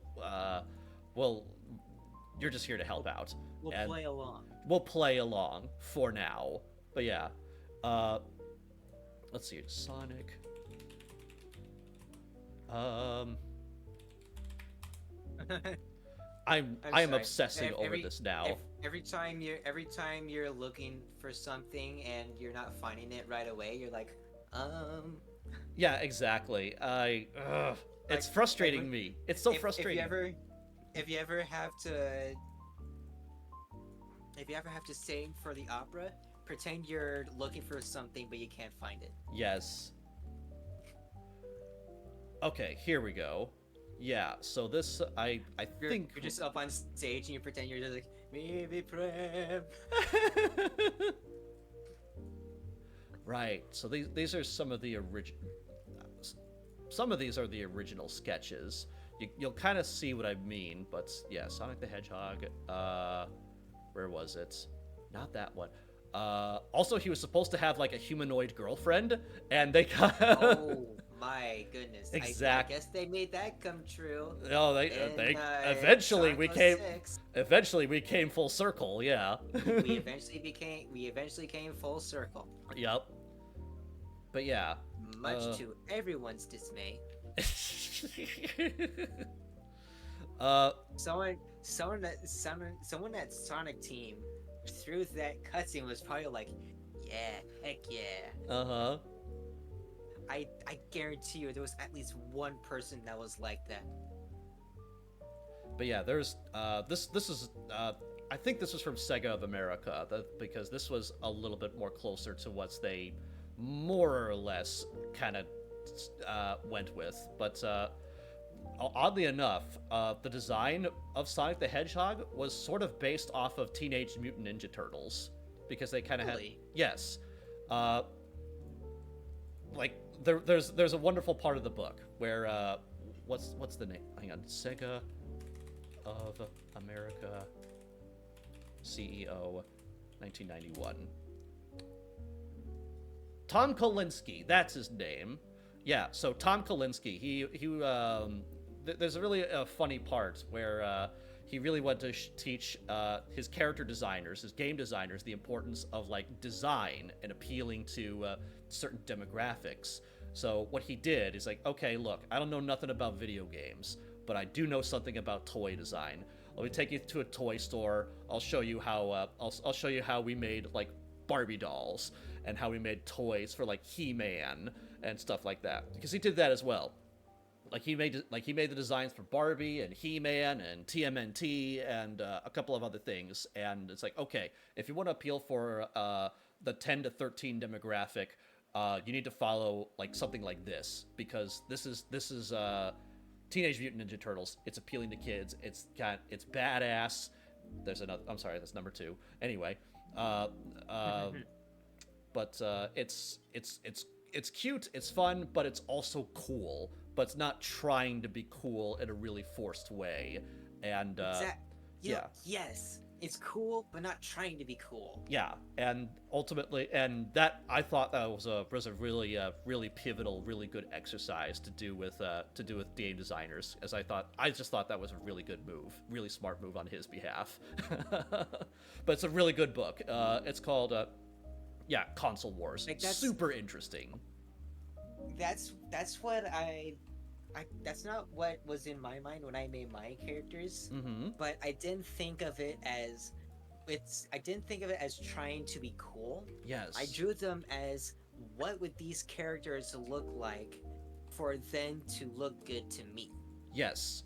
you're just here to help out. We'll play along. We'll play along for now. But yeah, let's see, Sonic. I am obsessing over this now. Every time you're looking for something and you're not finding it right away, you're like, Yeah, exactly. It's frustrating me. It's so frustrating. If you ever have to sing for the opera, pretend you're looking for something but you can't find it. Yes. Okay, here we go. Yeah, so this I think you're just up on stage and you pretend you're just like maybe prem. Right. So these are some of the original. Some of these are the original sketches. You'll kind of see what I mean, but yeah, Sonic the Hedgehog. Where was it? Not that one. Also, he was supposed to have like a humanoid girlfriend, and they got. Oh my goodness! Exactly. I guess they made that come true. No, they eventually we came full circle. Yeah. we eventually came full circle. Yep. But yeah. Much to everyone's dismay. Someone that Sonic team through that cutscene was probably like, yeah, heck yeah. Uh-huh. I guarantee you there was at least one person that was like that. But yeah, there's this is I think this was from Sega of America because this was a little bit more closer to what they more or less kind of went with. But oddly enough, the design of Sonic the Hedgehog was sort of based off of Teenage Mutant Ninja Turtles, because they kind of Really? had, yes, like there's a wonderful part of the book where what's the name? Hang on, Sega of America CEO 1991. Tom Kalinske, that's his name. Yeah, so Tom Kalinske, there's a really funny part where he really wanted to teach his character designers, his game designers, the importance of like design and appealing to certain demographics. So what he did is like, okay, look, I don't know nothing about video games, but I do know something about toy design. Let me take you to a toy store. I'll show you how I'll show you how we made like Barbie dolls and how we made toys for like He-Man and stuff like that, because he did that as well. Like he made the designs for Barbie and He-Man and TMNT and a couple of other things. And it's like, okay, if you want to appeal for the 10 to 13 demographic, you need to follow like something like this, because this is Teenage Mutant Ninja Turtles. It's appealing to kids. It's badass. There's another. I'm sorry, that's number 2. Anyway, but it's cute. It's fun, but it's also cool. But it's not trying to be cool in a really forced way. And yeah. Yes, it's cool, but not trying to be cool. Yeah, and ultimately, and that I thought that was a really really pivotal, really good exercise to do with game designers, as I just thought that was a really good move, really smart move on his behalf. But it's a really good book. It's called Console Wars. Like, that's super interesting. That's what that's not what was in my mind when I made my characters. Mm-hmm. But I didn't think of it as trying to be cool. Yes. I drew them as, what would these characters look like for them to look good to me? Yes.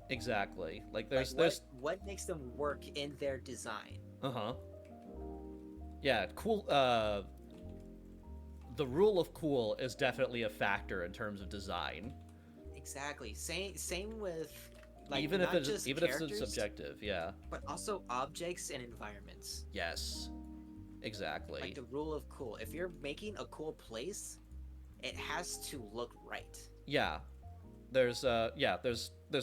Exactly. Like there's what makes them work in their design. Uh-huh. Yeah, cool. The rule of cool is definitely a factor in terms of design. Exactly. Same with, like, even not if just it's characters, subjective, yeah. but also objects and environments. Yes. Exactly. Like the rule of cool. If you're making a cool place, it has to look right. Yeah. There's a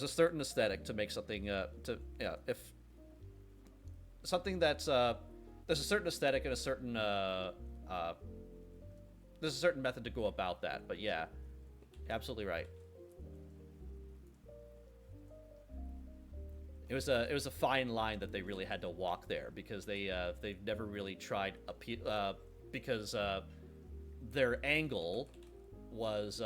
certain aesthetic to make something if something that's there's a certain aesthetic and a certain there's a certain method to go about that, but yeah, absolutely right. It was a fine line that they really had to walk there, because they've never really tried because their angle was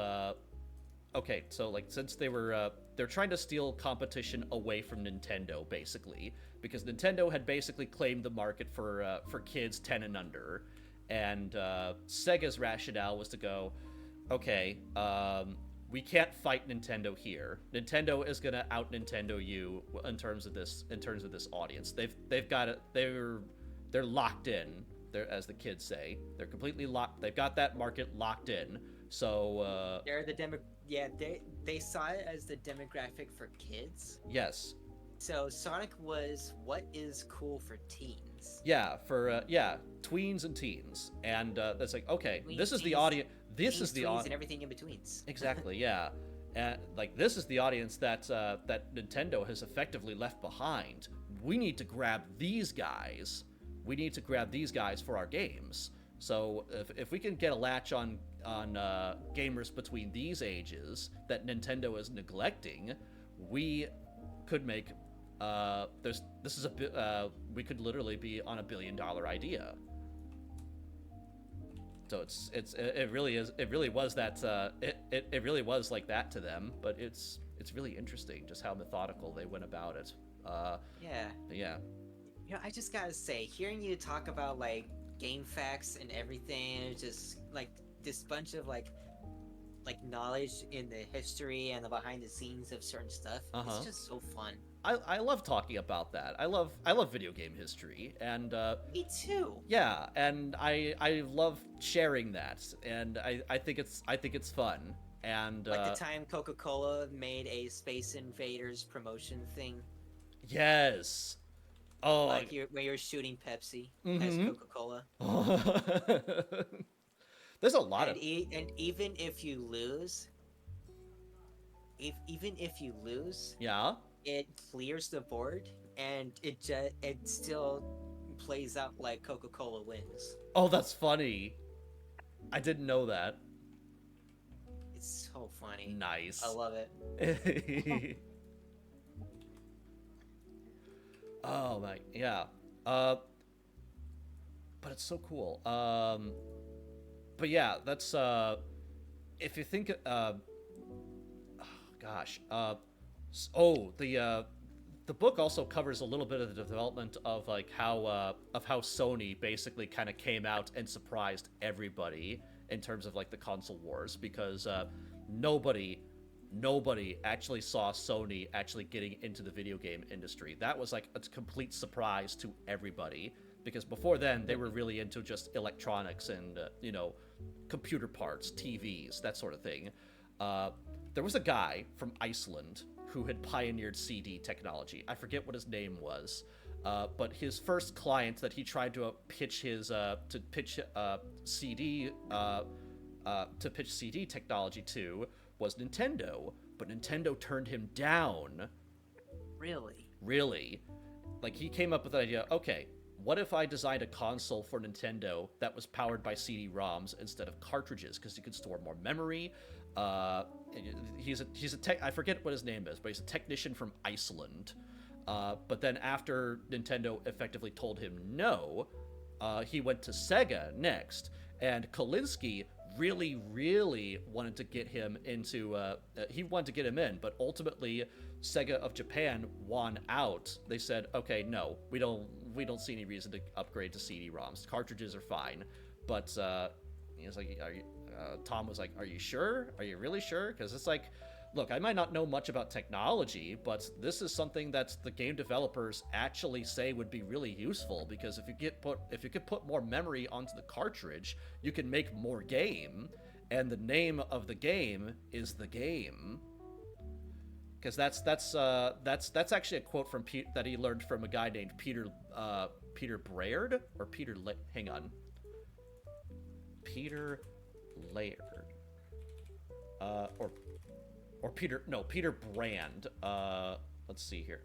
okay. So like, since they're trying to steal competition away from Nintendo, basically, because Nintendo had basically claimed the market for kids 10 and under. And Sega's rationale was to go, okay, we can't fight Nintendo here. Nintendo is gonna out Nintendo you in terms of this audience. They've got it. They're locked in. They're, as the kids say, they're completely locked. They've got that market locked in. So they're the they saw it as the demographic for kids. Yes. So Sonic was what is cool for teens. Yeah, for tweens and teens, and that's like, okay, Tweens, this is the teens, audience. This teens, is the tweens, audience. and everything in betweens. Exactly, yeah. And like, this is the audience that Nintendo has effectively left behind. We need to grab these guys. We need to grab these guys for our games. So if we can get a latch on gamers between these ages that Nintendo is neglecting, we could make we could literally be on $1 billion idea. So it really was that it really was like that to them, but it's really interesting just how methodical they went about it. Yeah. You know, I just gotta say, hearing you talk about like game facts and everything, it's just like this bunch of like knowledge in the history and the behind the scenes of certain stuff. It's just so fun. I love talking about that. I love video game history, and Me too. yeah, and I love sharing that, and I think it's fun, and Like the time Coca-Cola made a Space Invaders promotion thing. yes. Oh, Like where you're shooting Pepsi as Mhm. Coca-Cola. There's a lot And, of and even if you lose, even if you lose, yeah. it clears the board and it still plays out like Coca-Cola wins. Oh, that's funny. I didn't know that. It's so funny. Nice. I love it. Oh my, yeah. But it's so cool. But yeah, that's if you think oh, gosh. The book also covers a little bit of the development of like how Sony basically kind of came out and surprised everybody in terms of like the console wars, because nobody actually saw Sony actually getting into the video game industry. That was like a complete surprise to everybody, because before then they were really into just electronics and computer parts, TVs, that sort of thing. There was a guy from Iceland who had pioneered CD technology. I forget what his name was, but his first client that he tried to pitch CD technology to was Nintendo, but Nintendo turned him down. Really? Really. Like, he came up with the idea, okay, what if I designed a console for Nintendo that was powered by CD-ROMs instead of cartridges, because you could store more memory. He's a tech, I forget what his name is, but he's a technician from Iceland. But then after Nintendo effectively told him no, he went to Sega next, and Kolinsky really wanted to get him into he wanted to get him in, but ultimately Sega of Japan won out. They said, okay, no, we don't see any reason to upgrade to CD-ROMs. Cartridges are fine. But he was like, Tom was like, are you sure? Are you really sure? Because it's like, look, I might not know much about technology, but this is something that the game developers actually say would be really useful, because if you could put more memory onto the cartridge, you can make more game, and the name of the game is the game. Because that's actually a quote from that he learned from a guy named Peter Braid, or hang on, Peter Laird, or Peter Brand. Let's see here.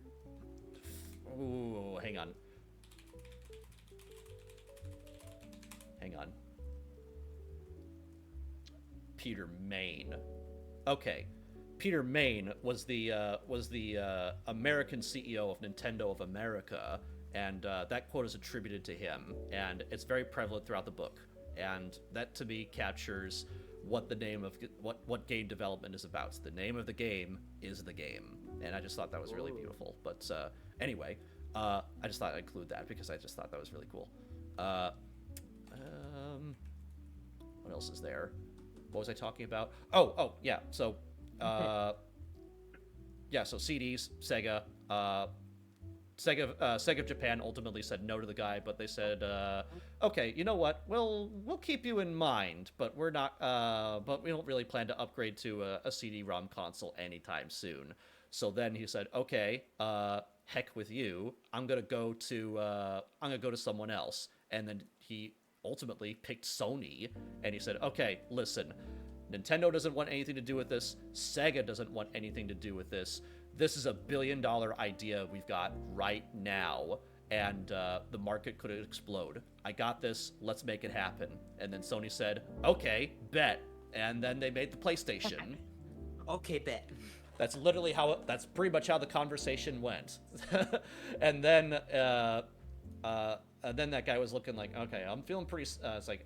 Ooh, hang on. Peter Main. Okay. Peter Main was the American CEO of Nintendo of America, and that quote is attributed to him, and it's very prevalent throughout the book. And that, to me, captures what the name of what game development is about. The name of the game is the game, and I just thought that was really beautiful. But anyway, I just thought I'd include that because I just thought that was really cool. What else is there? What was I talking about? Oh yeah. So so CDs, Sega. Sega of Japan ultimately said no to the guy, but they said, okay, you know what? We'll keep you in mind, but we're not. But we don't really plan to upgrade to a CD-ROM console anytime soon. So then he said, okay, heck with you. I'm gonna go to someone else. And then he ultimately picked Sony, and he said, okay, listen, Nintendo doesn't want anything to do with this. Sega doesn't want anything to do with this. This is a $1 billion idea we've got right now, and the market could explode. I got this. Let's make it happen. And then Sony said, okay, bet. And then they made the PlayStation. Okay, bet. That's literally that's pretty much how the conversation went. And then that guy was looking like, okay, I'm feeling pretty, it's like,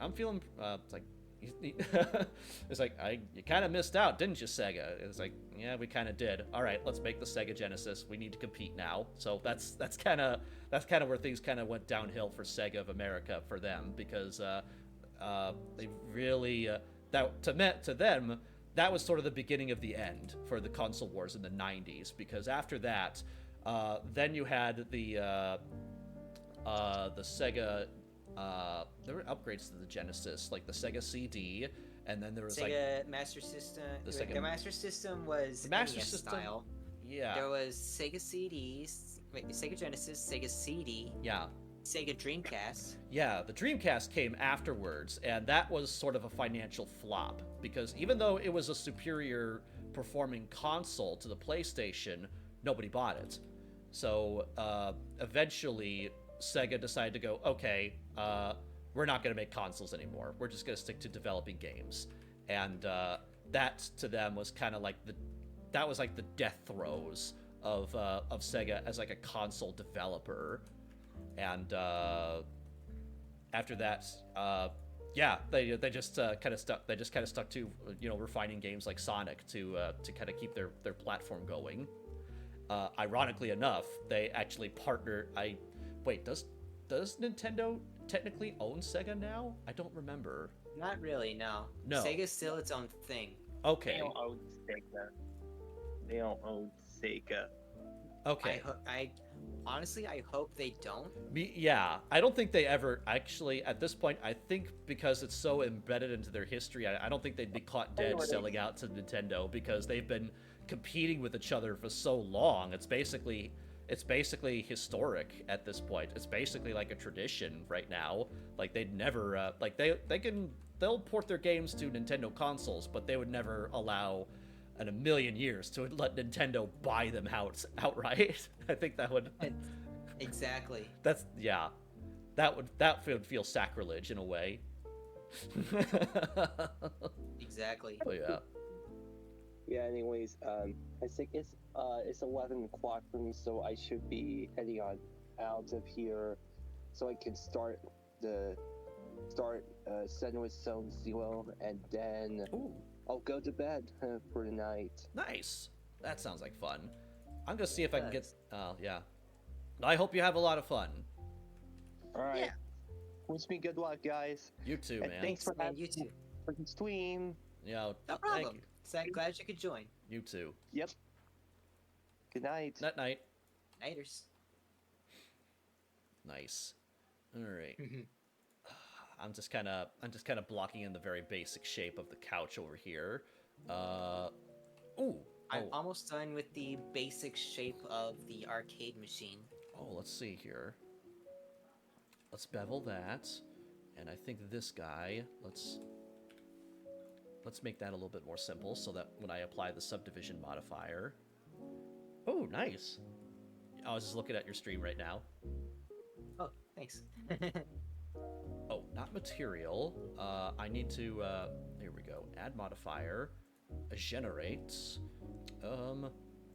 it's like, you kind of missed out, didn't you, Sega? It's like, yeah, we kind of did. All right, let's make the Sega Genesis. We need to compete now. So that's kind of where things kind of went downhill for Sega of America for them, because they really to them that was sort of the beginning of the end for the console wars in the 90s, because after that, Then you had the Sega. There were upgrades to the Genesis, like the Sega CD, and then there was Sega Master System. The Master System was the Master NES System style. Yeah. There was Sega CDs, Sega Genesis, Sega CD, Yeah. Sega Dreamcast. Yeah, the Dreamcast came afterwards, and that was sort of a financial flop because even though it was a superior performing console to the PlayStation, nobody bought it. So eventually, Sega decided to go, okay, we're not going to make consoles anymore. We're just going to stick to developing games, and that to them was kind of like the death throes of Sega as like a console developer. And after that, they just kind of stuck. They just kind of stuck to refining games like Sonic to kind of keep their platform going. Ironically enough, they actually partnered. Does Nintendo technically own Sega now? I don't remember. Not really, no. No. Sega's still its own thing. Okay. They don't own Sega. They don't own Sega. Okay. Honestly, I hope they don't. Yeah, I don't think they ever actually, at this point, I think because it's so embedded into their history, I don't think they'd be caught dead selling out to Nintendo because they've been competing with each other for so long. It's basically historic at this point. It's basically like a tradition right now. Like they'd never, they'll port their games to Nintendo consoles, but they would never allow in a million years to let Nintendo buy them outright. I think that would Exactly. that would feel sacrilege in a way. Exactly. But yeah. Yeah. Anyways, I think it's 11 o'clock for me, so I should be heading on out of here, so I can start Senua Zone Zero, and then Ooh, I'll go to bed for the night. nice. That sounds like fun. I'm gonna see if I can get. Yeah. I hope you have a lot of fun. All right. Yeah. Wish me good luck, guys. You too, And man. thanks for Man, having you too. for the stream. Yeah. No Thank problem. you. So I'm glad you could join. You too. Yep. Good night. Night night. Nighters. Nice. All right. I'm just kind of blocking in the very basic shape of the couch over here. I'm almost done with the basic shape of the arcade machine. Oh, let's see here. Let's bevel that, and I think this guy. Let's make that a little bit more simple, so that when I apply the subdivision modifier. Oh, nice. I was just looking at your stream right now. Oh, thanks. Oh, not material. I need to, here we go. Add modifier, generate,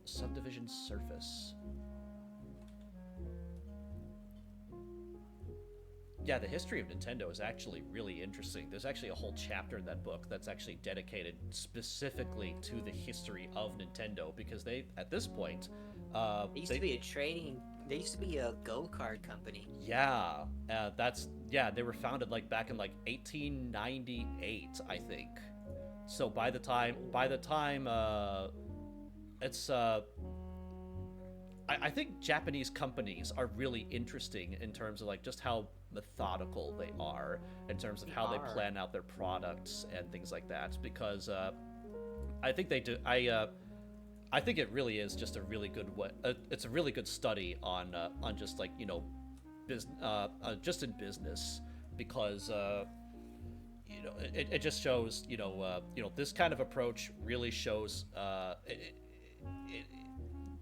subdivision surface. Yeah, the history of Nintendo is actually really interesting. There's actually a whole chapter in that book that's actually dedicated specifically to the history of Nintendo, because they, at this point, They used to be a trading. They used to be a go-kart company. Yeah, they were founded like back in like 1898, I think. So by the time it's I think Japanese companies are really interesting in terms of like just how methodical they are in terms of how they plan out their products and things like that, because I think they do. I think it really is just a really good way. It's a really good study on just like just in business, because it just shows this kind of approach really shows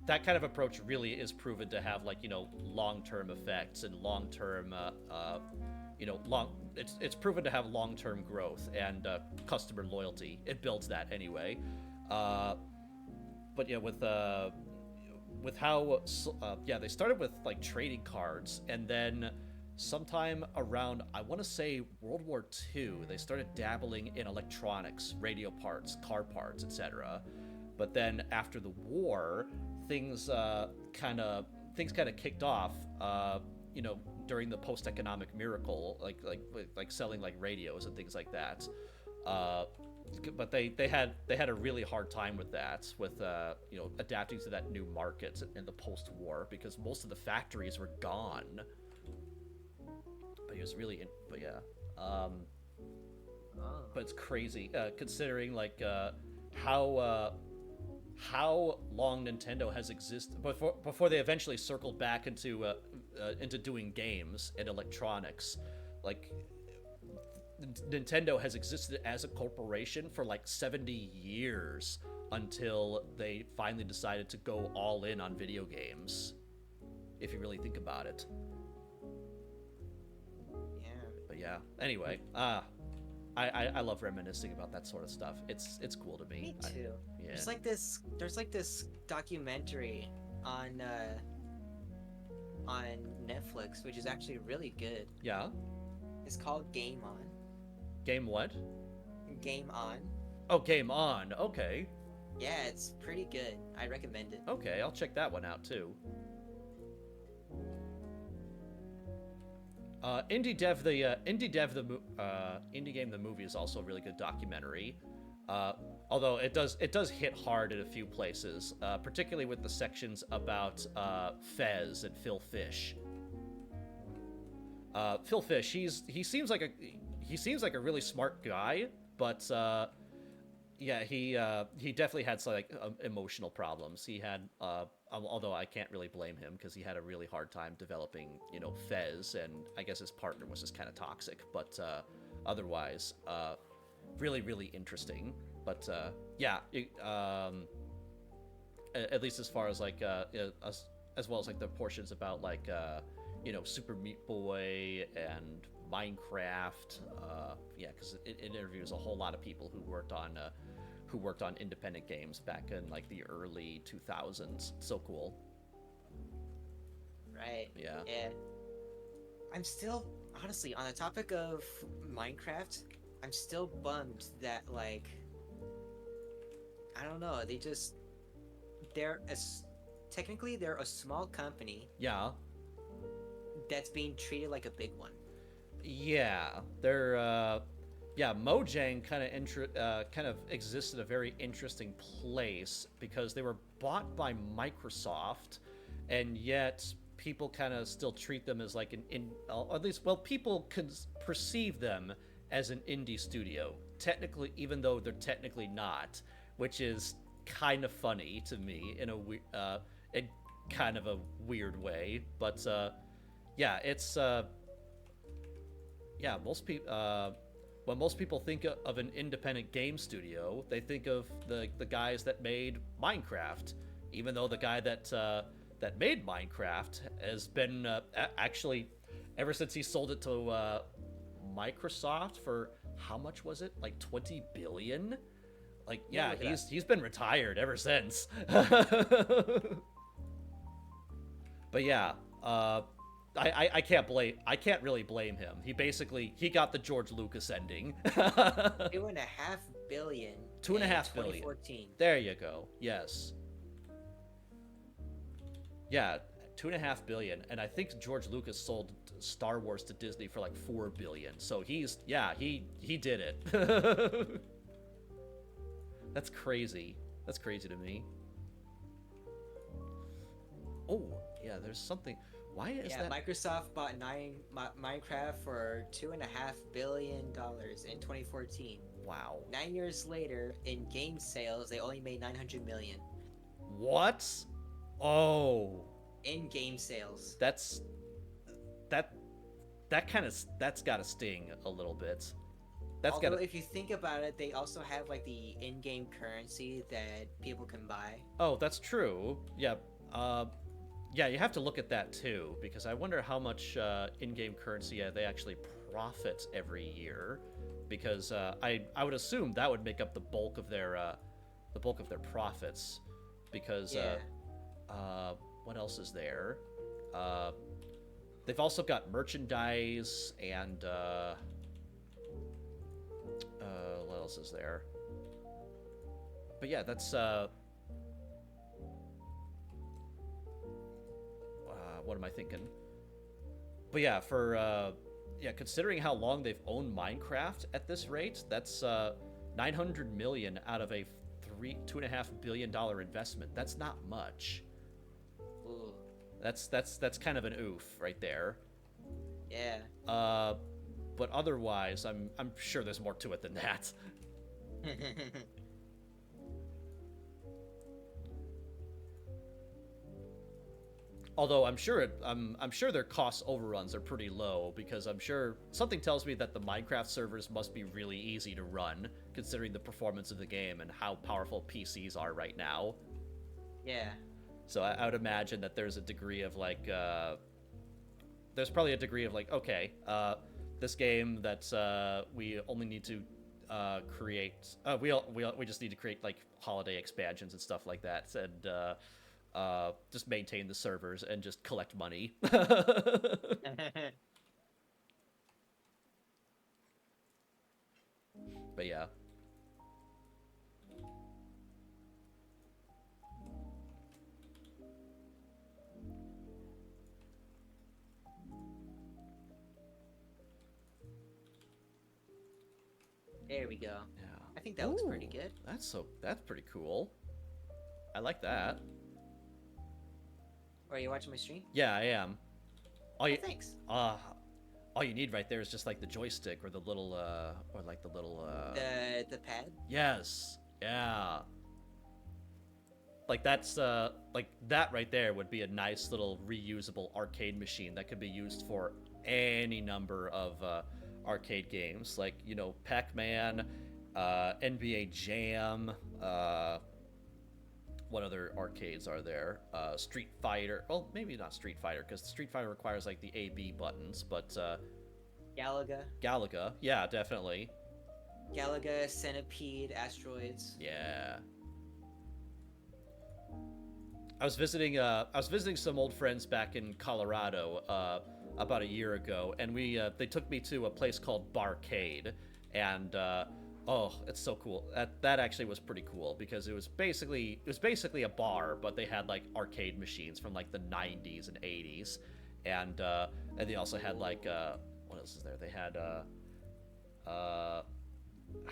that kind of approach really is proven to have like long-term effects and long-term it's proven to have long-term growth and customer loyalty. It builds that anyway. But yeah, with how they started with like trading cards, and then sometime around, I want to say, World War II, they started dabbling in electronics, radio parts, car parts, etc. But then after the war, things kind of kicked off. During the post-economic miracle, like selling like radios and things like that. but they had a really hard time with that, with adapting to that new market in the post-war, because most of the factories were gone. But he was really but yeah. But it's crazy considering like how long Nintendo has existed before they eventually circled back into doing games and electronics. Like, Nintendo has existed as a corporation for like 70 years until they finally decided to go all in on video games, if you really think about it. Yeah. But yeah, anyway, I love reminiscing about that sort of stuff. It's cool to me. Me too. Yeah. There's like this documentary on Netflix, which is actually really good. Yeah. It's called Game On. Game what? Game On. Oh, Game On. Okay. Yeah, it's pretty good. I recommend it. Okay, I'll check that one out too. Indie Game the movie is also a really good documentary. Although it does hit hard in a few places, particularly with the sections about Fez and Phil Fish. Phil Fish, he seems like a really smart guy, but yeah, he definitely had some like emotional problems. He had although I can't really blame him because he had a really hard time developing, Fez, and I guess his partner was just kind of toxic. But otherwise, really, really interesting. But yeah, at least as far as like as well as like the portions about like Super Meat Boy and Minecraft. Yeah, because it interviews a whole lot of people who worked on independent games back in like the early 2000s. So cool. Right. Yeah. Yeah. I'm still, honestly, on the topic of Minecraft, I'm still bummed that, like, I don't know, technically they're a small company. Yeah. That's being treated like a big one. Yeah, they're Mojang kind of exists in a very interesting place because they were bought by Microsoft, and yet people kind of still treat them as like people can perceive them as an indie studio, technically, even though they're technically not, which is kind of funny to me in kind of a weird way. But yeah, it's yeah, when most people think of an independent game studio, they think of the guys that made Minecraft, even though the guy that made Minecraft has been actually ever since he sold it to Microsoft for how much was it? Like 20 billion? Like, yeah, he's been retired ever since. But yeah, I can't really blame him. He got the George Lucas ending. $2.5 billion. $2.5 billion. 2014. There you go. Yes. Yeah, $2.5 billion, and I think George Lucas sold Star Wars to Disney for like $4 billion. So he did it. That's crazy. That's crazy to me. Oh yeah, there's something. Why is that? Microsoft bought Minecraft for $2.5 billion in 2014. Wow. 9 years later, in game sales, they only made $900 million. What? Oh. In game sales. That's gotta sting a little bit. Although if you think about it, they also have like the in-game currency that people can buy. Oh, that's true. Yeah. Yeah, you have to look at that too, because I wonder how much in-game currency they actually profit every year. Because I would assume that would make up the bulk of their profits. Because what else is there? They've also got merchandise and what else is there? But yeah, that's what am I thinking? But yeah, for considering how long they've owned Minecraft at this rate, that's $900 $900 million out of a $2.5 billion investment. That's not much. Ooh. That's kind of an oof right there. Yeah. But otherwise, I'm sure there's more to it than that. Although I'm sure their cost overruns are pretty low, because I'm sure something tells me that the Minecraft servers must be really easy to run, considering the performance of the game and how powerful PCs are right now. Yeah. So I would imagine that there's a degree of like, there's probably a degree of like, okay, this game that we only need to create, we just need to create like holiday expansions and stuff like that, and just maintain the servers and just collect money. But yeah. There we go. Yeah. I think that looks pretty Ooh, good. That's pretty cool. I like that. Are you watching my stream? Yeah, I am. Oh, thanks. All you need right there is just like the joystick or the little The pad? Yes. Yeah. Like that's like that right there would be a nice little reusable arcade machine that could be used for any number of arcade games, like, you know, Pac-Man, NBA Jam, what other arcades are there? Street Fighter. Well, maybe not Street Fighter, because Street Fighter requires like the A-B buttons, but Galaga. Galaga, yeah, definitely. Galaga, Centipede, Asteroids. Yeah. I was visiting some old friends back in Colorado about a year ago, and they took me to a place called Barcade, and oh, it's so cool. That actually was pretty cool, because it was basically a bar, but they had like arcade machines from like the 90s and 80s, and they also had like what else is there? They had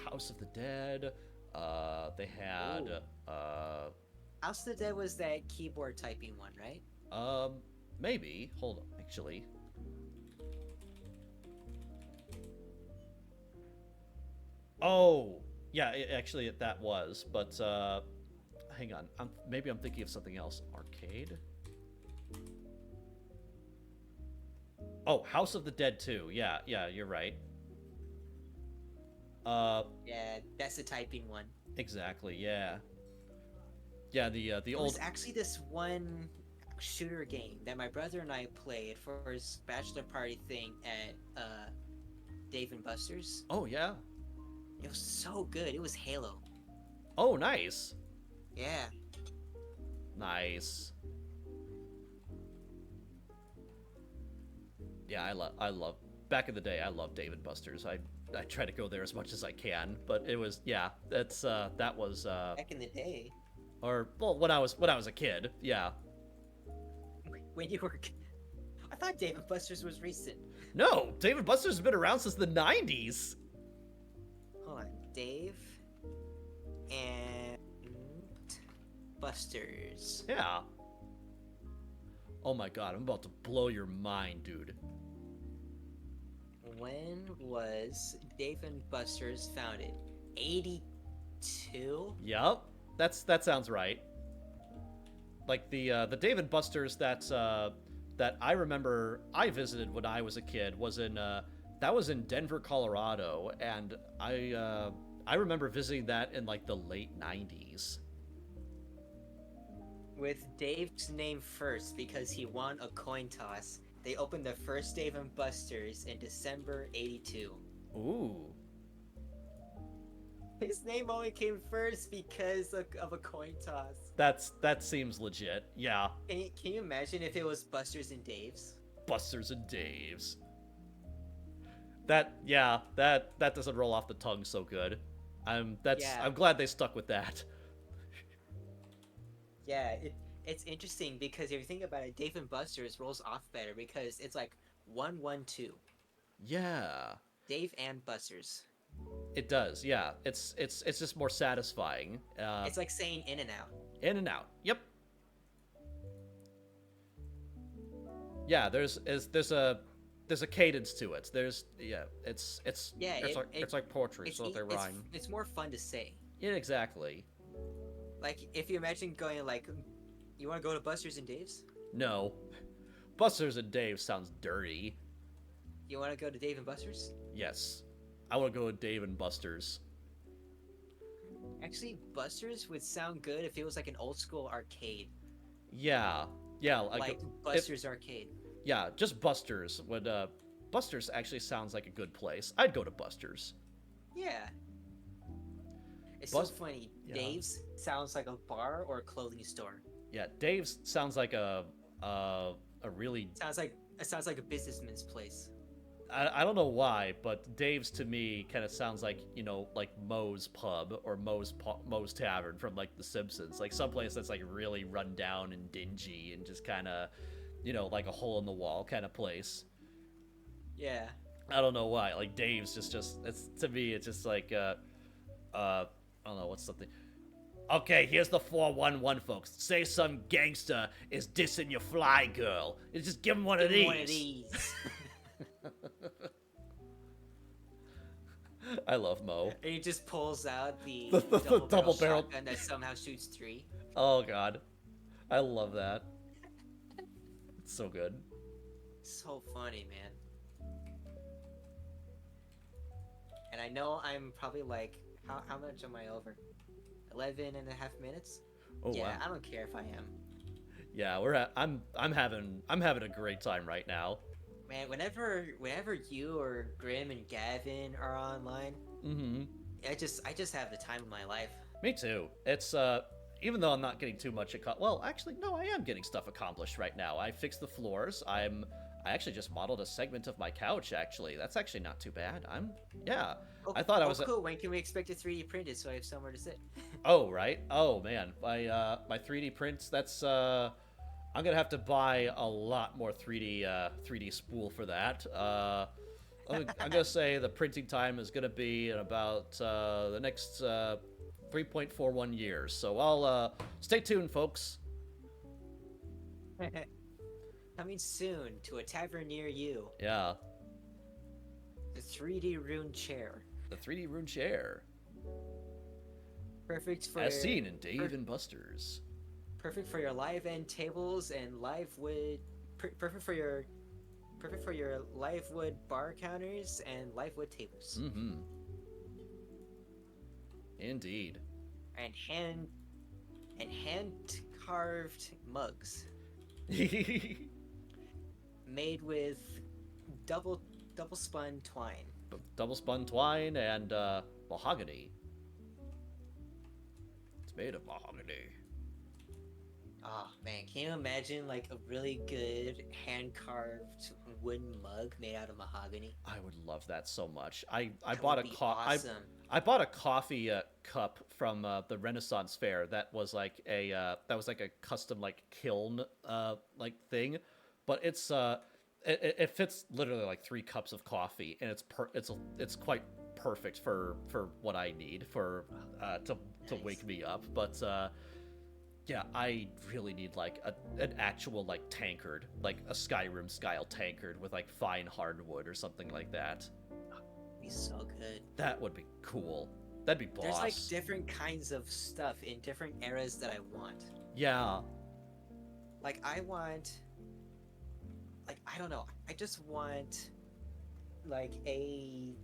House of the Dead. They had House of the Dead was that keyboard typing one, right? Maybe. Hold on, actually. Oh, yeah, actually that was, but hang on. Maybe I'm thinking of something else. Arcade? Oh, House of the Dead 2. Yeah, you're right. Yeah, that's the typing one. Exactly, yeah. Yeah, the It old... was actually this one shooter game that my brother and I played for his bachelor party thing at Dave and Buster's. Oh, yeah. It was so good. It was Halo. Oh, nice. Yeah. Nice. Yeah, I love back in the day, I loved Dave and Buster's. I try to go there as much as I can, but it was, yeah, that was Back in the day. or, well, when I was a kid, yeah. When you were... I thought Dave and Buster's was recent. No, Dave and Buster's has been around since the 90s. Hold on. Dave and Buster's. Yeah. Oh my god, I'm about to blow your mind, dude. When was Dave and Buster's founded? 82? Yep. That sounds right. Like the Dave and Buster's that I remember I visited when I was a kid was in that was in Denver, Colorado, and I remember visiting that in like the late 90s. With Dave's name first because he won a coin toss. They opened the first Dave and Buster's in December 82. Ooh. His name only came first because of a coin toss. That seems legit. Yeah. Can you imagine if it was Buster's and Dave's? Buster's and Dave's. That doesn't roll off the tongue so good. I'm glad they stuck with that. Yeah, it's interesting because if you think about it, Dave and Buster's rolls off better because it's like 1-1-2. Yeah. Dave and Buster's. It does, yeah. It's just more satisfying. It's like saying in and out. In and out. Yep. Yeah, there's a cadence to it. There's it's Yeah, it's like poetry, so they rhyme. It's more fun to say. Yeah, exactly. Like if you imagine going like, you want to go to Buster's and Dave's? No, Buster's and Dave sounds dirty. You want to go to Dave and Buster's? Yes, I want to go with Dave and Buster's. Actually, Buster's would sound good if it was like an old school arcade. Yeah, Like Buster's Arcade. Yeah, just Buster's would. Buster's actually sounds like a good place. I'd go to Buster's. Yeah. It's so funny. Yeah. Dave's sounds like a bar or a clothing store. Yeah, Dave's sounds like a really. It sounds like a businessman's place. I don't know why, but Dave's to me kind of sounds like, you know, like Moe's Pub or Moe's Tavern from like The Simpsons, like someplace that's like really run down and dingy and just kind of, you know, like a hole in the wall kind of place. Yeah. I don't know why. Like Dave's just it's to me it's just like I don't know what's something. Okay, here's the 411, folks. Say some gangster is dissing your fly girl. You just give him one of these. One of these. I love Mo. And he just pulls out the double barrel shotgun that somehow shoots 3. Oh god, I love that. It's so good. So funny, man. And I know I'm probably like, how much am I over? 11 and a half minutes? Oh yeah, wow. I don't care if I am. Yeah, I'm having a great time right now. Man, whenever you or Grim and Gavin are online, I just have the time of my life. Me too. It's even though I'm not getting too much well, actually no, I am getting stuff accomplished right now. I fixed the floors. I actually just modeled a segment of my couch. Actually, that's actually not too bad. I thought I was cool. When can we expect it 3D printed so I have somewhere to sit? Oh right. Oh man, my 3D prints. That's I'm gonna have to buy a lot more 3D spool for that. I'm gonna say the printing time is gonna be in about the next 3.41 years. So I'll stay tuned, folks. Coming soon to a tavern near you. Yeah. The 3D rune chair. The 3D rune chair. Perfect for as seen in Dave and Buster's. Perfect for your live end tables and live wood. Perfect for your live wood bar counters and live wood tables. Mm-hmm. Indeed. And hand carved mugs. Made with double spun twine. Double spun twine and mahogany. It's made of mahogany. Oh man, can you imagine like a really good hand carved wooden mug made out of mahogany? I would love that so much. I That bought would a be awesome. I bought a coffee cup from the Renaissance Fair that was like a custom like kiln like thing, but it's it fits literally like 3 cups of coffee, and it's quite perfect for what I need for to Nice. wake me up. But yeah, I really need like an actual like tankard, like a Skyrim style tankard with like fine hardwood or something like that. Be so good. That would be cool. That'd be boss. There's like different kinds of stuff in different eras that I want. Yeah. Like I want, like I don't know. I just want like a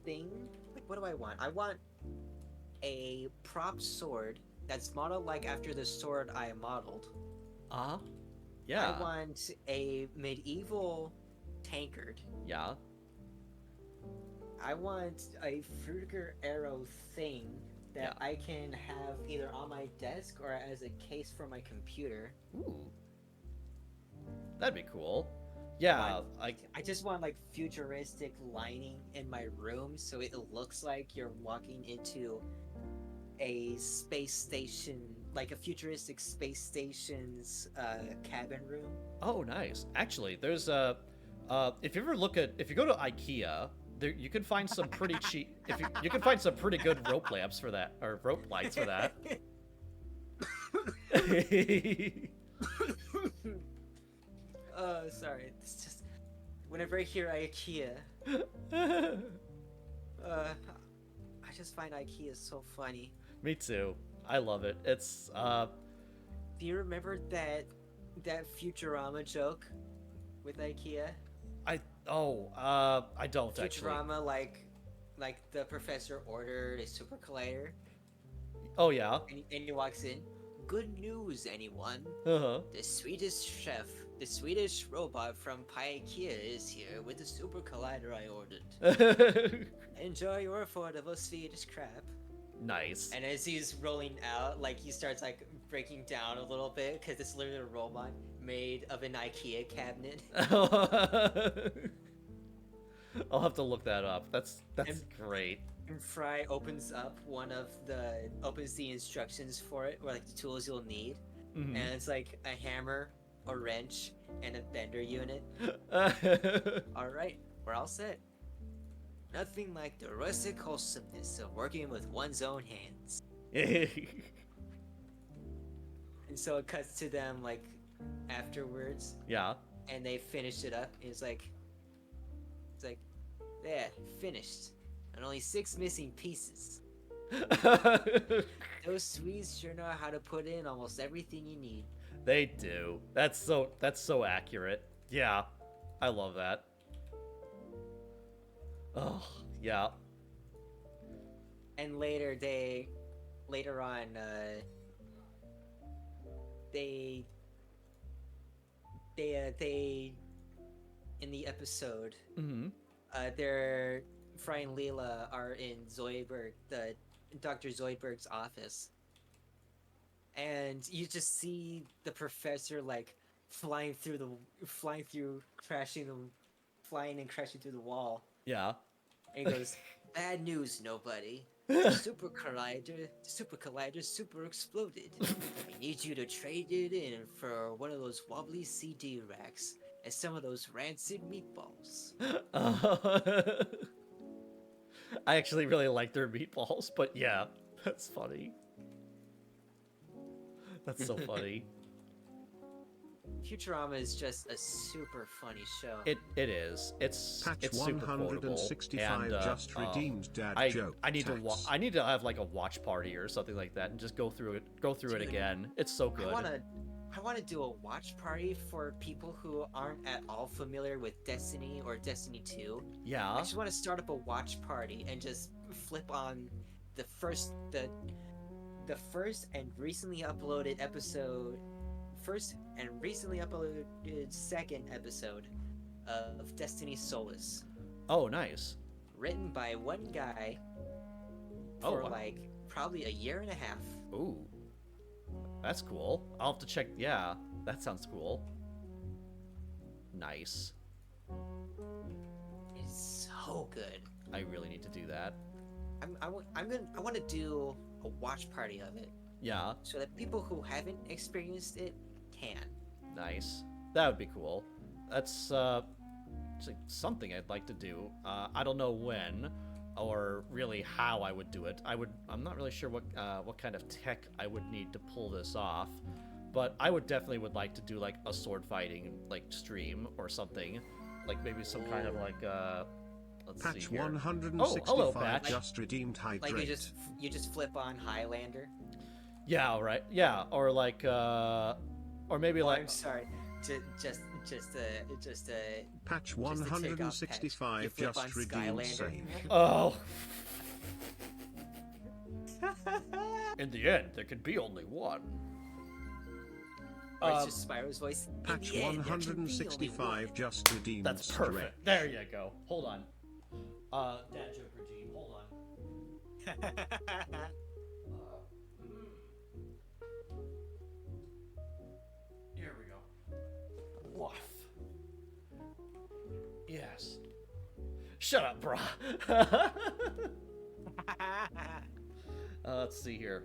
thing. Like what do I want? I want a prop sword that's modeled like after the sword I modeled. Yeah. I want a medieval tankard. Yeah. I want a Fruger arrow thing that I can have either on my desk or as a case for my computer. Ooh. That'd be cool. Yeah, I just want like futuristic lining in my room so it looks like you're walking into a space station, like a futuristic space station's cabin room. Oh, nice. Actually, there's if you go to IKEA, there, you can find some pretty cheap. If you can find some pretty good rope lamps for that, or rope lights for that. Sorry. It's just whenever I hear IKEA, I just find IKEA so funny. Me too. I love it. It's Do you remember that Futurama joke with IKEA? I don't actually. Futurama, like the professor ordered a super collider, Oh yeah. and he walks in. Good news, anyone! Uh The Swedish chef, the Swedish robot from IKEA is here with the super collider I ordered. huh. Enjoy your affordable Swedish crap. Nice. And as he's rolling out, like he starts like breaking down a little bit because it's literally a robot made of an IKEA cabinet. I'll have to look that up. That's And- great. And Fry opens the instructions for it, or like the tools you'll need, Mhm. and it's like a hammer, a wrench, and a bender unit. All right, we're all set. Nothing like the rustic wholesomeness of working with one's own hands. And so it cuts to them like afterwards, Yeah. and they finish it up. And it's like, yeah, finished, and only 6 missing pieces. Those Swedes sure know how to put in almost everything you need. They do. That's so accurate. Yeah. I love that. Oh, yeah. And later on, they in the episode, Mhm. they're Fry and Leela are in Zoidberg, the Dr. Zoidberg's office, and you just see the professor like flying and crashing through the wall. Yeah. And he goes, "Bad news, nobody. The super collider super exploded. We need you to trade it in for one of those wobbly CD racks and some of those rancid meatballs." I actually really like their meatballs, but yeah, that's funny. That's so funny. Futurama is just a super funny show. It is. It's Patch super quotable, 165 and, just redeemed dad joke. I need tax. I need to have like a watch party or something like that and just go through it Dude, again. It's so good. I wanna do a watch party for people who aren't at all familiar with Destiny or Destiny 2. I Yeah. just want to start up a watch party and just flip on the first and recently uploaded second episode of Destiny Solus, Oh, nice. written by one guy Oh, for wow. like probably a year and a half. Ooh. That's cool. I'll have to check. Yeah, that sounds cool. Nice. It's so good. I really need to do that. I want to do a watch party of it Yeah, so that people who haven't experienced it can. nice. That would be cool. That's it's like something I'd like to do. I don't know when or really how I would do it. I'm not really sure what kind of tech I would need to pull this off, but I would like to do like a sword fighting like stream or something, like maybe some kind of like let's see Patch here. 165 hello, Patch. just redeemed hydrate. Like you just flip on Highlander. Yeah, all right. Yeah, or like or maybe Oh, like I'm sorry. Just Patch just to take off Patch. 165 You flip on just redeemed Skylander. same. oh. In the end, there can be only one. Or it's just Spyro's voice. "In Patch the end, there can be only 165 one." just redeemed That's stretch. perfect. There you go. Hold on. Dad joke regime. Hold on. Here we go. Woof. Yes. Shut up, brah. Let's see here.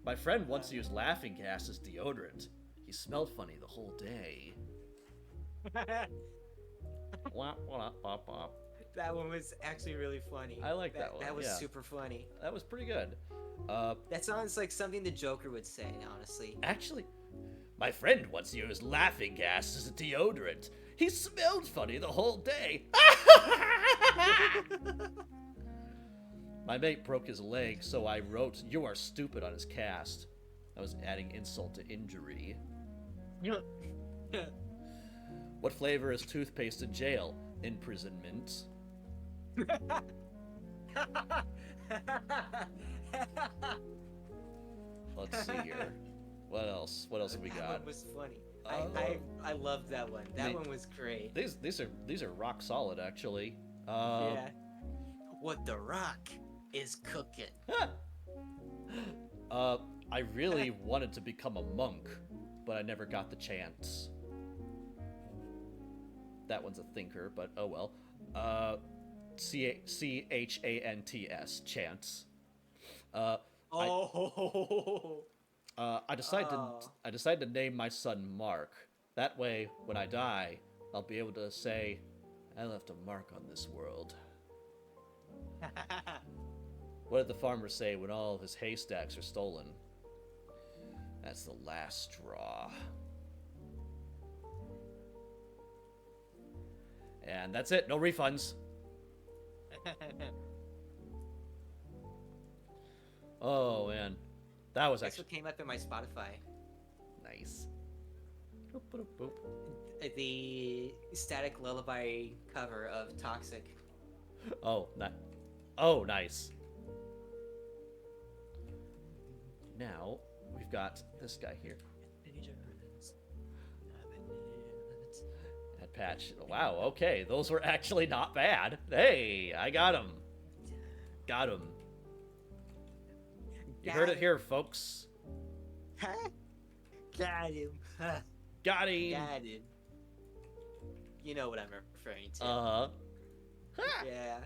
My friend once used laughing gas as deodorant. He smelled funny the whole day. Wop, wop, wop, wop. That one was actually really funny. I like that one, That was yeah. super funny. That was pretty good. That sounds like something the Joker would say, honestly. Actually, my friend once used laughing gas as a deodorant. He smelled funny the whole day. My mate broke his leg, so I wrote, "You are stupid" on his cast. I was adding insult to injury. What flavor is toothpaste in jail? Imprisonment. Let's see here. What else? What else have we That got? one was funny. Uh, I loved that one. That one was great. These are rock solid, actually. Yeah. What the Rock is cooking. I really wanted to become a monk, but I never got the chance. That one's a thinker, but oh well. CHANTS, chance. I decided to name my son Mark. That way, when I die, I'll be able to say, I left a mark on this world. What did the farmer say when all of his haystacks are stolen? That's the last straw. And that's it. No refunds. Oh, man. That was That's actually what came up in my Spotify. nice. Boop, boop, boop. The Static Lullaby cover of Toxic. Oh, oh, nice. Now, we've got this guy here. That patch. Wow, okay. Those were actually not bad. Hey, I got him. Got him. You heard it here, folks. Got him. Got him. Got him. You know what I'm referring to. Uh-huh. Yeah.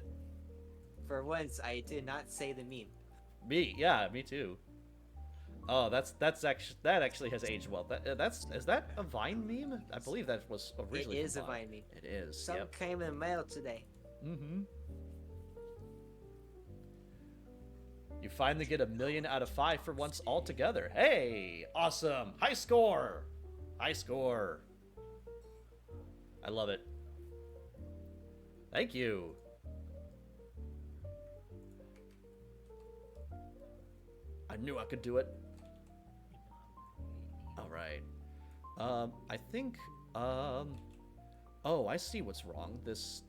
For once, I did not say the meme. Yeah, me too. Oh, that actually has aged well. Is that a Vine meme? I believe that was originally. It is from a Vine meme. It is. Some Yep. came in the mail today. Mm-hmm. You finally get 1 million out of 5 for once altogether. Hey, awesome! High score. High score. I love it. Thank you. I knew I could do it. All right. I think. Oh, I see what's wrong. There's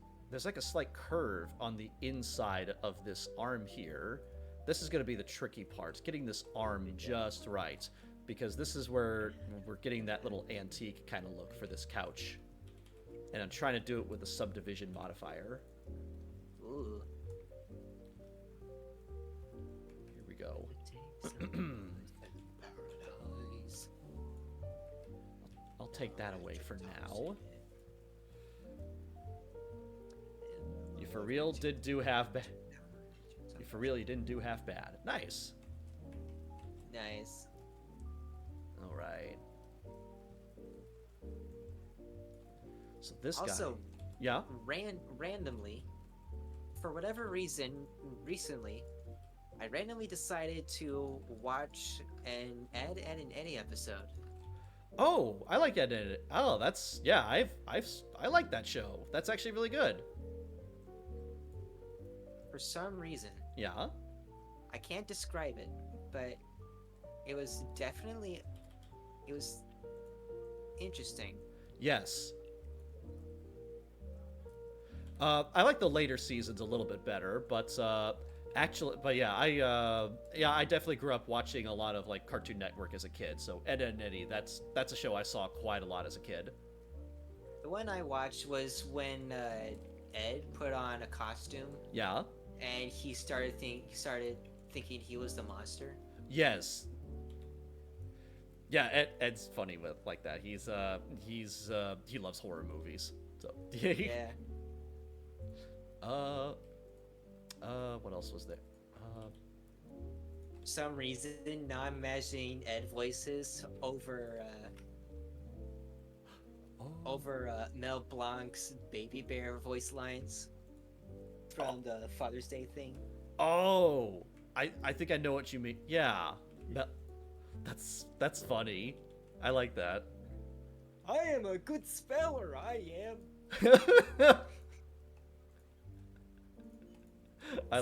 like a slight curve on the inside of this arm here. This is going to be the tricky part, getting this arm just right, because this is where we're getting that little antique kind of look for this couch. And I'm trying to do it with a subdivision modifier. Ooh. Here we go. I'll take that away for now. You for real did do half bad. You for real, you didn't do half bad. Nice. Nice. All right. So this Also, guy. Yeah. randomly, for whatever reason, recently, I randomly decided to watch an Ed, Ed and Eddie episode. Oh, I like Ed Ed. Oh, that's yeah. I like that show. That's actually really good. For some reason, Yeah. I can't describe it, but it was interesting. Yes. I like the later seasons a little bit better, but I definitely grew up watching a lot of like Cartoon Network as a kid. So Ed, Ed and Eddie, that's a show I saw quite a lot as a kid. The one I watched was when Ed put on a costume Yeah. and he started thinking he was the monster. Yes. Yeah, Ed's funny with like that. He loves horror movies. So Yeah. What else was there? For some reason, now I'm imagining Ed voices over Mel Blanc's Baby Bear voice lines. from the Father's Day thing. Oh, I think I know what you mean. Yeah, that's funny. I like that. I am a good speller, I am.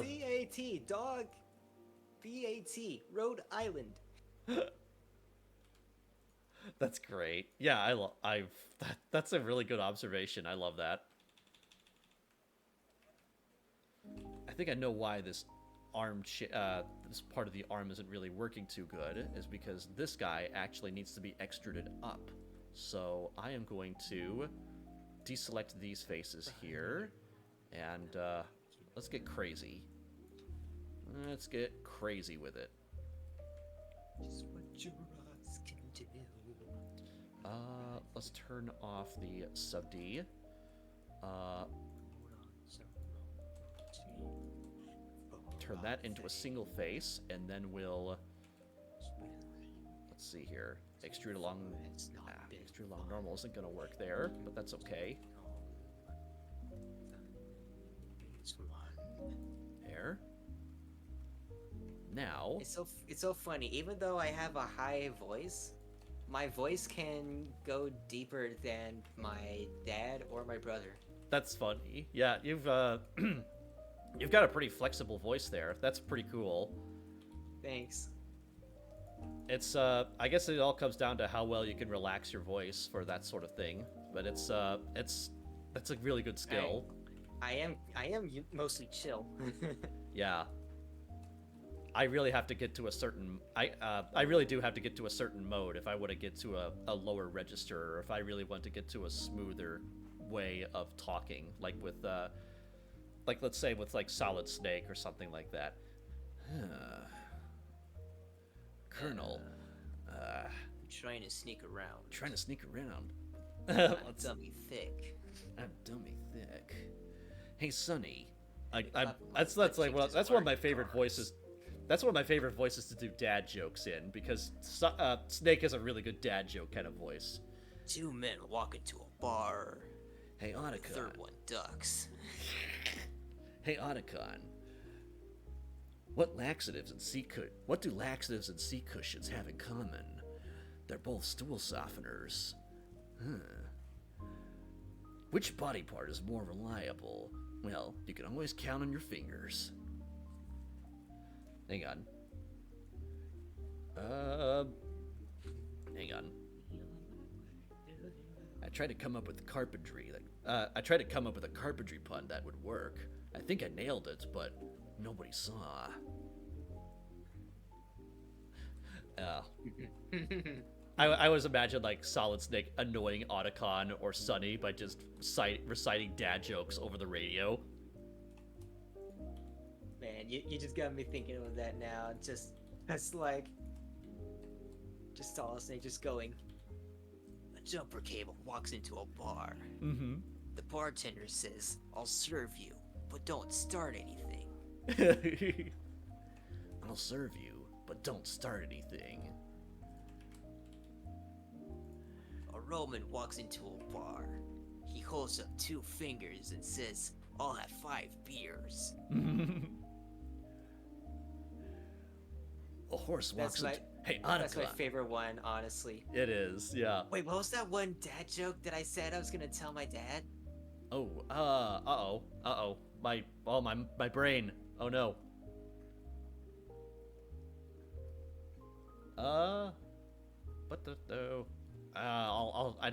C-A-T, dog. B-A-T, Rhode Island. That's great. Yeah, that's a really good observation. I love that. I think I know why this this part of the arm isn't really working too good, is because this guy actually needs to be extruded up. So I am going to deselect these faces here, and let's get crazy. Let's get crazy with it. Just what your eyes can do. Let's turn off the sub D. Turn that into a single face, and then we'll, let's see here, extrude along normal isn't gonna work there, but that's okay. There. Now It's so funny. Even though I have a high voice, my voice can go deeper than my dad or my brother. that's funny. Yeah, you've you've got a pretty flexible voice there. That's pretty cool. Thanks. It's I guess it all comes down to how well you can relax your voice for that sort of thing. But that's a really good skill. I am mostly chill. Yeah. I really have to get to a certain I really do have to get to a certain mode if I want to get to a lower register, or if I really want to get to a smoother way of talking, like with like let's say with like Solid Snake or something like that. Colonel, I'm trying to sneak around. trying to sneak around. I'm dummy thick. I'm dummy thick. Hey, Sonny. That's one of my favorite voices. That's one of my favorite voices to do dad jokes in, because Snake is a really good dad joke kind of voice. Two men walk into a bar. Hey, The Otacon. third one ducks. Hey, Otacon. What do laxatives and sea cushions have in common? They're both stool softeners. Which body part is more reliable? Well, you can always count on your fingers. Hang on. Hang on. I tried to come up with carpentry pun that would work. I think I nailed it, but nobody saw. I always imagine like Solid Snake annoying Otacon or Sunny by just reciting dad jokes over the radio. Man, you just got me thinking of that now. That's like Solid Snake just going. A jumper cable walks into a bar. Mm-hmm. The bartender says, "I'll serve you, but don't start anything." I'll serve you, but don't start anything. A Roman walks into a bar. He holds up 2 fingers and says, "I'll have 5 beers." A horse walks That's into... Hey, That's my Otacon. favorite one, honestly. It is, yeah. Wait, what was that one dad joke that I said I was gonna tell my dad? Oh, uh-oh. My brain. Oh no. I'd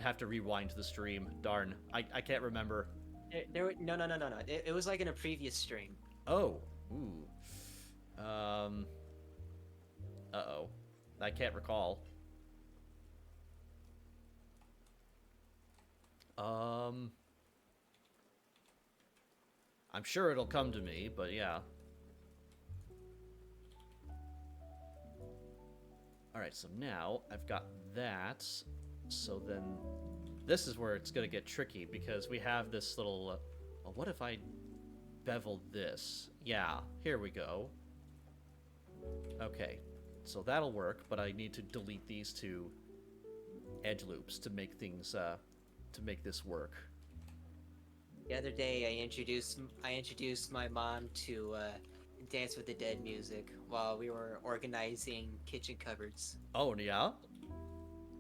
have to rewind the stream. Darn. I can't remember. No. It was like in a previous stream. Oh. Ooh. Uh-oh. I can't recall. I'm sure it'll come to me, but yeah. Alright, so now I've got that. So then this is where it's going to get tricky, because we have this little... well, what if I beveled this? Yeah, here we go. Okay, so that'll work, but I need to delete these 2 edge loops to make things, to make this work. The other day, I introduced my mom to Dance with the Dead music while we were organizing kitchen cupboards. Oh, yeah?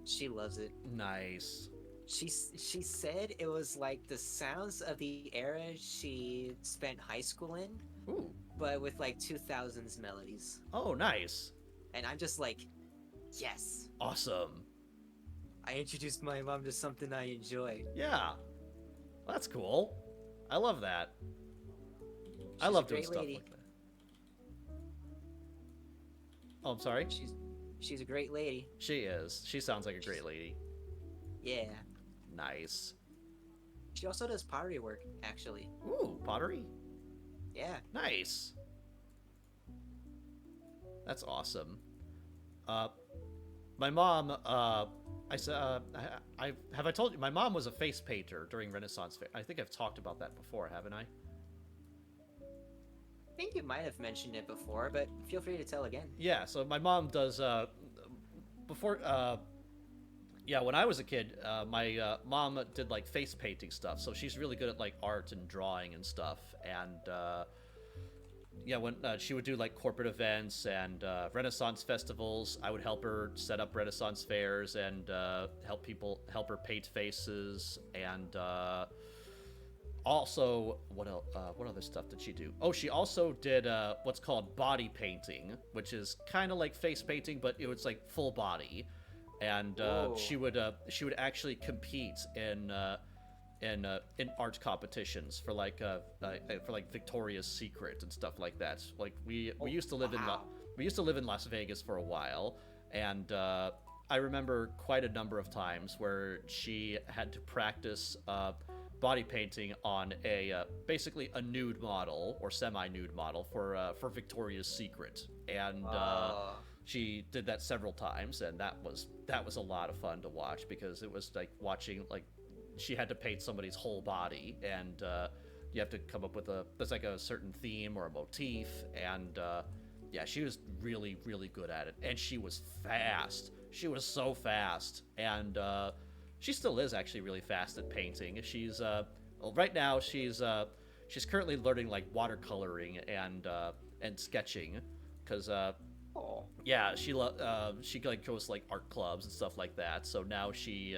She loves it. Nice. She said it was like the sounds of the era she spent high school in, Ooh. but with like 2000s melodies. Oh, nice. And I'm just like, yes. Awesome. I introduced my mom to something I enjoy. Yeah. That's cool. I love that. I She's love a doing great stuff lady. like that. Oh, I'm sorry? She's a great lady. She is. She sounds like a great lady. Yeah. Nice. She also does pottery work, actually. Ooh, pottery? Yeah. Nice. That's awesome. My mom, I said, have I told you, my mom was a face painter during Renaissance Fair. I think I've talked about that before, haven't I? I think you might have mentioned it before, but feel free to tell again. Yeah, so my mom does, before, yeah, when I was a kid, my mom did like face painting stuff, so she's really good at like art and drawing and stuff. And yeah, when she would do like corporate events and Renaissance festivals, I would help her set up Renaissance fairs and help her paint faces. And also, what else? What other stuff did she do? Oh, she also did what's called body painting, which is kind of like face painting, but it was like full body. And she would actually compete in art competitions for like Victoria's Secret and stuff like that. Like we used to live in Las Vegas for a while, and I remember quite a number of times where she had to practice body painting on basically a nude model or semi-nude model for Victoria's Secret, and she did that several times, and that was a lot of fun to watch because it was like watching like she had to paint somebody's whole body, and you have to come up with there's like a certain theme or a motif, and yeah, she was really, really good at it, and she was fast. She was so fast, and she still is actually really fast at painting. She's well, right now she's currently learning like watercoloring and sketching, because yeah, she like goes like art clubs and stuff like that. So now she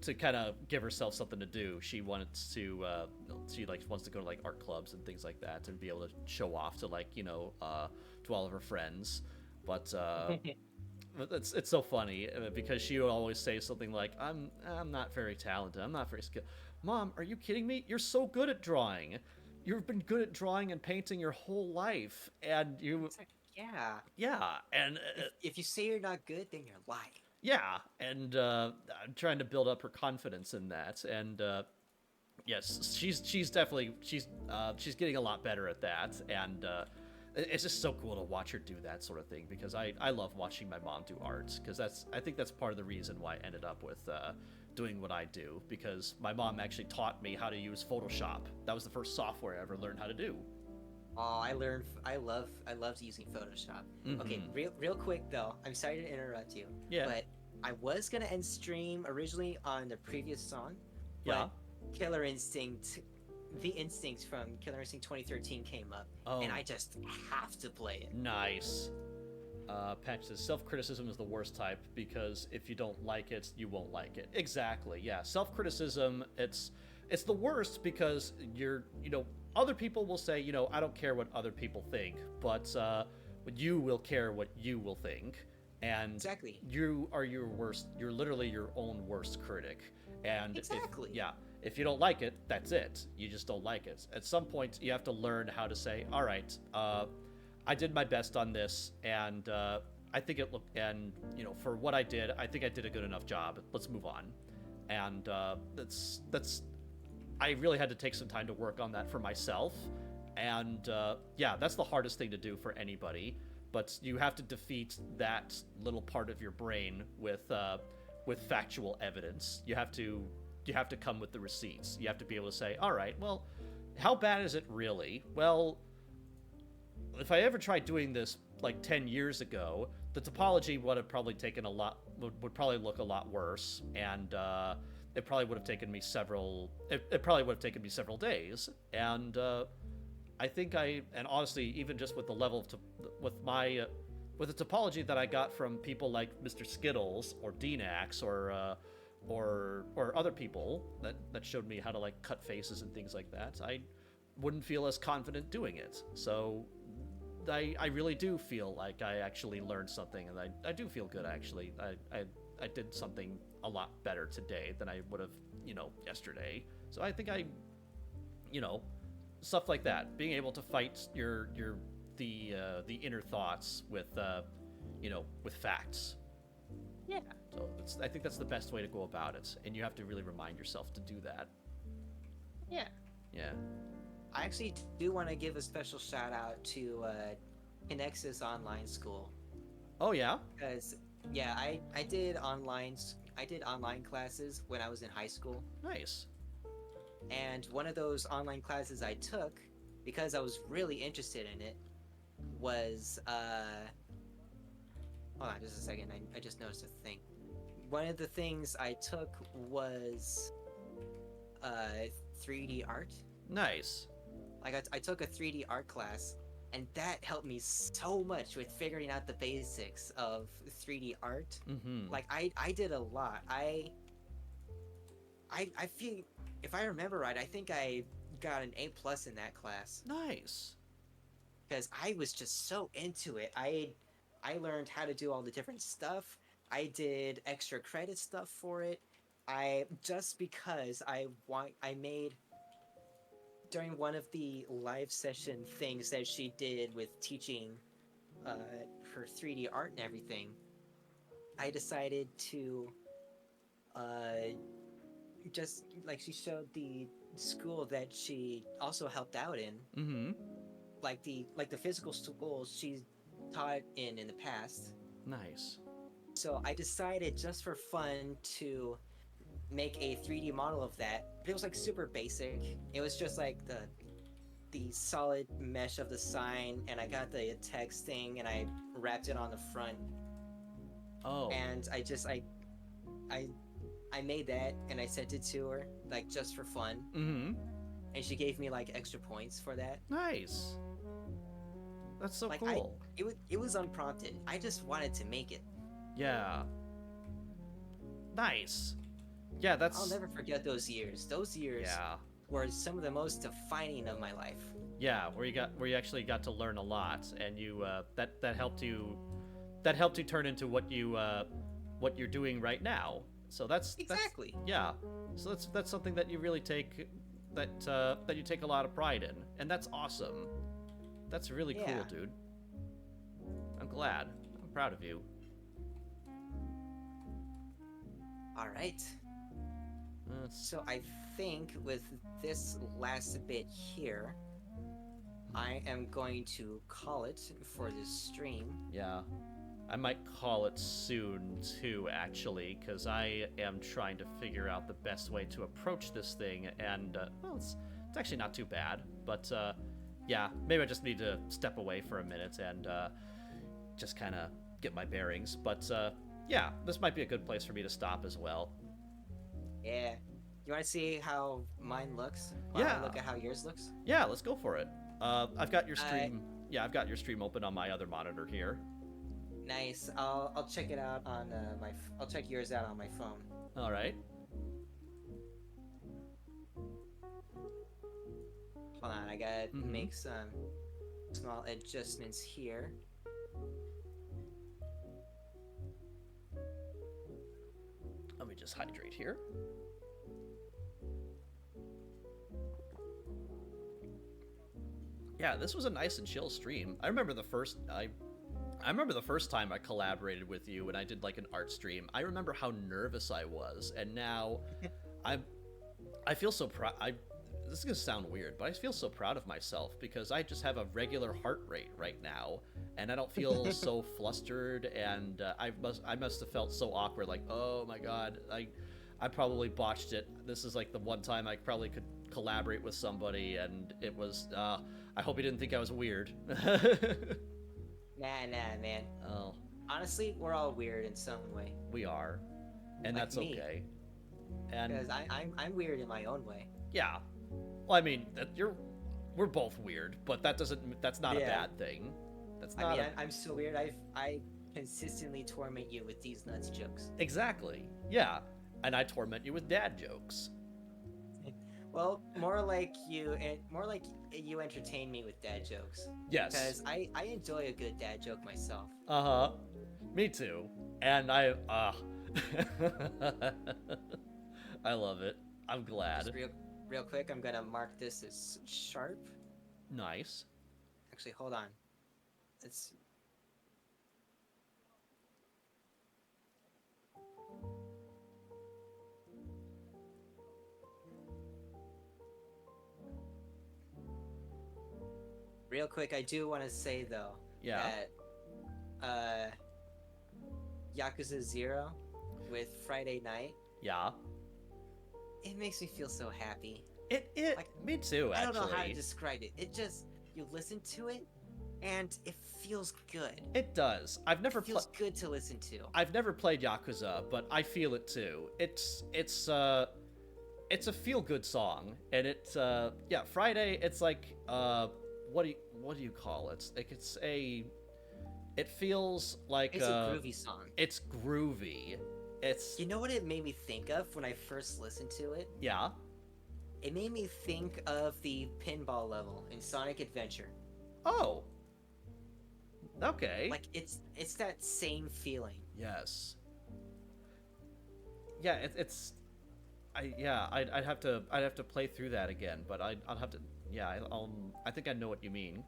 to kind of give herself something to do, she wants to go to like art clubs and things like that and be able to show off to like to all of her friends. But it's so funny because she would always say something like, I'm not very talented, I'm not very skilled. Mom, are you kidding me? You're so good at drawing. You've been good at drawing and painting your whole life, and you yeah, and if you say you're not good, then you're lying. Yeah, and I'm trying to build up her confidence in that, and yes, she's definitely getting a lot better at that, and it's just so cool to watch her do that sort of thing, because I love watching my mom do art, because I think that's part of the reason why I ended up with doing what I do, because my mom actually taught me how to use Photoshop. That was the first software I ever learned how to do. Oh, I loved using Photoshop. Mm-hmm. Okay, real quick though, I'm sorry to interrupt you. Yeah. But I was gonna end stream originally on the previous song. Yeah. But Killer Instinct, the Instincts from Killer Instinct 2013 came up, and I just have to play it. Nice. Patch says self-criticism is the worst type, because if you don't like it, you won't like it. Exactly. Yeah. Self-criticism, it's the worst, because other people will say, I don't care what other people think, but you will care what you will think. And exactly. You are your worst. You're literally your own worst critic. And exactly. If you don't like it, that's it. You just don't like it. At some point, you have to learn how to say, all right, I did my best on this, and I think it looked, and for what I did, I think I did a good enough job. Let's move on. And that's. I really had to take some time to work on that for myself, and yeah, that's the hardest thing to do for anybody. But you have to defeat that little part of your brain with factual evidence. You have to come with the receipts. You have to be able to say, all right, well, how bad is it really? Well, if I ever tried doing this like 10 years ago, the topology would have probably taken would probably look a lot worse, and it probably would have taken me several. It probably would have taken me several days, and I think and honestly, even just with the level of with my with the topology that I got from people like Mr. Skittles or Dnax or other people that showed me how to like cut faces and things like that, I wouldn't feel as confident doing it. So I really do feel like I actually learned something, and I do feel good actually. I did something a lot better today than I would have, yesterday. So I think stuff like that, being able to fight the inner thoughts with with facts. Yeah. So I think that's the best way to go about it, and you have to really remind yourself to do that. Yeah. Yeah. I actually do want to give a special shout out to Kinexus Online School. Oh yeah. Because I did online classes when I was in high school, Nice. and one of those online classes I took, because I was really interested in it, was hold on just a second, I just noticed a thing. One of the things I took was 3D art. Nice. Like I took a 3D art class, and that helped me so much with figuring out the basics of 3D art. Mm-hmm. Like I did a lot. I feel, if I remember right, I think I got an A+ in that class Nice. because I was just so into it. I learned how to do all the different stuff. I did extra credit stuff for it. Just because I made, during one of the live session things that she did with teaching her 3D art and everything, I decided to just like, she showed the school that she also helped out in, Mm-hmm. like the physical schools she taught in the past. Nice. So I decided, just for fun, to make a 3D model of that. It was like super basic. It was just like the solid mesh of the sign, and I got the text thing and I wrapped it on the front. Oh. And I made that and I sent it to her, like, just for fun. Mm-hmm. And she gave me like extra points for that. Nice. That's so Like, cool. It was unprompted. I just wanted to make it. Yeah. Nice. Yeah, that's. I'll never forget those years. Those years Yeah. were some of the most defining of my life. Yeah, where you actually got to learn a lot, and you that helped you turn into what you're doing right now. So that's Exactly. Yeah. So that's something that you really take that you take a lot of pride in, and that's awesome. That's really cool, Yeah. dude. I'm glad. I'm proud of you. All right. That's- So I think with this last bit here, I am going to call it for this stream. Yeah. I might call it soon too, actually, because I am trying to figure out the best way to approach this thing, and well, it's actually not too bad, but yeah, maybe I just need to step away for a minute and just kind of get my bearings. But yeah, this might be a good place for me to stop as well. Yeah. You want to see how mine looks? While Yeah. I look at how yours looks? Yeah, let's go for it. I've got your stream. Yeah, I've got your stream open on my other monitor here. Nice. I'll check it out on I'll check yours out on my phone. All right. Hold on, I gotta Mhm. make some small adjustments here. Let me just hydrate here. Yeah, this was a nice and chill stream. I remember the first time I collaborated with you and I did like an art stream. I remember how nervous I was, and now I feel so proud. This is gonna sound weird, but I feel so proud of myself because I just have a regular heart rate right now, and I don't feel so flustered. And I must have felt so awkward, like, oh my god, I probably botched it. This is like the one time I probably could collaborate with somebody, and it was. I hope he didn't think I was weird. Nah, man. Oh, Honestly, we're all weird in some way. we are, and Like that's me. okay. And Because I'm weird in my own way. yeah, well, I mean, we're both weird, but that's not a Yeah. bad thing. That's I not mean, a, I'm so weird. I consistently torment you with these nuts jokes. exactly. Yeah, and I torment you with dad jokes. Well, more like you entertain me with dad jokes. Yes. Because I enjoy a good dad joke myself. Uh-huh. Me too. And I I love it. I'm glad. Just real quick, I'm gonna mark this as sharp. Nice. Actually, hold on. It's real quick. I do want to say though Yeah. that Yakuza 0 with Friday Night, Yeah. it makes me feel so happy. It Like, me too, I actually. don't know how to describe it. It just, you listen to it and it feels good. It does. I've never It feels good to listen to. I've never played Yakuza, but I feel it too. It's a feel-good song, and it's yeah, Friday. It's like what do you call it? It's like it feels like It's a groovy song. It's groovy. It's You know what it made me think of when I first listened to it? yeah. It made me think of the pinball level in Sonic Adventure. Oh. Okay. Like it's that same feeling. Yes. Yeah, I'd have to play through that again, but I'll have to. Yeah, I think I know what you mean.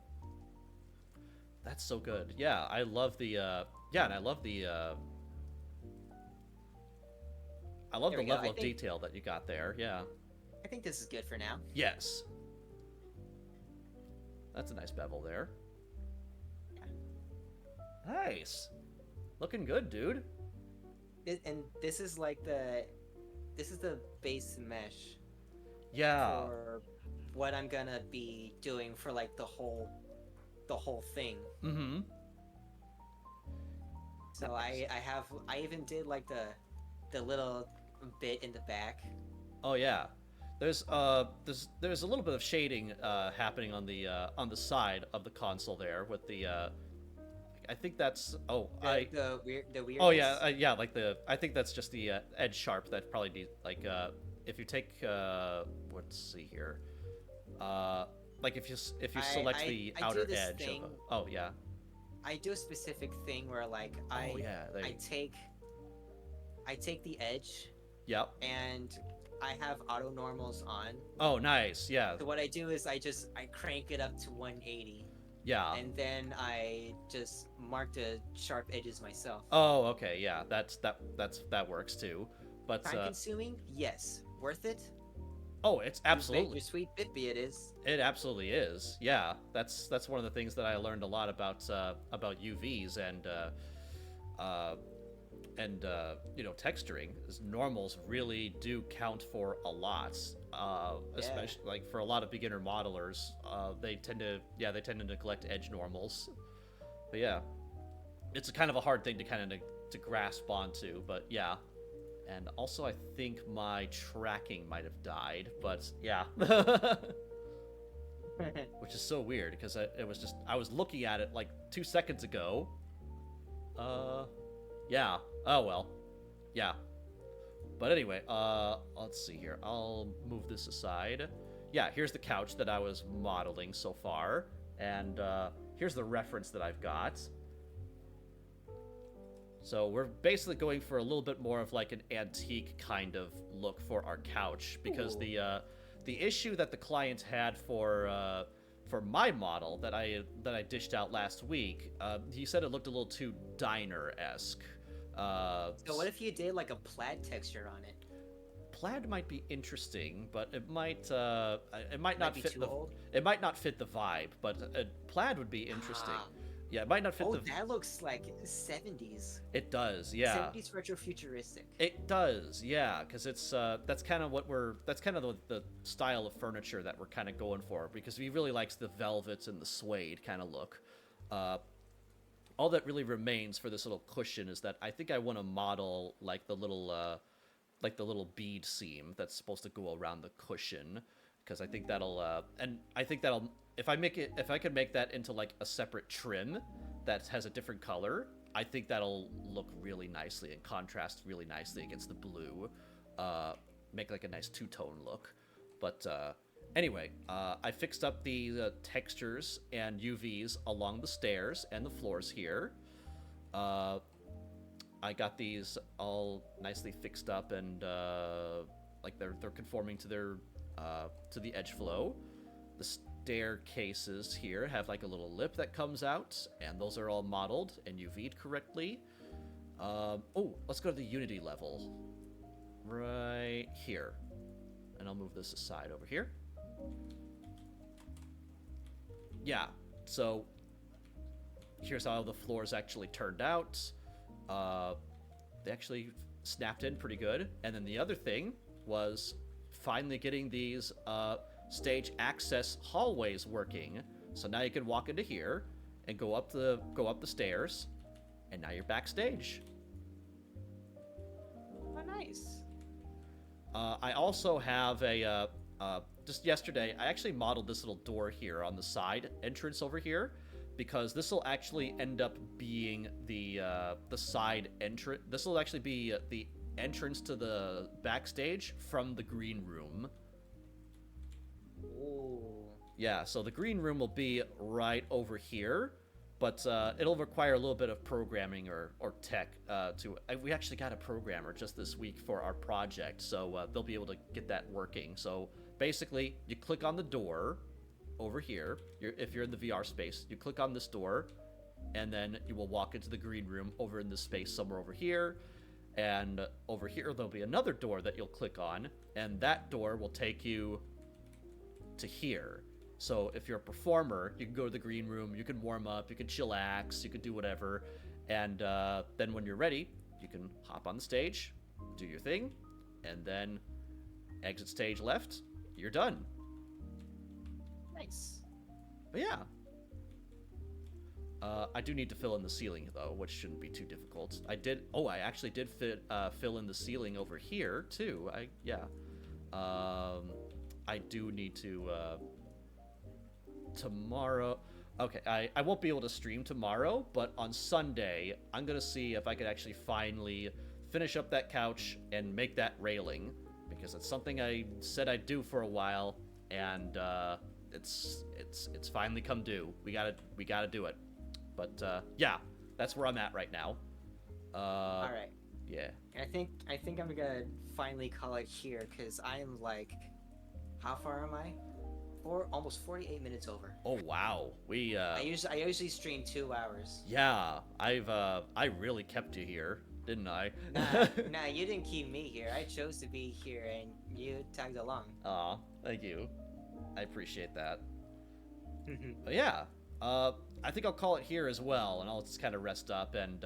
That's so good. Yeah, I love the. Yeah, and I love the. I love There the we go. level I of think- detail that you got there. Yeah. I think this is good for now. Yes. That's a nice bevel there. Nice. Looking good, dude. And this is like the base mesh Yeah. for what I'm gonna be doing for like the whole thing. Mm-hmm. So I even did like the little bit in the back. Oh yeah. There's a little bit of shading happening on the side of the console there with the I think that's The weirdness. oh yeah yeah, like I think that's just the edge sharp that probably needs like if you take let's see here like if you select the I do outer this edge thing- of oh yeah I do a specific thing where like oh yeah there you, I take the edge yep and I have auto normals on. oh nice yeah So what I do is I crank it up to 180 yeah and then I just mark the sharp edges myself. oh okay yeah that works too but Time consuming? Yes. Worth it? oh it's absolutely Your sweet Bitby it is. It absolutely is. Yeah, that's one of the things that I learned a lot about UVs and you know, texturing. Is normals really do count for a lot, especially like for a lot of beginner modelers. They tend to neglect edge normals. But yeah, it's a kind of a hard thing to kind of to grasp onto. But yeah. And also, I think my tracking might have died, but yeah. Which is so weird, because it was just... I was looking at it, like, 2 seconds ago. Yeah. Oh, well. Yeah. But anyway, let's see here. I'll move this aside. Yeah, here's the couch that I was modeling so far. And, here's the reference that I've got. So we're basically going for a little bit more of like an antique kind of look for our couch, because Ooh. the issue that the client had for my model that I dished out last week, he said it looked a little too diner-esque. So what if you did like a plaid texture on it? Plaid might be interesting, but it might not be fit too the old? it might not fit the vibe. But plaid would be interesting. Ah. Yeah, it might not fit Oh, the. that looks like 70s. It does, yeah. 70s retrofuturistic. It does, yeah, because it's that's kind of the style of furniture that we're kind of going for, because he really likes the velvets and the suede kind of look. All that really remains for this little cushion is that I think I want to model like the little like the little bead seam that's supposed to go around the cushion, because I think that'll and I think that'll if I could make that into like a separate trim that has a different color, I think that'll look really nicely and contrast really nicely against the blue, make like a nice two-tone look. But anyway, I fixed up the textures and UVs along the stairs and the floors here. I got these all nicely fixed up and like they're conforming to their to the edge flow. The staircases here have like a little lip that comes out, and those are all modeled and UV'd correctly. Oh, let's go to the Unity level right here, and I'll move this aside over here. Yeah, so here's how the floors actually turned out. They actually snapped in pretty good. And then the other thing was finally getting these stage access hallways working. So now you can walk into here and go up the stairs, and now you're backstage. Oh, nice. I also have a just yesterday I actually modeled this little door here on the side entrance over here, because this will actually end up being the side entrance. This will actually be the entrance to the backstage from the green room. Ooh. Yeah, so the green room will be right over here, but it'll require a little bit of programming or tech we actually got a programmer just this week for our project, so they'll be able to get that working. So basically, you click on the door over here. If you're in the VR space, you click on this door, and then you will walk into the green room over in this space somewhere over here. And over here, there'll be another door that you'll click on, and that door will take you to here. So if you're a performer, you can go to the green room, you can warm up, you can chillax, you can do whatever, and then when you're ready, you can hop on the stage, do your thing, and then exit stage left, you're done. Nice. But yeah. I do need to fill in the ceiling, though, which shouldn't be too difficult. I actually did fill in the ceiling over here, too. I do need to, tomorrow... Okay, I won't be able to stream tomorrow, but on Sunday, I'm gonna see if I could actually finally finish up that couch and make that railing, because it's something I said I'd do for a while, and, it's finally come due. We gotta do it. But yeah, that's where I'm at right now. All right. Yeah. I think I'm gonna finally call it here, because I'm like, how far am I? Almost 48 minutes over. Oh wow. I usually stream 2 hours. Yeah, I really kept you here, didn't I? Nah, you didn't keep me here. I chose to be here, and you tagged along. Aw, thank you. I appreciate that. But yeah, I think I'll call it here as well, and I'll just kind of rest up and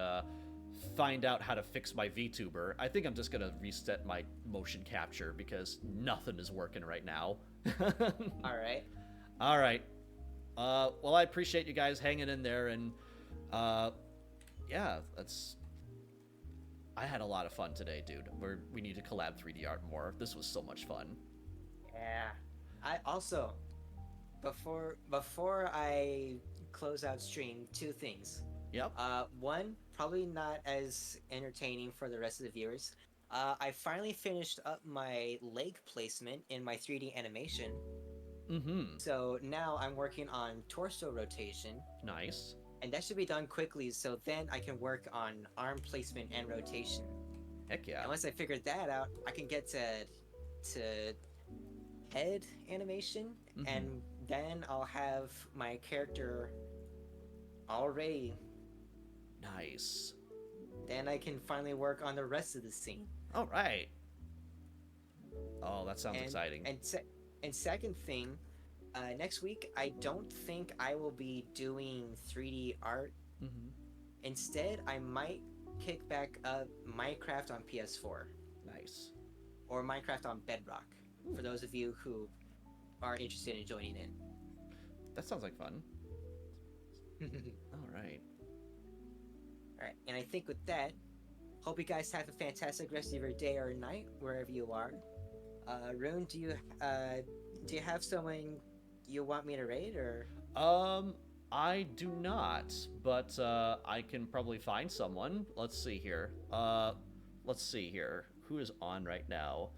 find out how to fix my VTuber. I think I'm just gonna reset my motion capture because nothing is working right now. All right. All right. Well, I appreciate you guys hanging in there, and yeah, I had a lot of fun today, dude. We need to collab 3D art more. This was so much fun. Yeah. I also, before I close out stream, 2 things. Yep. One, probably not as entertaining for the rest of the viewers. I finally finished up my leg placement in my 3D animation. Mm-hmm. So now I'm working on torso rotation. Nice. And that should be done quickly, so then I can work on arm placement and rotation. Heck yeah. And once I figure that out, I can get to head animation, and then I'll have my character all ready. Nice. Then I can finally work on the rest of the scene. All right. Oh, that sounds exciting. And second thing, next week I don't think I will be doing 3D art. Instead, I might kick back up Minecraft on PS4. Nice. Or Minecraft on Bedrock, for those of you who are interested in joining in. That sounds like fun. All right. Alright, and I think with that, hope you guys have a fantastic rest of your day or night wherever you are. Rune, do you have someone you want me to raid or? I do not, but I can probably find someone. Let's see here. Who is on right now?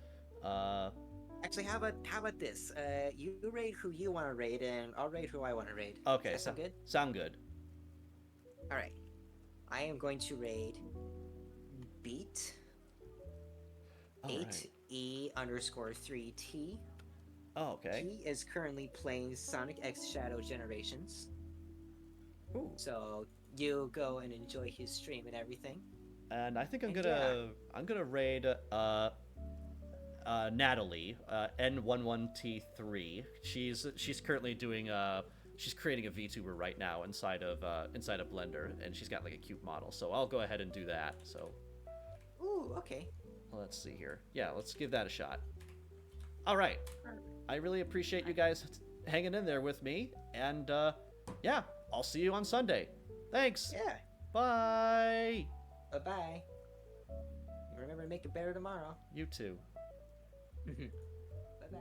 Actually, how about this? You raid who you want to raid, and I'll raid who I want to raid. Okay, Does that sound good? Sound good. All right. I am going to raid Beat All right. 8E_3T. Oh, okay. He is currently playing Sonic X Shadow Generations. Ooh. So you go and enjoy his stream and everything. And I think I'm And gonna raid Natalie, N11T3. She's currently doing she's creating a VTuber right now inside of Blender, and she's got like a cute model. So I'll go ahead and do that. So. Ooh, okay. Let's see here. Yeah, let's give that a shot. All right. I really appreciate you guys hanging in there with me, and yeah, I'll see you on Sunday. Thanks. Yeah. Bye. Bye-bye. Remember to make it better tomorrow. You too. Bye-bye.